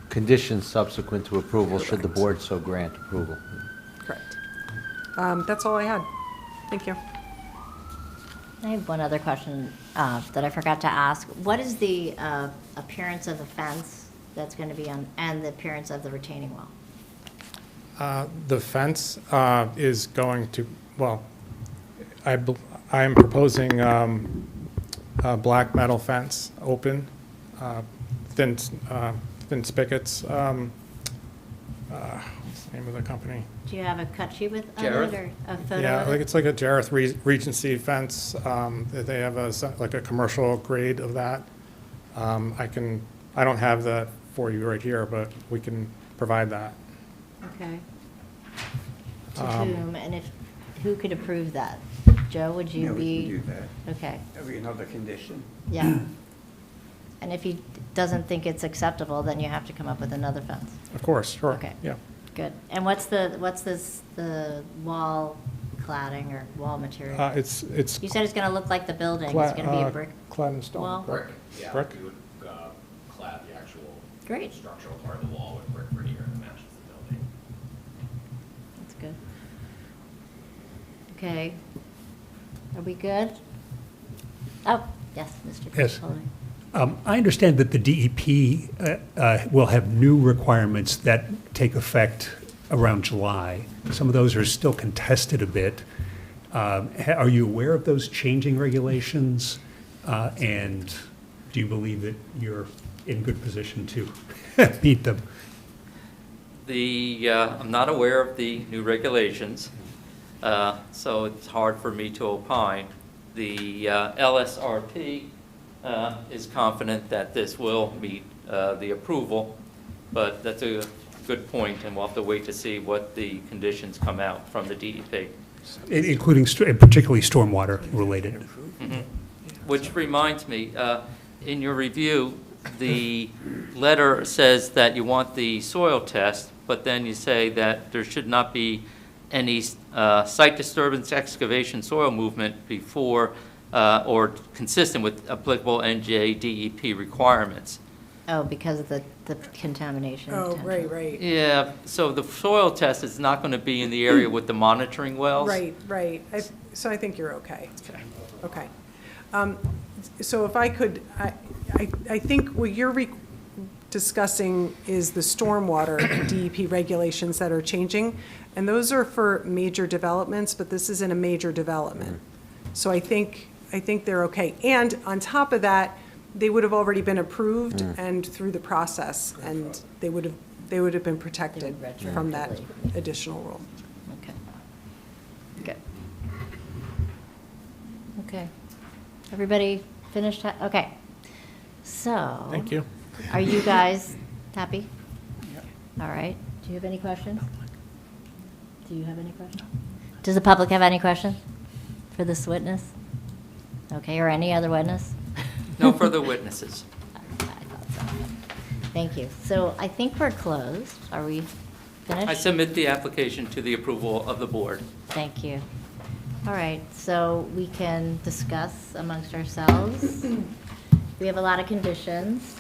Conditions subsequent to approval, should the board so grant approval. Correct. That's all I had. Thank you. I have one other question that I forgot to ask. What is the appearance of the fence that's going to be on, and the appearance of the retaining wall? The fence is going to, well, I am proposing a black metal fence, open, thin spigots. What's the name of the company? Do you have a cut sheet with of Jareth? it, or a photo Yeah, of like it? it's like a Jareth Regency fence. They have like a commercial grade of that. I don't have that for you right here, but we can provide that. Okay. To whom, and who could approve that? Joe, would you Yeah, we be? can do that. Okay, That'll be another condition. yeah. And if he doesn't think it's acceptable, then you have to come up with another fence. Of course, sure. Okay. Yeah. Good. And what's the wall cladding or wall material? It's You said it's going to look like the building. It's going to be a brick clad in stone. wall? correct? Yeah, Brick? we would clad the actual Great. structural part of the wall with brick veneer that matches the building. That's good. Okay. Are we good? Oh, yes, Mr. Yes. Capoli. I understand that the DEP will have new requirements that take effect around July. Some of those are still contested a bit. Are you aware of those changing regulations? And do you believe that you're in good position to meet them? I'm not aware of the new regulations, so it's hard for me to opine. The LSRP is confident that this will meet the approval, but that's a good point, and we'll have to wait to see what the conditions come out from the DEP. Including particularly stormwater related. Which reminds me, in your review, the letter says that you want the soil test, but then you say that there should not be any site disturbance, excavation, soil movement before or consistent with applicable NJ DEP requirements. Oh, because of the contamination. Oh, potential. right. Yeah, so the soil test is not going to be in the area with the monitoring wells. Right. So I think you're okay. Okay. Okay. So if I could, I think what you're discussing is the stormwater DEP regulations that are changing, and those are for major developments, but this isn't a major development. So I think they're okay. And on top of that, they would have already been approved and through the process, and they would have been protected from that additional rule. Okay. Good. Okay. Everybody finished? Okay. So. Thank you. Are you guys happy? All right. Do you have any questions? Do you have any questions? Does the public have any questions for this witness? Okay, or any other witness? No further witnesses. I thought so. Thank you. So I think we're closed. Are we finished? I submit the application to the approval of the board. Thank you. All right, so we can discuss amongst ourselves. We have a lot of conditions.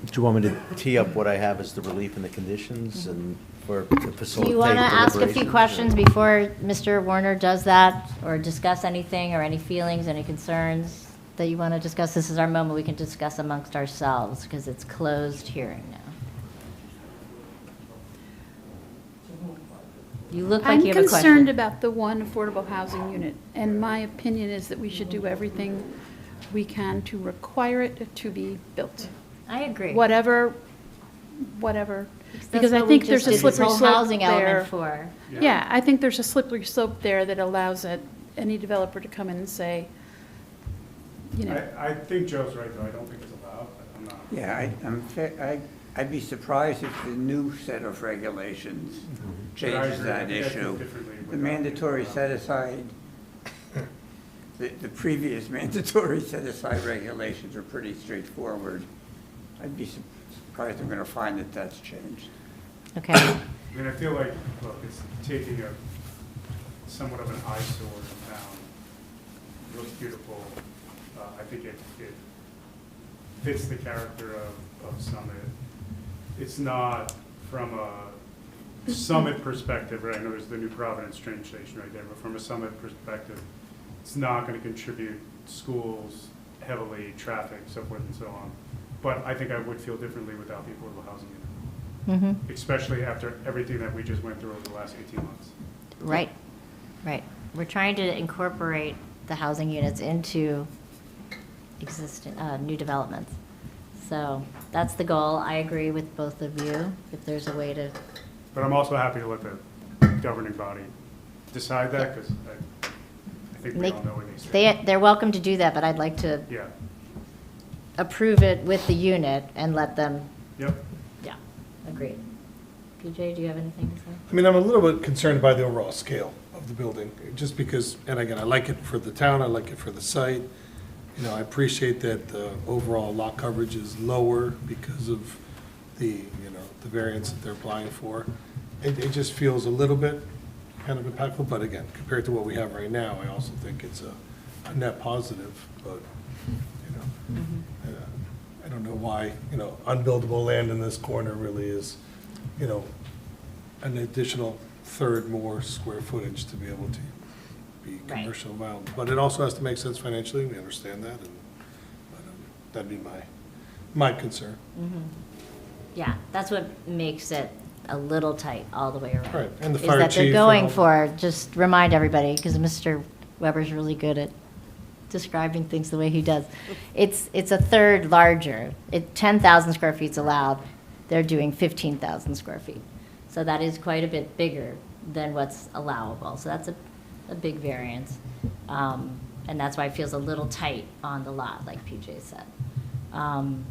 Do you want me to tee up what I have as the relief and the conditions and to facilitate Do you want to ask a few deliberations? questions before Mr. Warner does that, or discuss anything, or any feelings, any concerns that you want to discuss? This is our moment we can discuss amongst ourselves, because it's closed hearing now. You look like I'm you have a question. concerned about the one affordable housing unit, and my opinion is that we should do everything we can to require it to be built. I agree. Whatever, because I That's what we think there's just a did this slippery whole slope housing element there. for. Yeah, I think there's a slippery slope there that allows it any developer to come in and say, you know, I think Joe's right, though. I don't think it's allowed, but I'm not. Yeah, I'd be surprised if the new set of regulations changes agree. that I think issue. differently The without mandatory people. set-aside, the previous mandatory set-aside regulations are pretty straightforward. I'd be surprised I'm gonna find that that's changed. Okay, I mean, I feel like, look, it's taking a somewhat of an eyesore in town. It looks beautiful. I think it fits the character of Summit. It's not from a Summit perspective, right? I know there's the new Providence train station right there, but from a Summit perspective, it's not going to contribute schools heavily, traffic, so forth and so on. But I think I would feel differently without the affordable housing unit, especially after everything that we just went through over the last 18 months. right, right. We're trying to incorporate the housing units into existing, new developments. So that's the goal. I agree with both of you, if there's a way to, But I'm also happy to let the governing body decide that, because I think we all know what needs to be. they're welcome to do that, but I'd like to Yeah, approve it with the unit and let them, yep. yeah, agreed. PJ, do you have anything to say? I mean, I'm a little bit concerned by the overall scale of the building, just because, and again, I like it for the town, I like it for the site. You know, I appreciate that the overall lot coverage is lower because of the variance that they're applying for. It just feels a little bit kind of impactful, but again, compared to what we have right now, I also think it's a net positive, but, I don't know why, unbuildable land in this corner really is, an additional third more square footage to be able to be Right. commercial viable. But it also has to make sense financially, we understand that, but that'd be my concern. Yeah, that's what makes it a little tight all the way around. Right, and the Is fire that they're chief going and all- for, just remind everybody, because Mr. Weber's really good at describing things the way he does. It's a third larger. 10,000 square feet's allowed. They're doing 15,000 square feet. So that is quite a bit bigger than what's allowable. So that's a big variance. And that's why it feels a little tight on the lot, like PJ said. On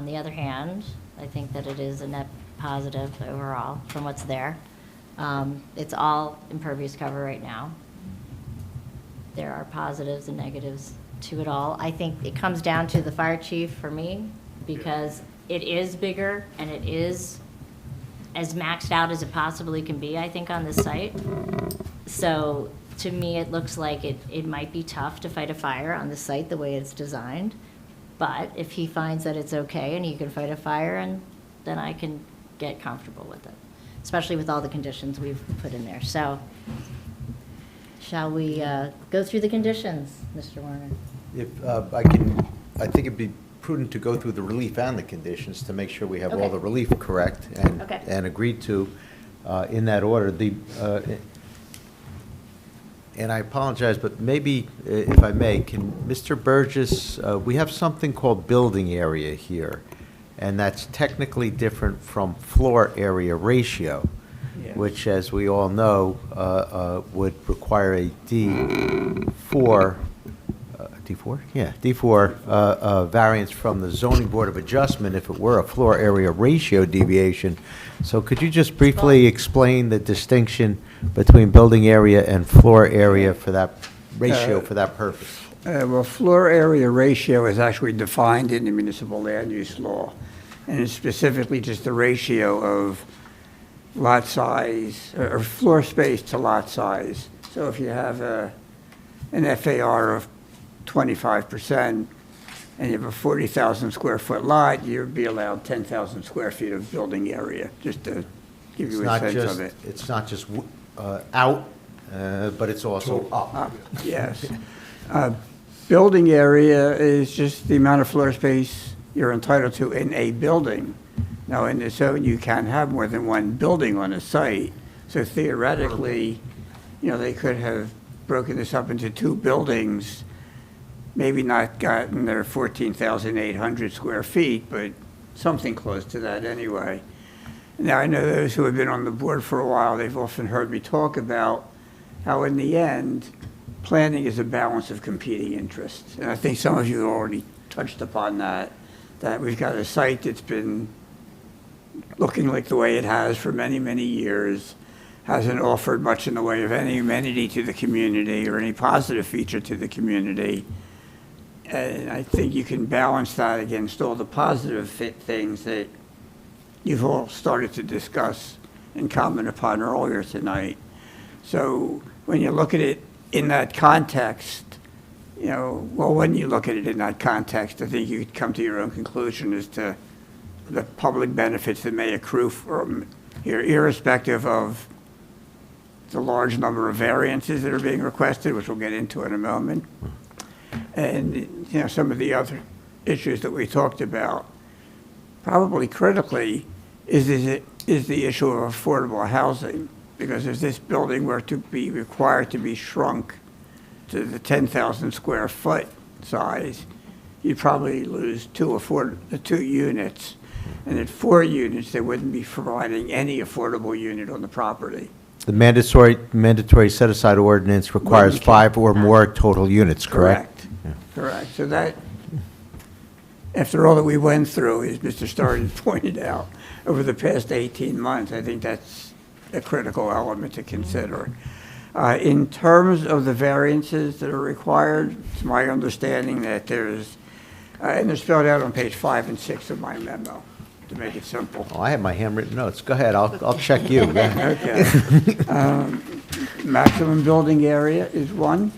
the other hand, I think that it is a net positive overall from what's there. It's all impervious cover right now. There are positives and negatives to it all. I think it comes down to the fire chief for me, because it is bigger and it is as maxed out as it possibly can be, I think, on this site. So to me, it looks like it might be tough to fight a fire on the site the way it's designed. But if he finds that it's okay and he can fight a fire, and then I can get comfortable with it, especially with all the conditions we've put in there. So shall we go through the conditions, Mr. Warner? If I think it'd be prudent to go through the relief and the conditions to make sure we have all Okay. the relief correct and Okay. and agreed to in that order. And I apologize, but maybe, if I may, can Mr. Burgess, we have something called building area here, and that's technically different from floor area ratio, Yes. which, as we all know, would require a D4, D4? Yeah, D4 variance from the zoning board of adjustment if it were a floor area ratio deviation. So could you just briefly explain the distinction between building area and floor area for that ratio, for that purpose? Well, floor area ratio is actually defined in the municipal land use law, and it's specifically just the ratio of lot size, or floor space to lot size. So if you have an FAR of 25%, and you have a 40,000 square foot lot, you'd be allowed 10,000 square feet of building area, just to give It's you a not sense just, of it. it's not just out, but it's also up. Yes. Building area is just the amount of floor space you're entitled to in a building. Now, in the zone, you can have more than one building on a site, so theoretically, they could have broken this up into two buildings, maybe not gotten their 14,800 square feet, but something close to that anyway. Now, I know those who have been on the board for a while, they've often heard me talk about how in the end, planning is a balance of competing interests. And I think some of you already touched upon that we've got a site that's been looking like the way it has for many, many years, hasn't offered much in the way of any amenity to the community or any positive feature to the community. And I think you can balance that against all the positive things that you've all started to discuss and comment upon earlier tonight. So when you look at it in that context, when you look at it in that context, I think you could come to your own conclusion as to the public benefits that may accrue from here, irrespective of the large number of variances that are being requested, which we'll get into in a moment. And, some of the other issues that we talked about. Probably critically is the issue of affordable housing, because if this building were to be required to be shrunk to the 10,000 square foot size, you'd probably lose two units. And at 4 units, they wouldn't be providing any affordable unit on the property. The mandatory set-aside ordinance requires 5 or more total units, correct? Correct. So that, after all that we went through, as Mr. Starr pointed out, over the past 18 months, I think that's a critical element to consider. In terms of the variances that are required, it's my understanding that there's, and they're spelled out on page 5 and 6 of my memo, to make it simple. Oh, I have my handwritten notes. Go ahead, I'll check you. Go ahead. Okay. Maximum building area is 1.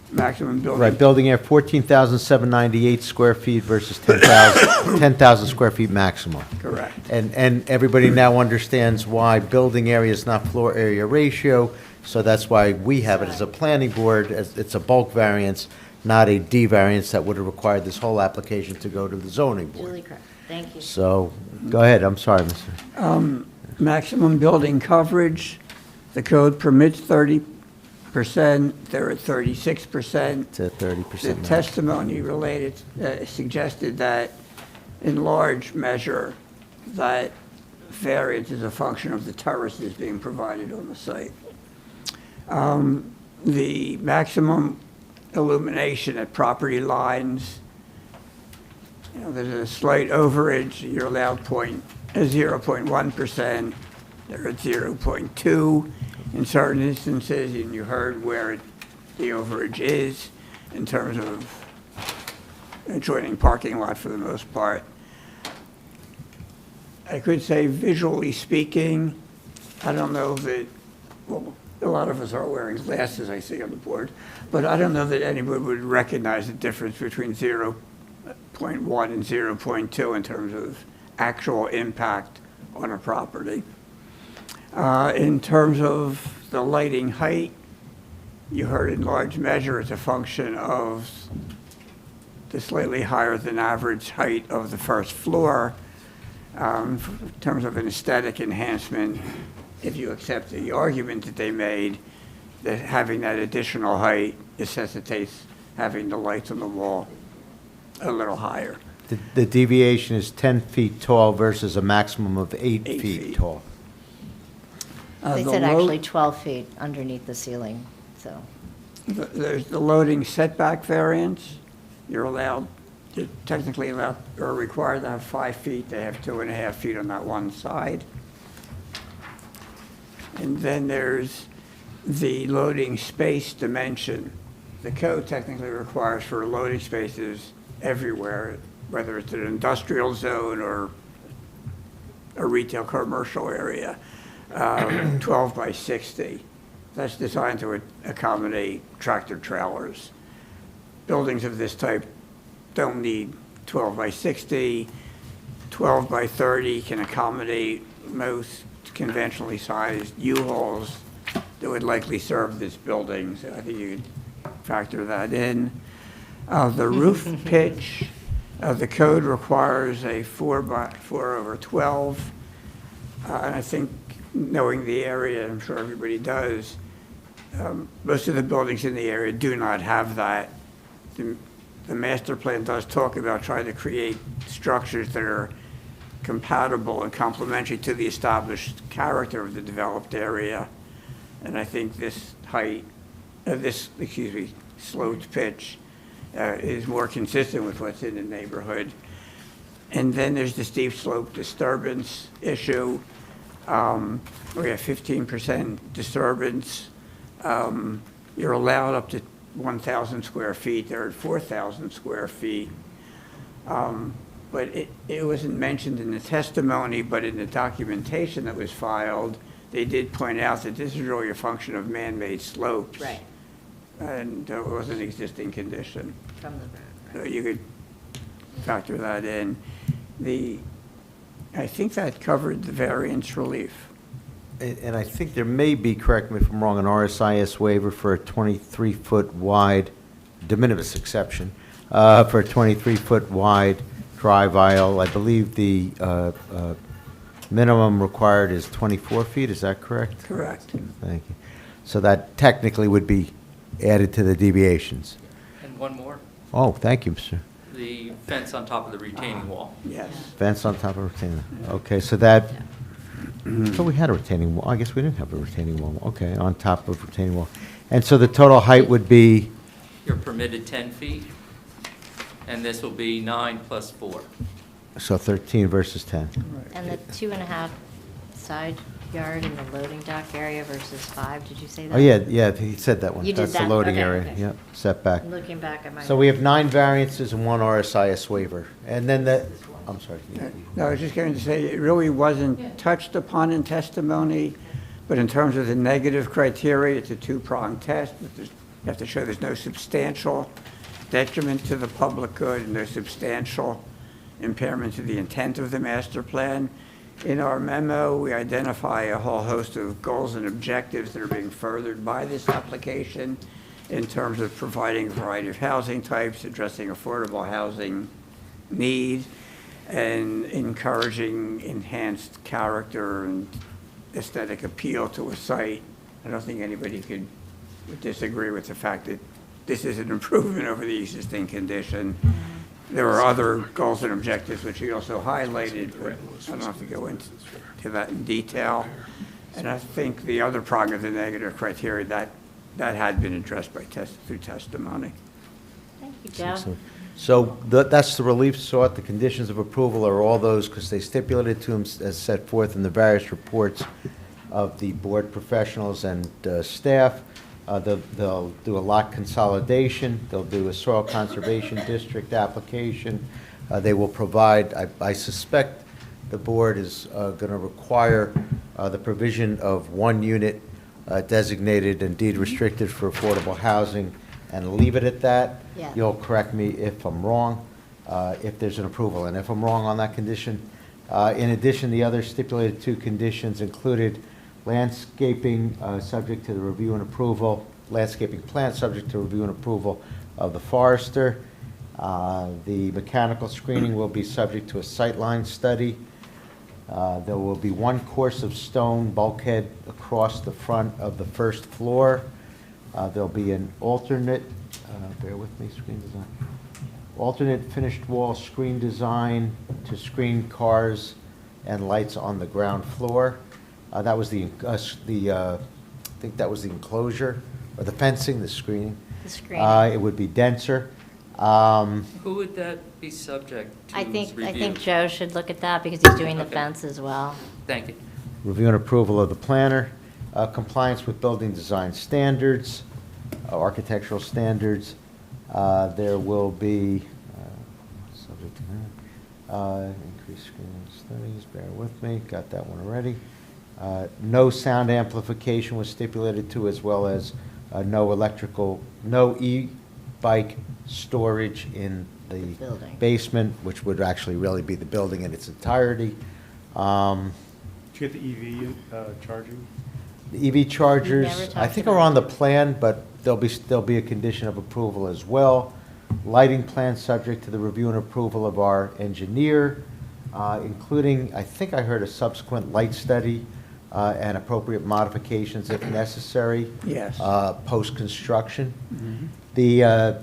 Maximum building. Right, building area 14,798 square feet versus 10,000 square feet maximum. Correct. And everybody now understands why building area is not floor area ratio, so that's why we have it as a planning board, as it's a bulk variance, not a D variance that would have required this whole application to go to the zoning board. Duly correct. Thank you. So, go ahead, I'm sorry, Mr. Maximum building coverage, the code permits 30%, they're at 36%. To 30%. The testimony related, suggested that in large measure, that variance is a function of the terraces being provided on the site. The maximum illumination at property lines, there's a slight overage, you're allowed 0.1%, they're at 0.2 in certain instances, and you heard where the overage is in terms of adjoining parking lot for the most part. I could say visually speaking, I don't know that, well, a lot of us are wearing glasses, I see on the board, but I don't know that anyone would recognize the difference between 0.1 and 0.2 in terms of actual impact on a property. In terms of the lighting height, you heard in large measure it's a function of the slightly higher than average height of the first floor. In terms of an aesthetic enhancement, if you accept the argument that they made, that having that additional height necessitates having the lights on the wall a little higher. The deviation is 10 feet tall versus a maximum of 8 feet tall. They The said load- actually 12 feet underneath the ceiling, so. There's the loading setback variance. You're technically allowed, or required to have 5 feet. They have 2.5 feet on that one side. And then there's the loading space dimension. The code technically requires for loading spaces everywhere, whether it's an industrial zone or a retail commercial area, 12 by 60. That's designed to accommodate tractor trailers. Buildings of this type don't need 12 by 60. 12 by 30 can accommodate most conventionally sized U-Hauls that would likely serve this building. So I think you could factor that in. The roof pitch, the code requires a 4/12. And I think, knowing the area, I'm sure everybody does, most of the buildings in the area do not have that. The master plan does talk about trying to create structures that are compatible and complementary to the established character of the developed area. And I think this height, sloped pitch is more consistent with what's in the neighborhood. And then there's the steep slope disturbance issue. We have 15% disturbance. You're allowed up to 1,000 square feet. They're at 4,000 square feet. But it wasn't mentioned in the testimony, but in the documentation that was filed, they did point out that this is really a function of man-made slopes. Right. And it was an existing condition. From the road, So right. you could factor that in. I think that covered the variance relief. And I think there may be, correct me if I'm wrong, an RSIS waiver for a 23-foot wide, de minimis exception, for a 23-foot wide drive aisle. I believe the minimum required is 24 feet, is that correct? Correct. Thank you. So that technically would be added to the deviations. And one more, Oh, thank you, sir. the fence on top of the retaining wall. Yes. Fence on top of retaining wall. Okay, so that, so we had a retaining wall. I guess we didn't have a retaining wall. Okay, on top of retaining wall. And so the total height would be, You're permitted 10 feet, and this will be 9 plus 4. so 13 versus 10. And the 2.5 side yard in the loading dock area versus 5, did you say that? Oh, yeah, he said that one. You did That's the that? loading Okay, area, okay. yep, setback. I'm looking back at my. So we have 9 variances and 1 RSIS waiver. And then I'm sorry. No, I was just going to say, it really wasn't touched upon in testimony, but in terms of the negative criteria, it's a two-pronged test. You have to show there's no substantial detriment to the public good and no substantial impairment to the intent of the master plan. In our memo, we identify a whole host of goals and objectives that are being furthered by this application in terms of providing a variety of housing types, addressing affordable housing need, and encouraging enhanced character and aesthetic appeal to a site. I don't think anybody would disagree with the fact that this is an improvement over the existing condition. There are other goals and objectives which he also highlighted, but I don't have to go into that in detail. And I think the other prong of the negative criteria, that had been addressed through testimony. Thank you, Joe. So that's the relief sought. The conditions of approval are all those because they stipulated to them as set forth in the various reports of the board professionals and staff. They'll do a lot consolidation. They'll do a soil conservation district application. They will provide, I suspect the board is going to require the provision of 1 unit designated and deed restricted for affordable housing and leave it at that. Yeah. You'll correct me if I'm wrong, if there's an approval, and if I'm wrong on that condition. In addition, the other stipulated 2 conditions included landscaping subject to the review and approval, landscaping plan subject to review and approval of the forester. The mechanical screening will be subject to a sightline study. There will be 1 course of stone bulkhead across the front of the first floor. There'll be an alternate, bear with me, screen design. Alternate finished wall screen design to screen cars and lights on the ground floor. That was I think that was the enclosure, or the fencing, the screening. The screening. It would be denser. Who would that be subject to I review? think Joe should look at that because he's doing the Okay. fence as well. Thank you. Review and approval of the planner, compliance with building design standards, architectural standards. There will be, subject to that, increased screening studies, bear with me, got that one already. No sound amplification was stipulated to, as well as no e-bike storage in the Building. basement, which would actually really be the building in its entirety. Did you get the EV charging? The EV chargers, never I talked think about are on the it. plan, but there'll be a condition of approval as well. Lighting plan subject to the review and approval of our engineer, including, I think I heard a subsequent light study and appropriate modifications if necessary. Yes. Post-construction.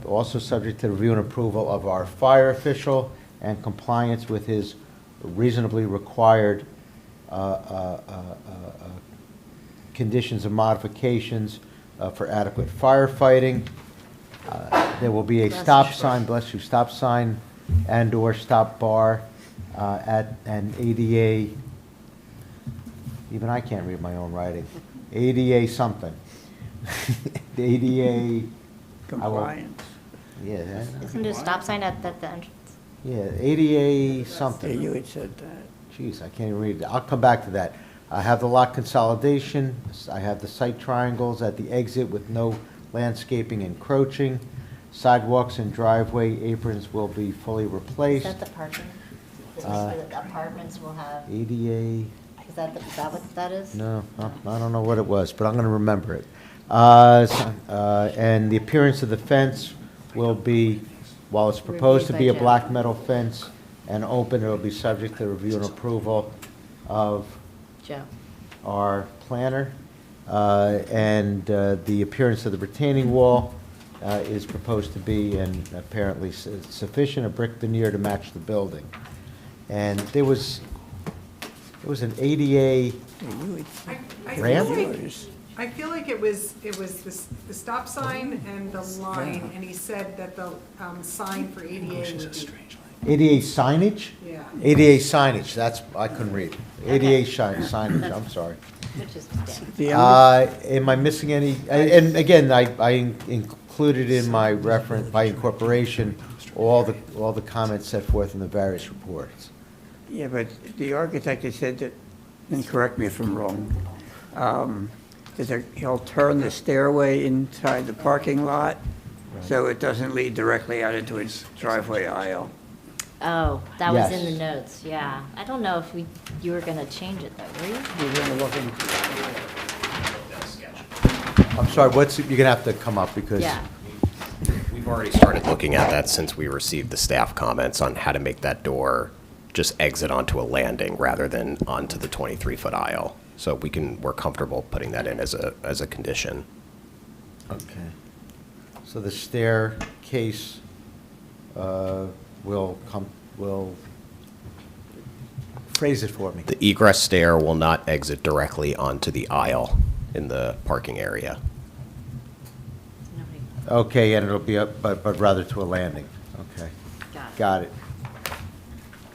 Also subject to review and approval of our fire official and compliance with his reasonably required conditions and modifications for adequate firefighting. There will be a stop sign, bless you, stop sign and/or stop bar at an ADA, even I can't read my own writing, ADA something. The ADA. Compliance. Yeah, Isn't there a stop sign at the entrance? yeah, ADA Yeah, something. you had said that. Jeez, I can't even read it. I'll come back to that. I have the lot consolidation. I have the site triangles at the exit with no landscaping encroaching. Sidewalks and driveway aprons will be fully Is replaced. that the parking? The apartments will have, ADA, is that what that is? no, I don't know what it was, but I'm going to remember it. And the appearance of the fence will be, while it's proposed to be a Reviewed by black Jim. metal fence and open, it'll be subject to review and approval of Joe. our planner. And the appearance of the retaining wall is proposed to be, and apparently sufficient, a brick veneer to match the building. And there was an ADA I ramp? feel like, I feel like it was the stop sign and the line, and he said that the sign for ADA would be. ADA signage? Yeah. ADA signage, that's, I couldn't read. ADA signage, I'm sorry. Which is standard. The only, Am I missing any, and again, I included in my reference, by incorporation, all the comments set forth in the various reports. yeah, but the architect has said that, and correct me if I'm wrong, that he'll turn the stairway inside the parking lot, so it doesn't lead directly out into its driveway aisle. Oh, that was in Yes. the notes, yeah. I don't know if you were gonna change it though, were you? We're going to look into I'm sorry, you're gonna have to come up because. Yeah. We've already started looking at that since we received the staff comments on how to make that door just exit onto a landing rather than onto the 23-foot aisle. So we're comfortable putting that in as a condition. Okay. So the staircase will phrase it for me. The egress stair will not exit directly onto the aisle in the parking area. Nobody Okay, and it'll be up, but rather to a landing. Okay, got it. got it.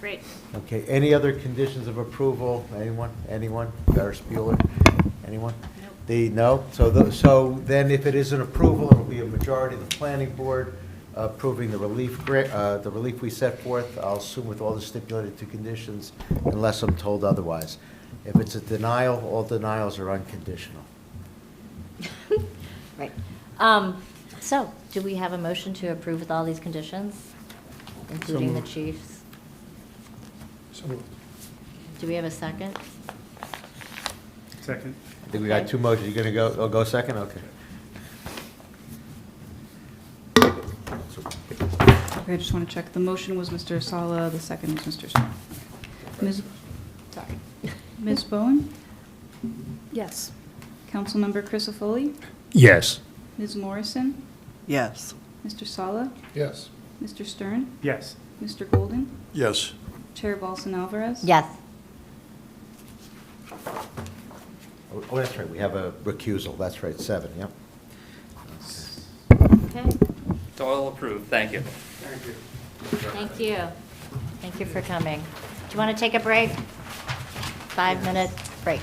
Great. Okay, any other conditions of approval? Anyone? Ferris Bueller? Anyone? No? So then if it is an approval, it'll be a majority of the planning board approving the relief we set forth, I'll assume with all the stipulated two conditions, unless I'm told otherwise. If it's a denial, all denials are unconditional. Right. So, do we have a motion to approve with all these conditions, including the moved. chief's? So moved. Do we have a second? Second? I think we got two motions. You gonna go second? Okay. Okay, I just want to check. The motion was Mr. Sala, the second was Mr. Stern. Sorry. Ms. Bowen? Yes. Councilmember Crisafulli? Yes. Ms. Morrison? Yes. Mr. Sala? Yes. Mr. Stern? Yes. Mr. Golden? Yes. Chair Balsan Alvarez? Yes. Oh, that's right, we have a recusal. That's right, 7, yep. Okay. It's all approved, thank you. Thank you. Thank you. Thank you for coming. Do you want to take a break? 5-minute break.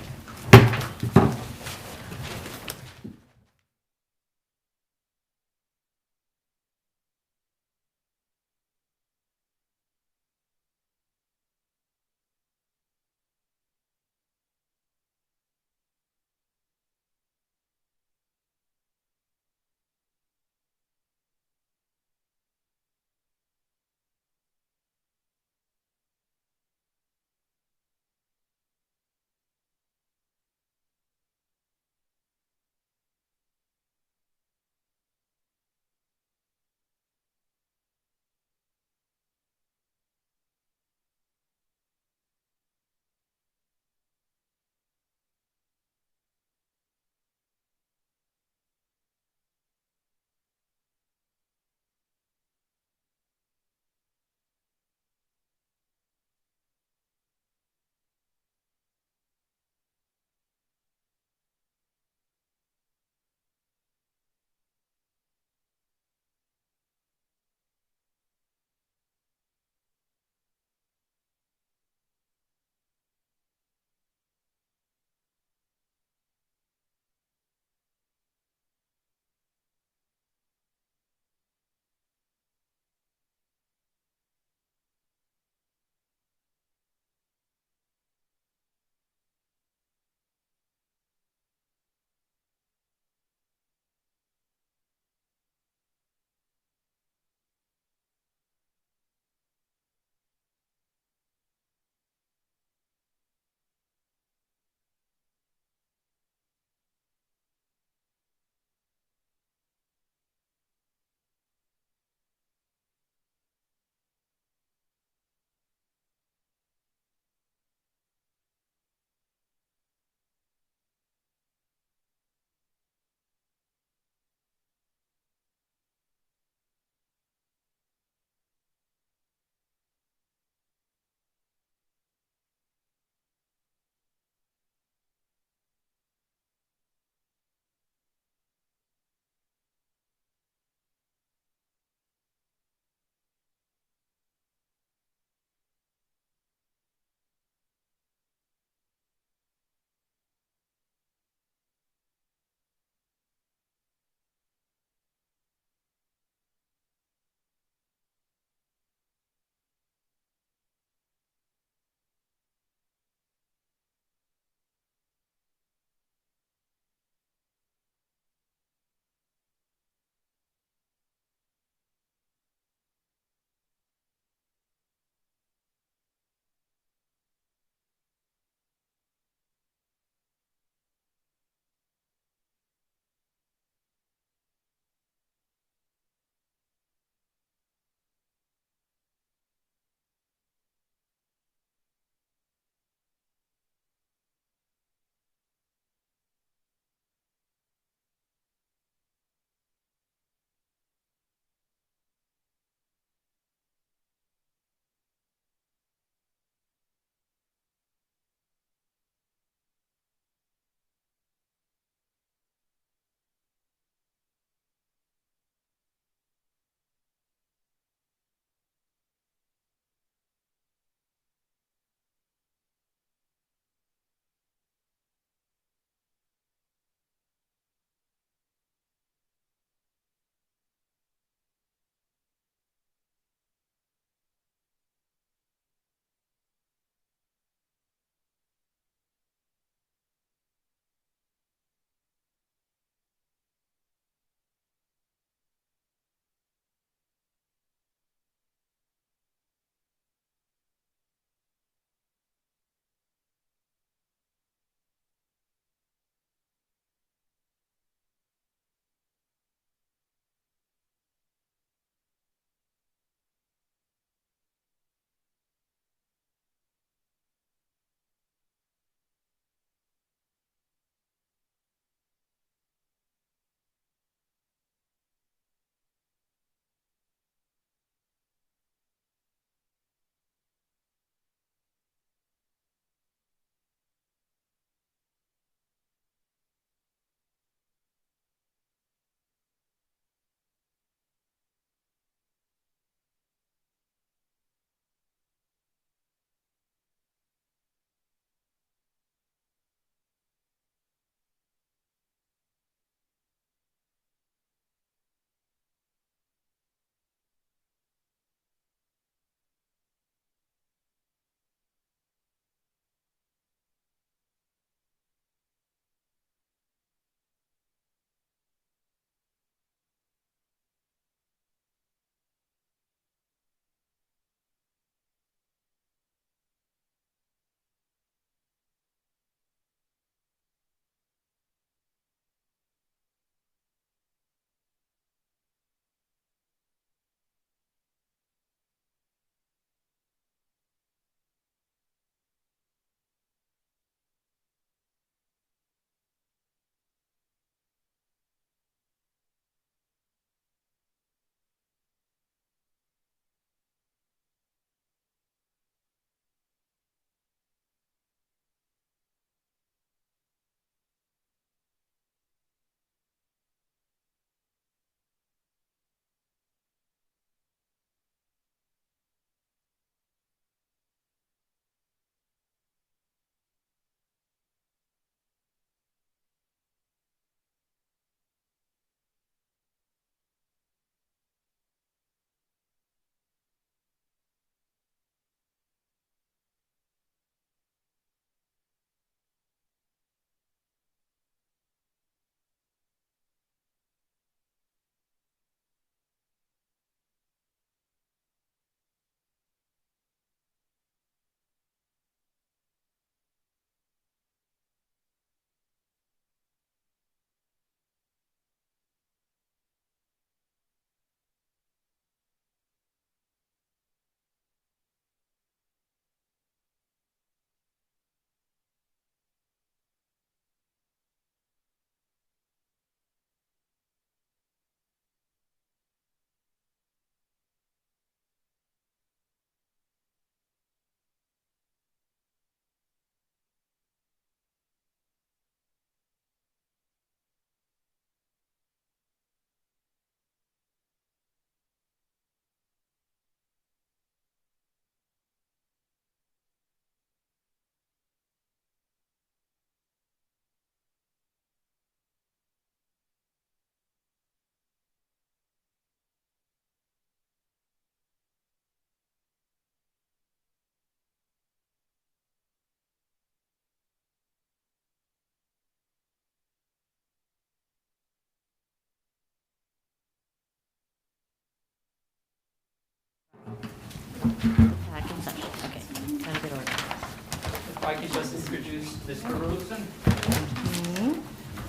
Back in session, okay. Gotta get order. If I could just introduce Mr. Rosen.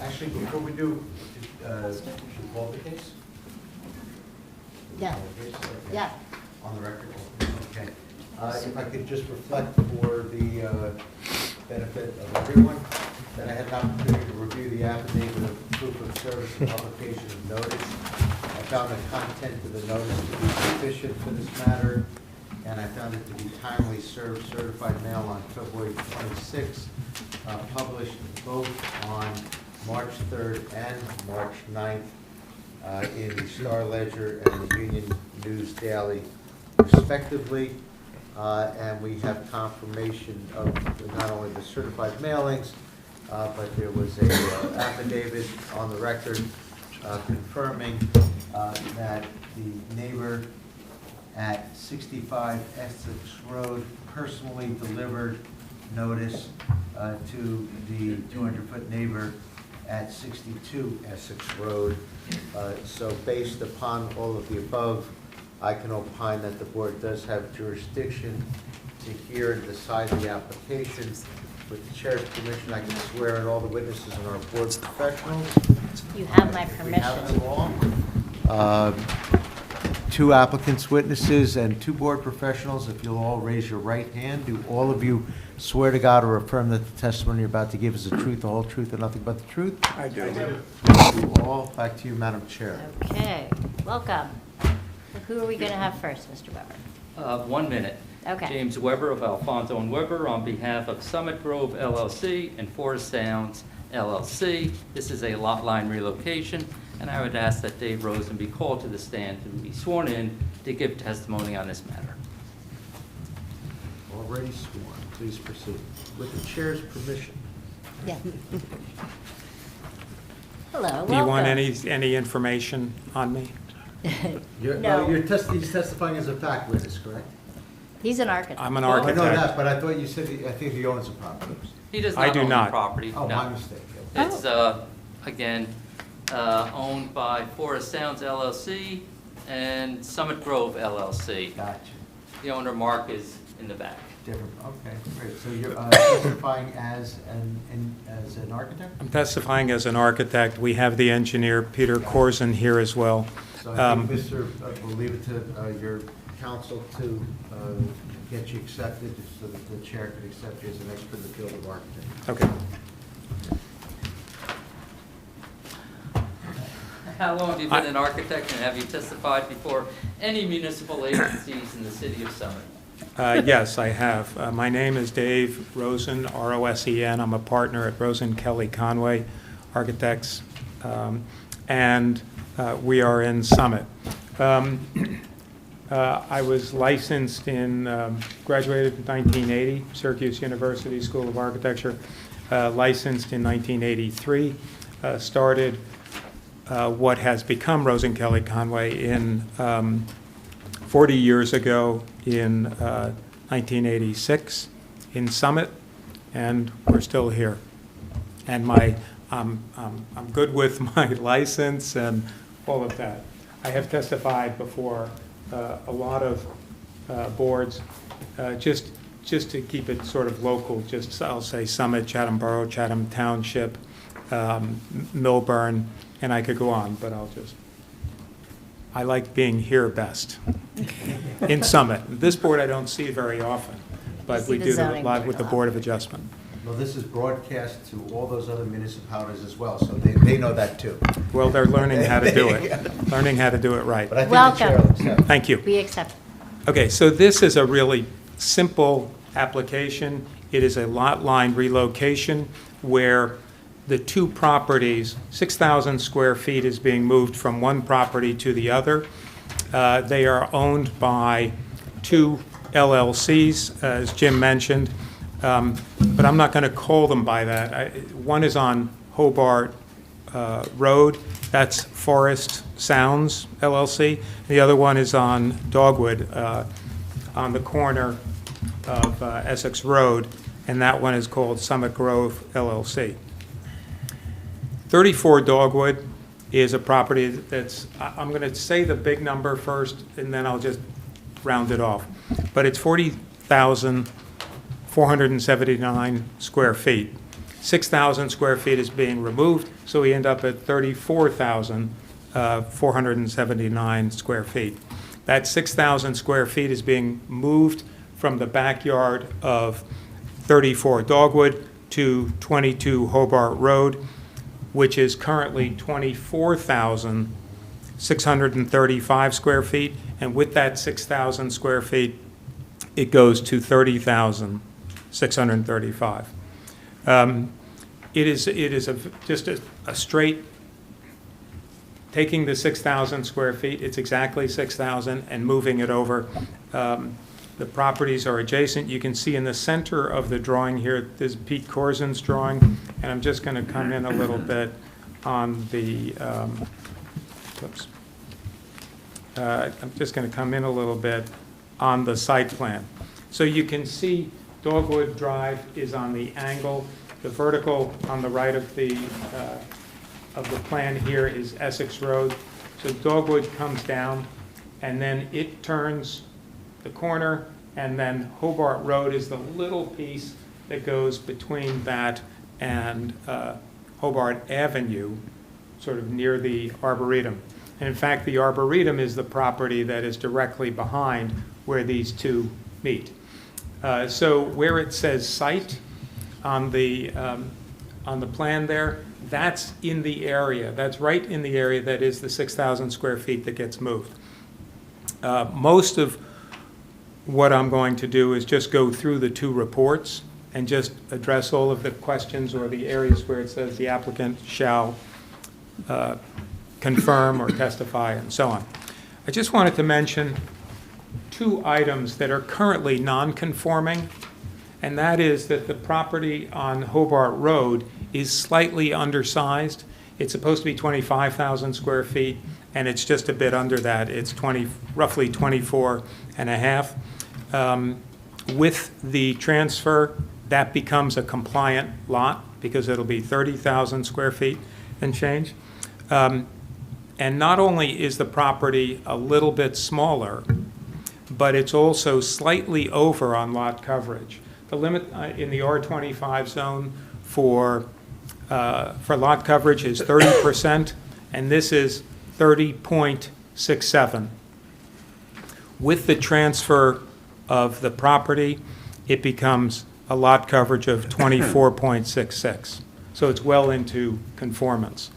Actually, before we do, should we call the case? Yeah, Call the case? Okay. yeah. On the record? Okay. If I could just reflect for the benefit of everyone, that I had an opportunity to review the affidavit of proof of service and publication of notice. I found the content of the notice to be sufficient for this matter, and I found it to be timely served, certified mail on February 26th, published both on March 3rd and March 9th in the Star Ledger and the Union News Daily respectively. And we have confirmation of not only the certified mailings, but there was a affidavit on the record confirming that the neighbor at 65 Essex Road personally delivered notice to the 200-foot neighbor at 62 Essex Road. So based upon all of the above, I can opine that the board does have jurisdiction to hear and decide the application. With the chair's permission, I can swear in all the witnesses and our board professionals. You have my We have them permission. all. Two applicants' witnesses and two board professionals. If you'll all raise your right hand, do all of you swear to God or affirm that the testimony you're about to give is the truth, the whole truth, and nothing but the truth? I do. You all. Back to you, Madam Chair. Okay, welcome. Who are we going to have first, Mr. Weber? 1 minute. Okay. James Weber of Alfonso and Weber on behalf of Summit Grove LLC and Forest Sounds LLC. This is a lot line relocation, and I would ask that Dave Rosen be called to the stand and be sworn in to give testimony on this matter. Already sworn. Please proceed. With the chair's permission. Yeah. Hello, welcome. Do you want any information on me? No. He's testifying as a fact witness, correct? He's an architect. I'm an I know architect. that, but I thought you said, I think he owns the property. He does I not do own the not. property. Oh, no. my mistake. It's, again, owned by Forest Sounds LLC and Summit Grove LLC. Gotcha. The owner, Mark, is in the back. Different, okay, great. So you're testifying as an architect? I'm testifying as an architect. We have the engineer, Peter Korzen, here as well. So I think, we'll leave it to your counsel to get you accepted, so that the chair could accept you as an expert in the field of architecture. Okay. How long have you been an architect, and have you testified before any municipal agencies in the city of Summit? Yes, I have. My name is Dave Rosen, R-O-S-E-N. I'm a partner at Rosen Kelly Conway Architects, and we are in Summit. I was licensed graduated in 1980, Syracuse University School of Architecture, licensed in 1983, started what has become Rosen Kelly Conway in 40 years ago in 1986 in Summit, and we're still here. And I'm good with my license and all of that. I have testified before a lot of boards, just to keep it sort of local. I'll say Summit, Chatham Borough, Chatham Township, Millburn, and I could go on, but I like being here best in Summit. This board I don't see very often, but see we the do zoning a lot board with the a lot. Board of Adjustment. Well, this is broadcast to all those other municipalities as well, so they know that too. Well, they're learning how to do it, learning how to do it right. But I think the chair will Welcome. accept. Thank you. We accept. Okay, so this is a really simple application. It is a lot line relocation where the two properties, 6,000 square feet is being moved from one property to the other. They are owned by two LLCs, as Jim mentioned, but I'm not going to call them by that. One is on Hobart Road, that's Forest Sounds LLC. The other one is on Dogwood, on the corner of Essex Road, and that one is called Summit Grove LLC. 34 Dogwood is a property that's, I'm going to say the big number first, and then I'll just rounded off. But it's 40,479 square feet. 6,000 square feet is being removed, so we end up at 34,479 square feet. That 6,000 square feet is being moved from the backyard of 34 Dogwood to 22 Hobart Road, which is currently 24,635 square feet. And with that 6,000 square feet, it goes to 30,635. It is just a straight, taking the 6,000 square feet, it's exactly 6,000, and moving it over. The properties are adjacent. You can see in the center of the drawing here, this is Pete Corzin's drawing, and I'm just going to come in a little bit on the, I'm just going to come in a little bit on the site plan. So you can see Dogwood Drive is on the angle. The vertical on the right of the plan here is Essex Road. So Dogwood comes down, and then it turns the corner, and then Hobart Road is the little piece that goes between that and Hobart Avenue, sort of near the Arboretum. And in fact, the Arboretum is the property that is directly behind where these two meet. So where it says site on the plan there, that's in the area. That's right in the area that is the 6,000 square feet that gets moved. Most of what I'm going to do is just go through the two reports and just address all of the questions or the areas where it says the applicant shall confirm or testify and so on. I just wanted to mention two items that are currently non-conforming, and that is that the property on Hobart Road is slightly undersized. It's supposed to be 25,000 square feet, and it's just a bit under that. It's roughly 24 and a half. With the transfer, that becomes a compliant lot because it'll be 30,000 square feet and change. And not only is the property a little bit smaller, but it's also slightly over on lot coverage. The limit in the R25 zone for lot coverage is 30%, and this is 30.67. With the transfer of the property, it becomes a lot coverage of 24.66. So it's well into conformance.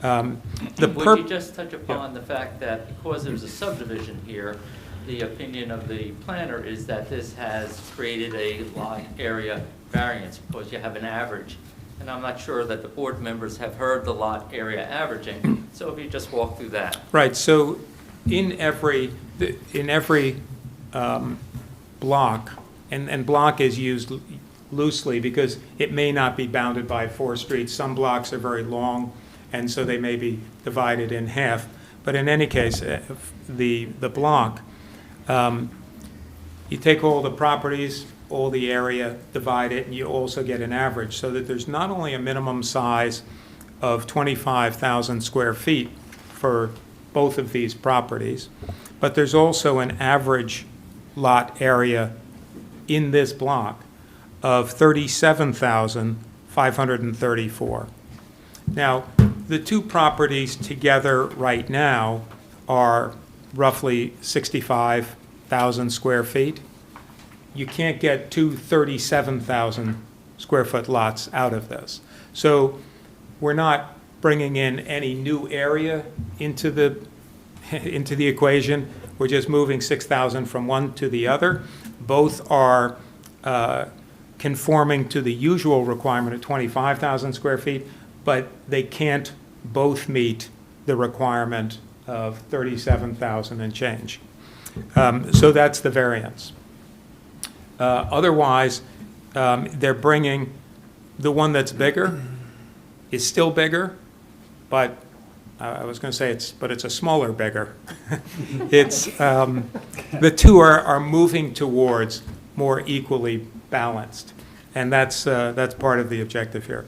Would you just touch upon the fact that because there's a subdivision here, the opinion of the planner is that this has created a lot area variance because you have an average. And I'm not sure that the board members have heard the lot area averaging. So if you just walk through that. Right. So in every block, and block is used loosely because it may not be bounded by 4 streets. Some blocks are very long, and so they may be divided in half. But in any case, the block, you take all the properties, all the area, divide it, and you also get an average, so that there's not only a minimum size of 25,000 square feet for both of these properties, but there's also an average lot area in this block of 37,534. Now, the two properties together right now are roughly 65,000 square feet. You can't get two 37,000 square foot lots out of this. So we're not bringing in any new area into the equation. We're just moving 6,000 from one to the other. Both are conforming to the usual requirement of 25,000 square feet, but they can't both meet the requirement of 37,000 and change. So that's the variance. Otherwise, they're bringing, the one that's bigger is still bigger, but I was going to say it's a smaller bigger. It's, the two are moving towards more equally balanced, and that's part of the objective here.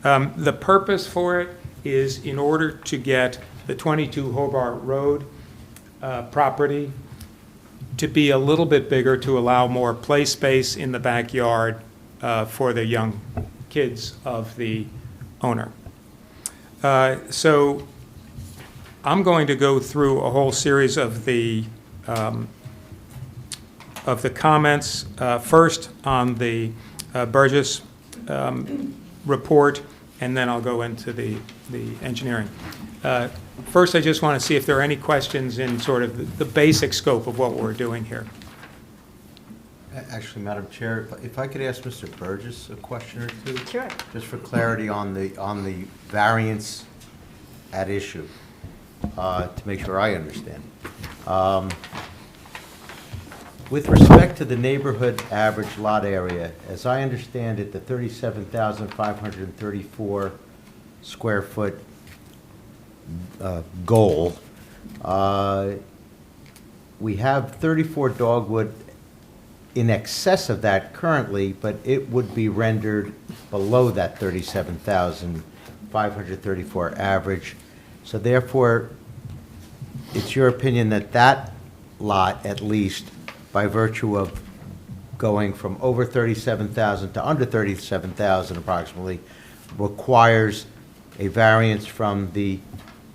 The purpose for it is in order to get the 22 Hobart Road property to be a little bit bigger to allow more play space in the backyard for the young kids of the owner. So I'm going to go through a whole series of the comments, first on the Burgess report, and then I'll go into the engineering. First, I just want to see if there are any questions in sort of the basic scope of what we're doing here. Actually, Madam Chair, if I could ask Mr. Burgess a question or two? Sure. Just for clarity on the variance at issue, to make sure I understand. With respect to the neighborhood average lot area, as I understand it, the 37,534 square foot goal, we have 34 dogwood in excess of that currently, but it would be rendered below that 37,534 average. So therefore, it's your opinion that that lot, at least, by virtue of going from over 37,000 to under 37,000 approximately, requires a variance from the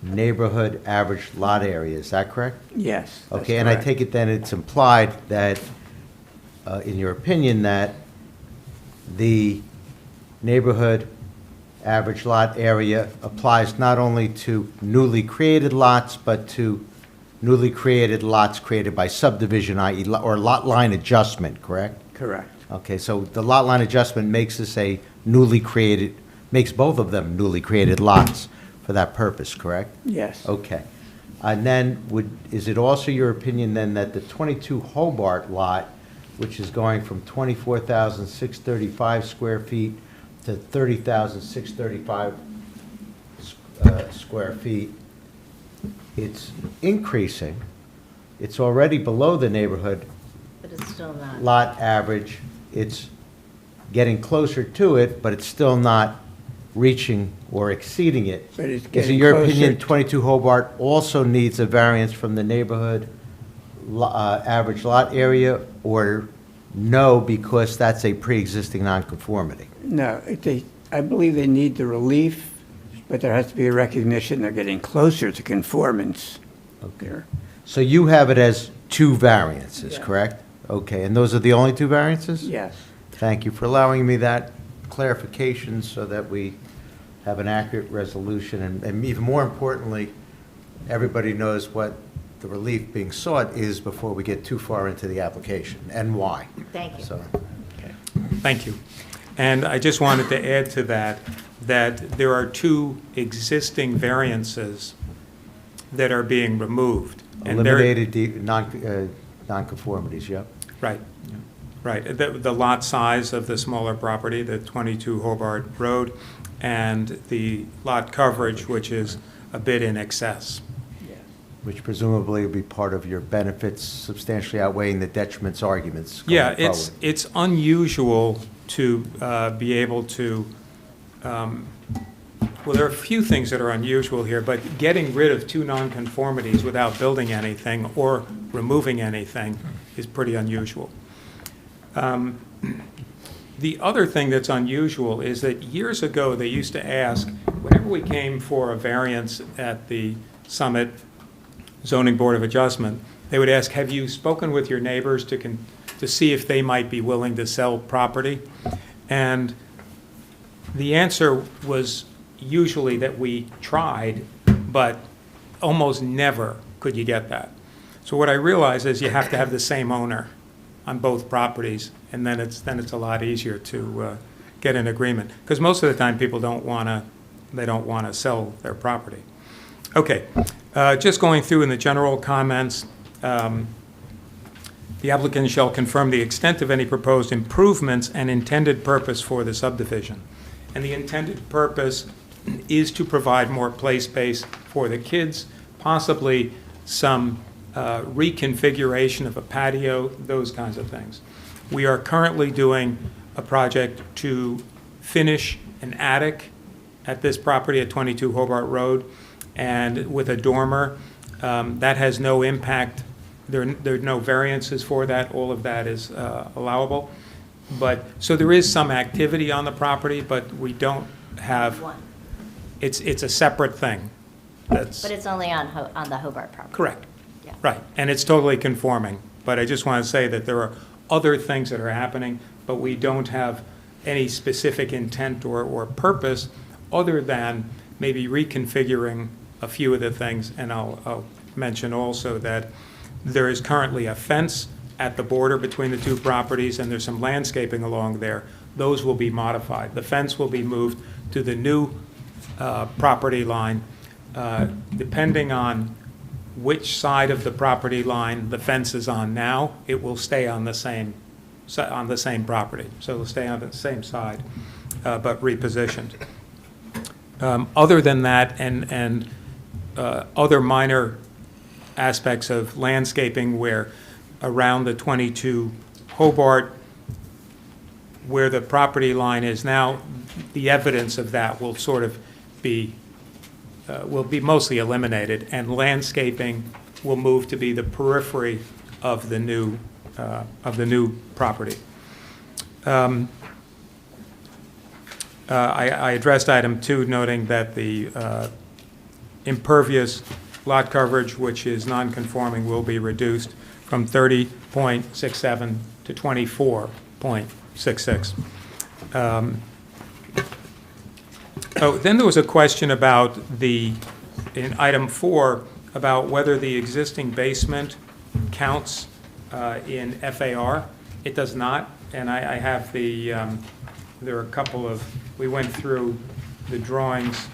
neighborhood average lot area. Is that correct? Yes. that's Okay, and I correct. take it then it's implied that, in your opinion, that the neighborhood average lot area applies not only to newly created lots, but to newly created lots created by subdivision, i.e., or lot line adjustment, correct? Correct. Okay, so the lot line adjustment makes this a newly created, makes both of them newly created lots for that purpose, correct? Yes. Okay. And then is it also your opinion then that the 22 Hobart lot, which is going from 24,635 square feet to 30,635 square feet, it's increasing, it's already below the neighborhood But it's still not. lot average, it's getting closer to it, but it's still not reaching or exceeding it. But it's Is it getting your closer opinion to- 22 Hobart also needs a variance from the neighborhood average lot area, or no, because that's a pre-existing nonconformity? No, I believe they need the relief, but there has to be a recognition they're getting closer to conformance. Okay. So you have it as two variances, Yeah. correct? Okay, and those are the only two variances? Yes. Thank you for allowing me that clarification so that we have an accurate resolution, and even more importantly, everybody knows what the relief being sought is before we get too far into the application, and why. Thank you. So, Thank you. And I just wanted to add to that, that there are two existing variances that are being removed. And they're- eliminated nonconformities, yep. Right, right. The lot size of the smaller property, the 22 Hobart Road, and the lot coverage, which is a bit in excess. Which presumably will be part of your benefits substantially outweighing the detriments arguments going Yeah, forward. it's unusual to be able to, well, there are a few things that are unusual here, but getting rid of two nonconformities without building anything or removing anything is pretty unusual. The other thing that's unusual is that years ago, they used to ask, whenever we came for a variance at the Summit Zoning Board of Adjustment, they would ask, have you spoken with your neighbors to see if they might be willing to sell property? And the answer was usually that we tried, but almost never could you get that. So what I realized is you have to have the same owner on both properties, and then it's a lot easier to get an agreement. Because most of the time, people don't want to sell their property. Okay, just going through in the general comments, the applicant shall confirm the extent of any proposed improvements and intended purpose for the subdivision. And the intended purpose is to provide more play space for the kids, possibly some reconfiguration of a patio, those kinds of things. We are currently doing a project to finish an attic at this property at 22 Hobart Road, and with a dormer. That has no impact there are no variances for that. All of that is allowable. But, so there is some activity on the property, but we don't have, One. it's a separate thing. That's But it's only on the Hobart property. correct. Yeah. Right, and it's totally conforming. But I just want to say that there are other things that are happening, but we don't have any specific intent or purpose other than maybe reconfiguring a few of the things. And I'll mention also that there is currently a fence at the border between the two properties, and there's some landscaping along there. Those will be modified. The fence will be moved to the new property line. Depending on which side of the property line the fence is on now, it will stay on the same property. So it'll stay on the same side, but repositioned. Other than that, and other minor aspects of landscaping where around the 22 Hobart, where the property line is now, the evidence of that will sort of be mostly eliminated, and landscaping will move to be the periphery of the new property. I addressed item 2, noting that the impervious lot coverage, which is non-conforming, will be reduced from 30.67 to 24.66. Then there was a question about in item 4, about whether the existing basement counts in FAR. It does not, and I have there are a couple of, we went through the drawings,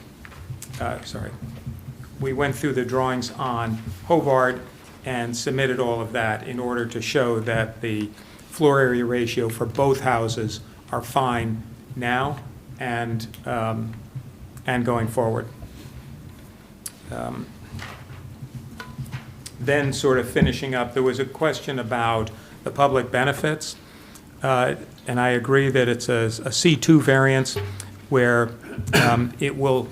we went through the drawings on Hobart and submitted all of that in order to show that the floor area ratio for both houses are fine now and going forward. Then sort of finishing up, there was a question about the public benefits, and I agree that it's a C2 variance where it will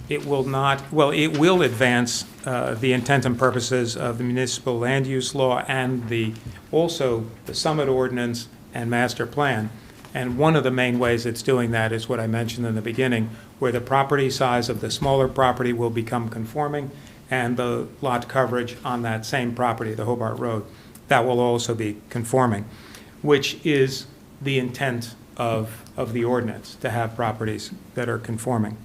advance the intent and purposes of the municipal land use law and also the Summit Ordinance and Master Plan. And one of the main ways it's doing that is what I mentioned in the beginning, where the property size of the smaller property will become conforming, and the lot coverage on that same property, the Hobart Road, that will also be conforming, which is the intent of the ordinance, to have properties that are conforming.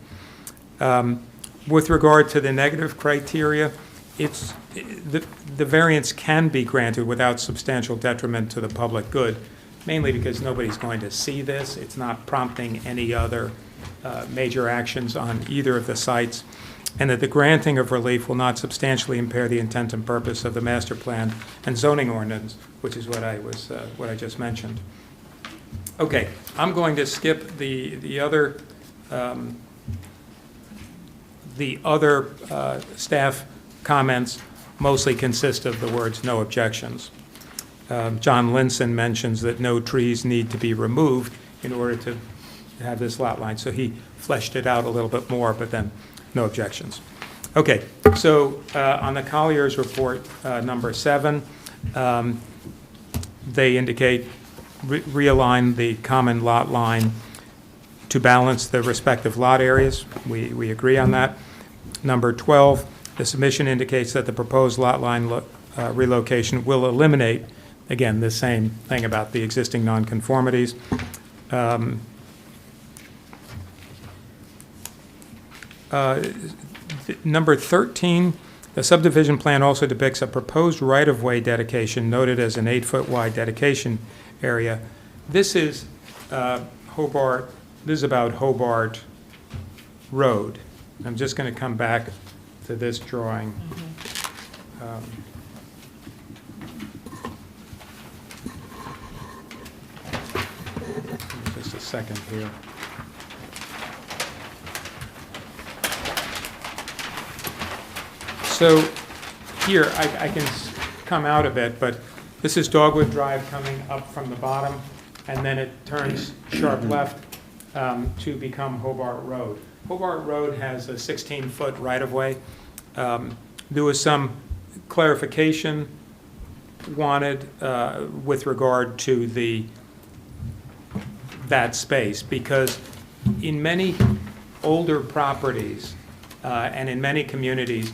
With regard to the negative criteria, the variance can be granted without substantial detriment to the public good, mainly because nobody's going to see this. It's not prompting any other major actions on either of the sites, and that the granting of relief will not substantially impair the intent and purpose of the master plan and zoning ordinance, which is what I just mentioned. Okay, I'm going to skip the other staff comments. Mostly consist of the words "no objections." John Linson mentions that no trees need to be removed in order to have this lot line. So he fleshed it out a little bit more, but then no objections. Okay, so on the Collier's report, number 7, they indicate realign the common lot line to balance the respective lot areas. We agree on that. Number 12, the submission indicates that the proposed lot line relocation will eliminate, again, the same thing about the existing nonconformities. Number 13, the subdivision plan also depicts a proposed right-of-way dedication noted as an 8-foot wide dedication area. This is Hobart. This is about Hobart Road. I'm just going to come back to this drawing. Just a second here. So here, I can come out a bit, but this is Dogwood Drive coming up from the bottom, and then it turns sharp left to become Hobart Road. Hobart Road has a 16-foot right-of-way. There was some clarification wanted with regard to that space, because in many older properties and in many communities,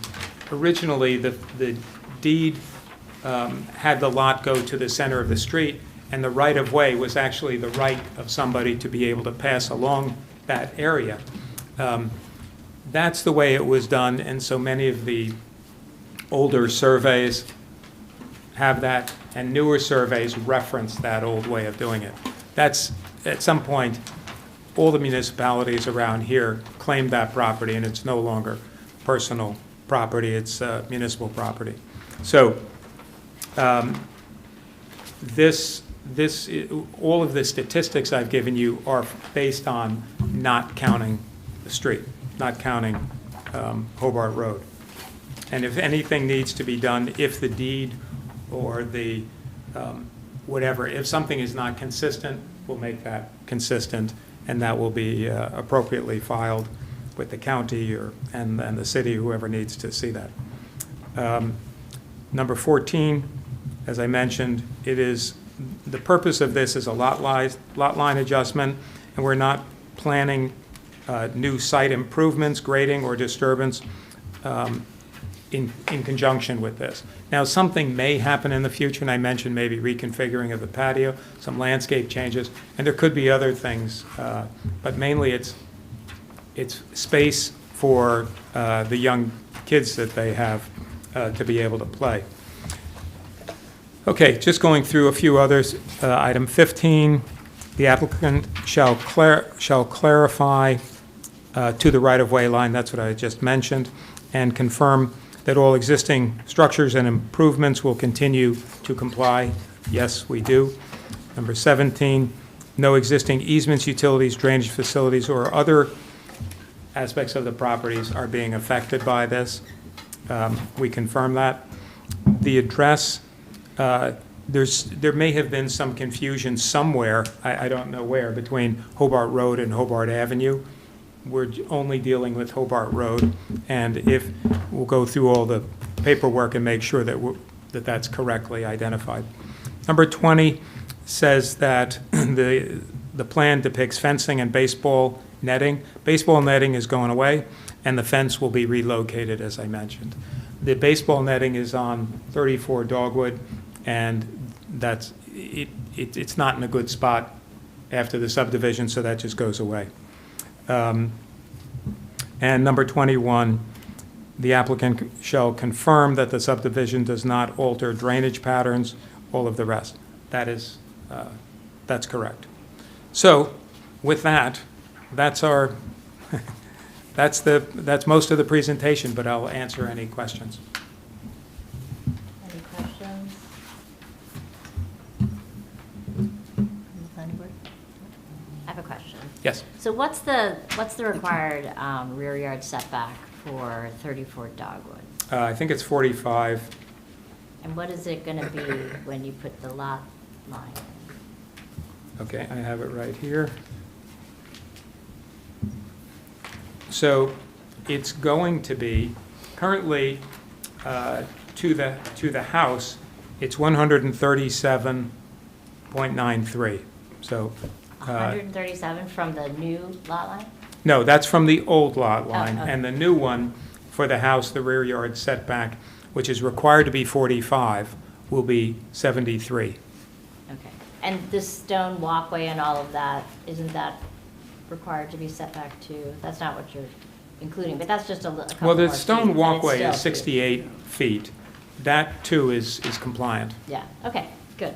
originally the deed had the lot go to the center of the street, and the right-of-way was actually the right of somebody to be able to pass along that area. That's the way it was done, and so many of the older surveys have that, and newer surveys reference that old way of doing it. That's, at some point, all the municipalities around here claim that property, and it's no longer personal property, it's municipal property. So all of the statistics I've given you are based on not counting the street, not counting Hobart Road. And if anything needs to be done, if the deed or the whatever, if something is not consistent, we'll make that consistent, and that will be appropriately filed with the county and the city, whoever needs to see that. Number 14, as I mentioned, the purpose of this is a lot line adjustment, and we're not planning new site improvements, grading, or disturbance in conjunction with this. Now, something may happen in the future, and I mentioned maybe reconfiguring of the patio, some landscape changes, and there could be other things, but mainly it's space for the young kids that they have to be able to play. Okay, just going through a few others. Item 15, the applicant shall clarify to the right-of-way line, that's what I just mentioned, and confirm that all existing structures and improvements will continue to comply. Yes, we do. Number 17, no existing easements, utilities, drainage facilities, or other aspects of the properties are being affected by this. We confirm that. The address, there may have been some confusion somewhere, I don't know where, between Hobart Road and Hobart Avenue. We're only dealing with Hobart Road, and if we'll go through all the paperwork and make sure that that's correctly identified. Number 20 says that the plan depicts fencing and baseball netting. Baseball netting is going away, and the fence will be relocated, as I mentioned. The baseball netting is on 34 Dogwood, and it's not in a good spot after the subdivision, so that just goes away. And number 21, the applicant shall confirm that the subdivision does not alter drainage patterns, all of the rest. That's correct. So, with that, that's most of the presentation, but I'll answer any questions. Any questions? From the planning board? I have a question. Yes. So what's the required rear yard setback for 34 Dogwood? I think it's 45. And what is it going to be when you put the lot line in? Okay, I have it right here. So it's going to be, currently, to the house, it's 137.93. So 137 from the new lot line? no, that's from the old lot line. okay. And the new one for the house, the rear yard setback, which is required to be 45, will be 73. Okay. And this stone walkway and all of that, isn't that required to be set back too? That's not what you're including, but that's just a couple Well, the more feet, stone but it's walkway still is 68 feet. That, too, is compliant. Yeah, okay, good.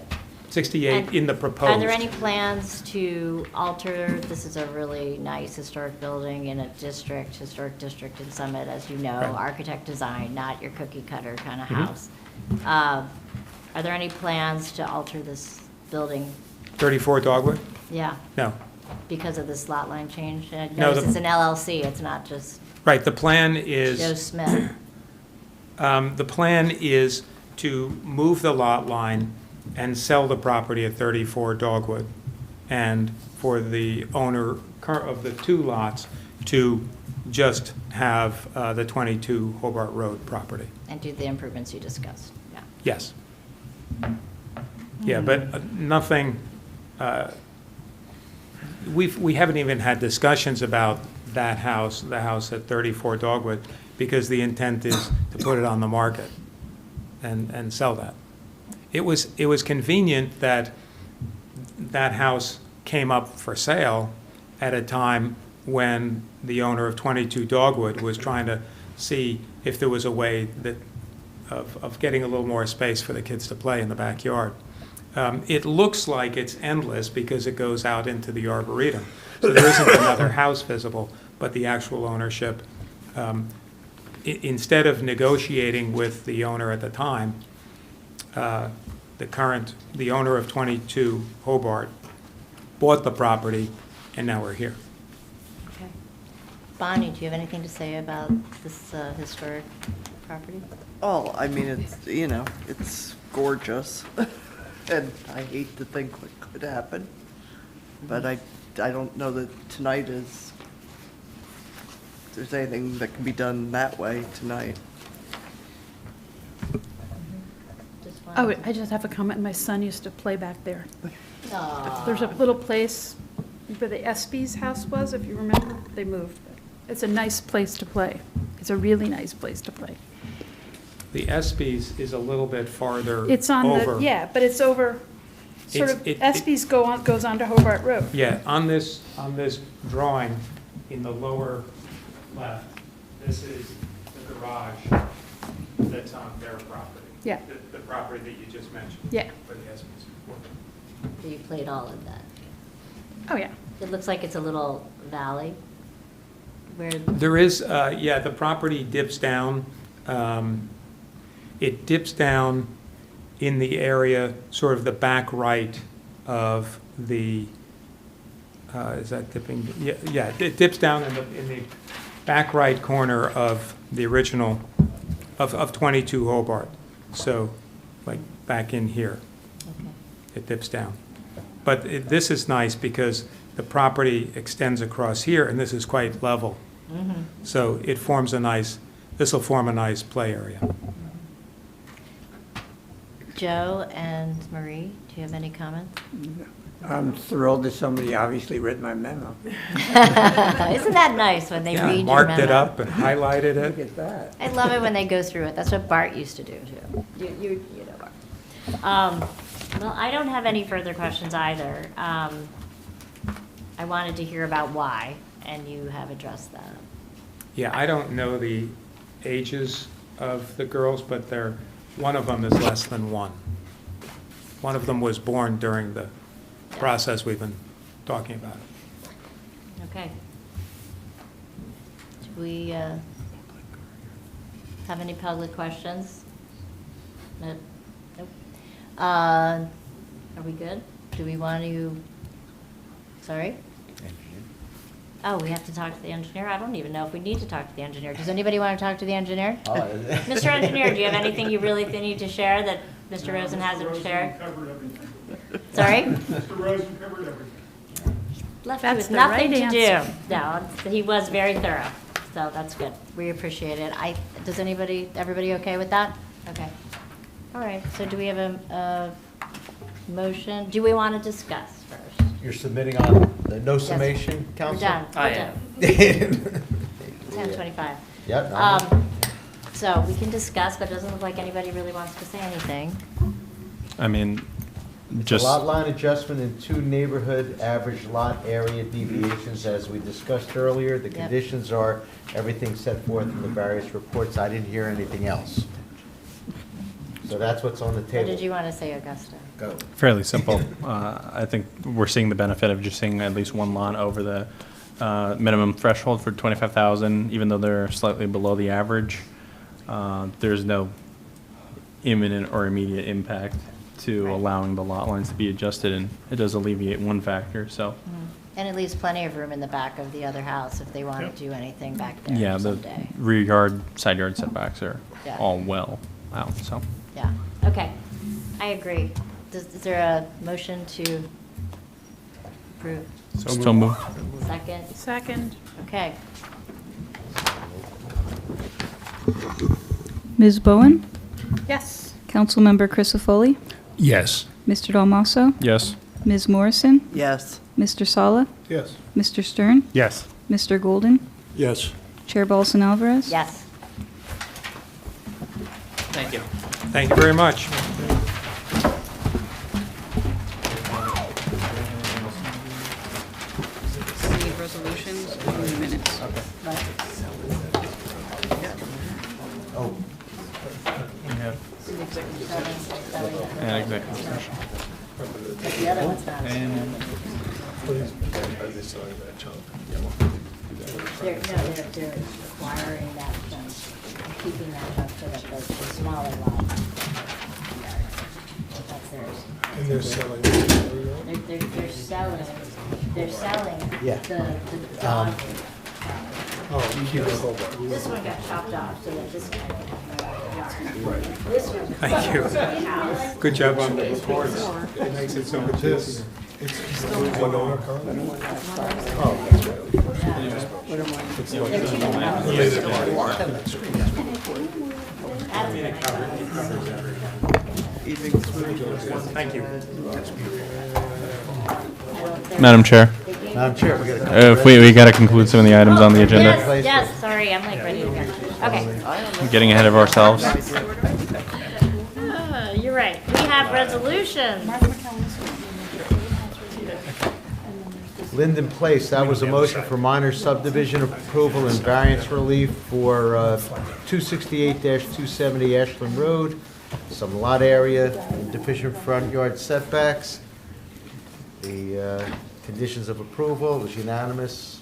68 And in the proposed. Are there any plans to alter, this is a really nice historic building in a historic district in Summit, as you know, Right. architect design, not your cookie cutter kind of Mhm. house. Are there any plans to alter this building? 34 Dogwood? Yeah, No. because of this lot line change? No, Notice it's an LLC, it's not just Right, the plan Joe is, Smith. the plan is to move the lot line and sell the property at 34 Dogwood, and for the owner of the two lots to just have the 22 Hobart Road property. And do the improvements you discussed, yeah. Yes. Yeah, but nothing, we haven't even had discussions about that house, the house at 34 Dogwood, because the intent is to put it on the market and sell that. It was convenient that that house came up for sale at a time when the owner of 22 Dogwood was trying to see if there was a way that of getting a little more space for the kids to play in the backyard. It looks like it's endless because it goes out into the Arboretum. So there isn't another house visible, but the actual ownership, instead of negotiating with the owner at the time, the owner of 22 Hobart bought the property, and now we're here. Okay. Bonnie, do you have anything to say about this historic property? Oh, I mean, it's gorgeous. And I hate to think what could happen. But I don't know that tonight there's anything that can be done that way tonight. Just Oh, one? I just have a comment. My son used to play back there. Aw. There's a little place where the Espy's house was, if you remember. They moved. It's a nice place to play. It's a really nice place to play. The Espy's is a little bit farther over. It's on the, yeah, but it's over, sort of, Espy's goes on to Hobart Road. Yeah, on this drawing, in the lower left, this is the garage that's on their property. Yeah. The property that you just mentioned. Yeah. For the Espy's. So you played all of that. Oh, yeah. It looks like it's a little valley where, There is, yeah, the property dips down. It dips down in the area, sort of the back right of the, is that dipping? Yeah, it dips down in the back right corner of the original, of 22 Hobart. So, like, back in here, okay. it dips down. But this is nice because the property extends across here, and this is quite level. Mhm. So it forms a nice, this will form a nice play area. Joe and Marie, do you have any comments? I'm thrilled that somebody obviously read my memo. Isn't that nice when they Yeah, read your marked it memo? up and highlighted Look it. at that. I love it when they go through it. That's what Bart used to do, too. You know Bart. Well, I don't have any further questions either. I wanted to hear about why, and you have addressed that. Yeah, I don't know the ages of the girls, but one of them is less than one. One of them was born during the process we've been talking about. Okay. Do we have any public questions? No? Nope. Are we good? Do we want to, sorry? Oh, we have to talk to the engineer? I don't even know if we need to talk to the engineer. Does anybody want to talk to the engineer? Mr. Engineer, do you have anything you really need to share that Mr. Rosen hasn't shared? Covered everything. Sorry? Mr. Rosen covered everything. Left you That's with the nothing right to answer. do. No, he was very thorough, so that's good. We appreciate it. Does everybody okay with that? Okay. All right, so do we have a motion? Do we want to discuss first? You're submitting on the no summation, We're counsel? done. I We're am. done. 10:25. Yep. I'm- So we can discuss, but it doesn't look like anybody really wants to say anything. I mean, It's a just, lot line adjustment in two neighborhood average lot area deviations, as we discussed earlier. The Yep. conditions are everything set forth in the various reports. I didn't hear anything else. So that's what's on the What table. did you want to say, Augusta? Go. fairly simple. I think we're seeing the benefit of just seeing at least one lot over the minimum threshold for 25,000, even though they're slightly below the average. There's no imminent or immediate impact to Right. allowing the lot lines to be adjusted, and it does alleviate one factor, so. And it leaves plenty of room in the back of the other house if they want to do anything back there Yeah, the someday. rear yard, side yard setbacks are Yeah. all well out, so. Yeah, okay. I agree. Is there a motion to approve? So moved. Second? Second. Okay. Ms. Bowen? Yes. Councilmember Crisafulli? Yes. Mr. Dalmasso, Yes. Ms. Morrison, Yes. Mr. Sala, Yes. Mr. Stern, Yes. Mr. Golden, Yes. Chair Balsan Alvarez. Yes. Thank you. Thank you very much. Need resolutions and minutes. And executive session. The other one's not. They're acquiring that junk, keeping that junk so that the smaller lot. That's theirs. And they're selling. They're selling Yeah. the dog. Oh, This one got chopped off, so that this guy. This one. Thank you. House. Good job on the reports. It makes it so much easier. one owner car? Thank you. Madam Chair, Madam Chair, we got a if we got to conclude some of the items on the agenda. Yes, yes, sorry, I'm like ready to go. Okay. Getting ahead of ourselves. You're right. We have resolutions. Linden Place, that was a motion for minor subdivision approval and variance relief for 268-270 Ashland Road, some lot area, deficient front yard setbacks. The conditions of approval was unanimous.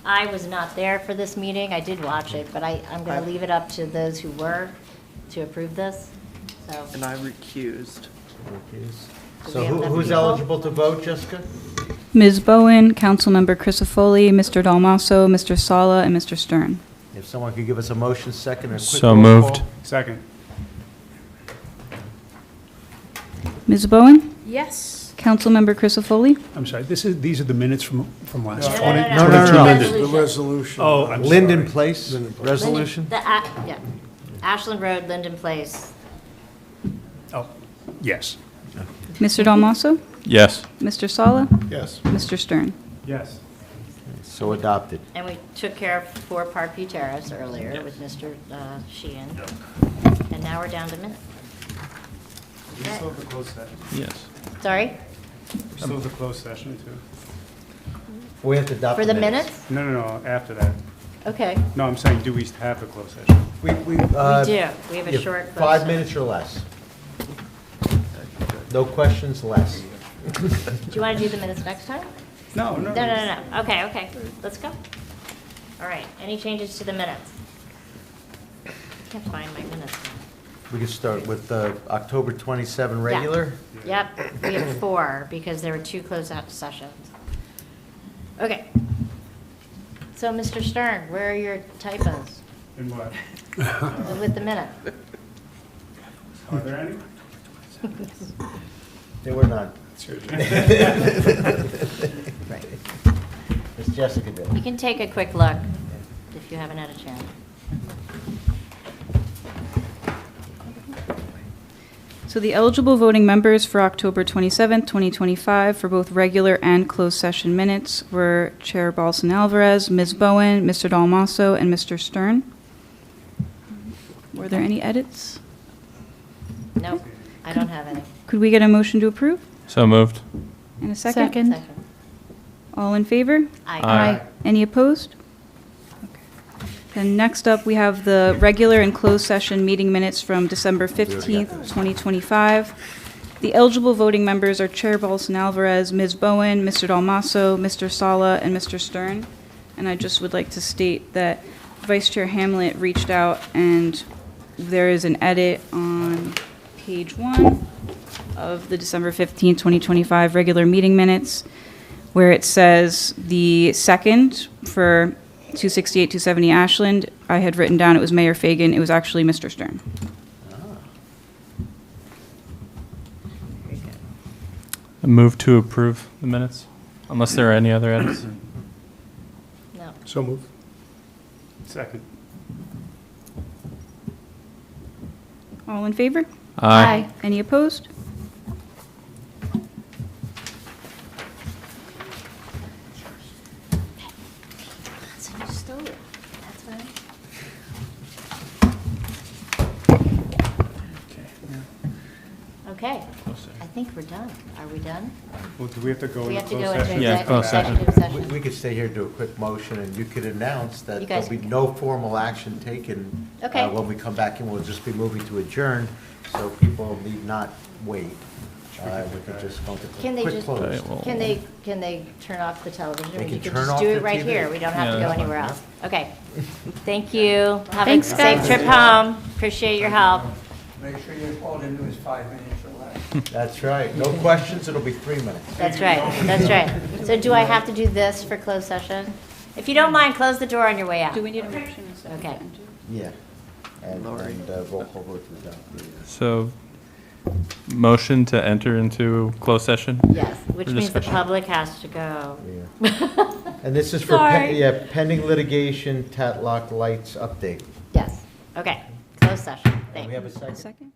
I was not there for this meeting. I did watch it, but I'm going to leave it up to those who were to approve this. So, And I recused. So we have enough who's people? eligible to vote, Jessica? Ms. Bowen, Councilmember Crisafulli, Mr. Dalmasso, Mr. Sala, and Mr. Stern. If someone could give us a motion second and a quick So roll moved. call. Second. Ms. Bowen, Yes. Councilmember Crisafulli, I'm sorry, these are the minutes from last No, week. no, no, no, no. The resolution. Oh, I'm sorry. Linden Place, resolution? Yeah. Ashland Road, Linden Place. Oh, yes. Mr. Dalmasso, Yes. Mr. Sala, Yes. Mr. Stern. Yes. So adopted. And we took care of 4 Parkview Terrace earlier with Mr. Sheehan. And now we're down to minutes. We still have a closed session. Yes. Sorry? We still have a closed session too. We have to adopt For the minutes? No, after that. Okay. No, I'm saying, do we have a closed session? We We do. We have a yeah, short. 5 minutes or less. No questions, less. Do you want to do the minutes next time? No. No. Okay. Let's go. All right. Any changes to the minutes? I can't find my minutes now. We can start with October 27 regular. Yep, we have 4 because there were 2 closed-out sessions. Okay. So, Mr. Stern, where are your typos In what? with the minute? Are there any? They were not. Right. Miss Jessica did. You can take a quick look if you haven't had a chance. So the eligible voting members for October 27th, 2025, for both regular and closed session minutes were Chair Balsan Alvarez, Ms. Bowen, Mr. Dalmasso, and Mr. Stern. Were there any edits? Nope, I don't have any. Could we get a motion to approve? So moved. And a second? Second. All in favor? Aye. Any opposed? Okay. And next up, we have the regular and closed session meeting minutes from December 15th, 2025. The eligible voting members are Chair Balsan Alvarez, Ms. Bowen, Mr. Dalmasso, Mr. Sala, and Mr. Stern. And I just would like to state that Vice Chair Hamlet reached out, and there is an edit on page 1 of the December 15th, 2025 regular meeting minutes, where it says the second for 268, 270 Ashland, I had written down it was Mayor Fagan. It was actually Mr. Stern. Move to approve the minutes, unless there are any other edits. No. So move. Second. All in favor? Aye. Any opposed? So you stole it. That's fine. Okay, I think we're done. Are we done? Well, do we have to go We into have to closed go into session? Yeah, closed session. executive We session. could stay here, do a quick motion, and you could announce that You guys there'll be can- no formal action taken. Okay. When we come back in, we'll just be moving to adjourn, so people need not wait. We could just go into Can they quick just, close. Okay, well- can they turn off the television? They You can can turn just off do their it right TV. here. We don't have Yeah, to go that's anywhere else. Okay. Thank you. Have a Thanks, safe guys. trip home. Appreciate your help. Make sure you call into his 5 minutes or less. That's right. No questions, it'll be 3 minutes. That's right, that's right. So do I have to do this for closed session? If you don't mind, close the door on your way out. Do we need a motion and a second? Okay. Yeah. And roll call vote to adopt. So, motion to enter into closed session? Yes, which For means the discussion. public has to go. Yeah. And this is for, Sorry. pending litigation, Tatlock Lights update. Yes, okay. Closed session. And Thank we you. have a second? Second?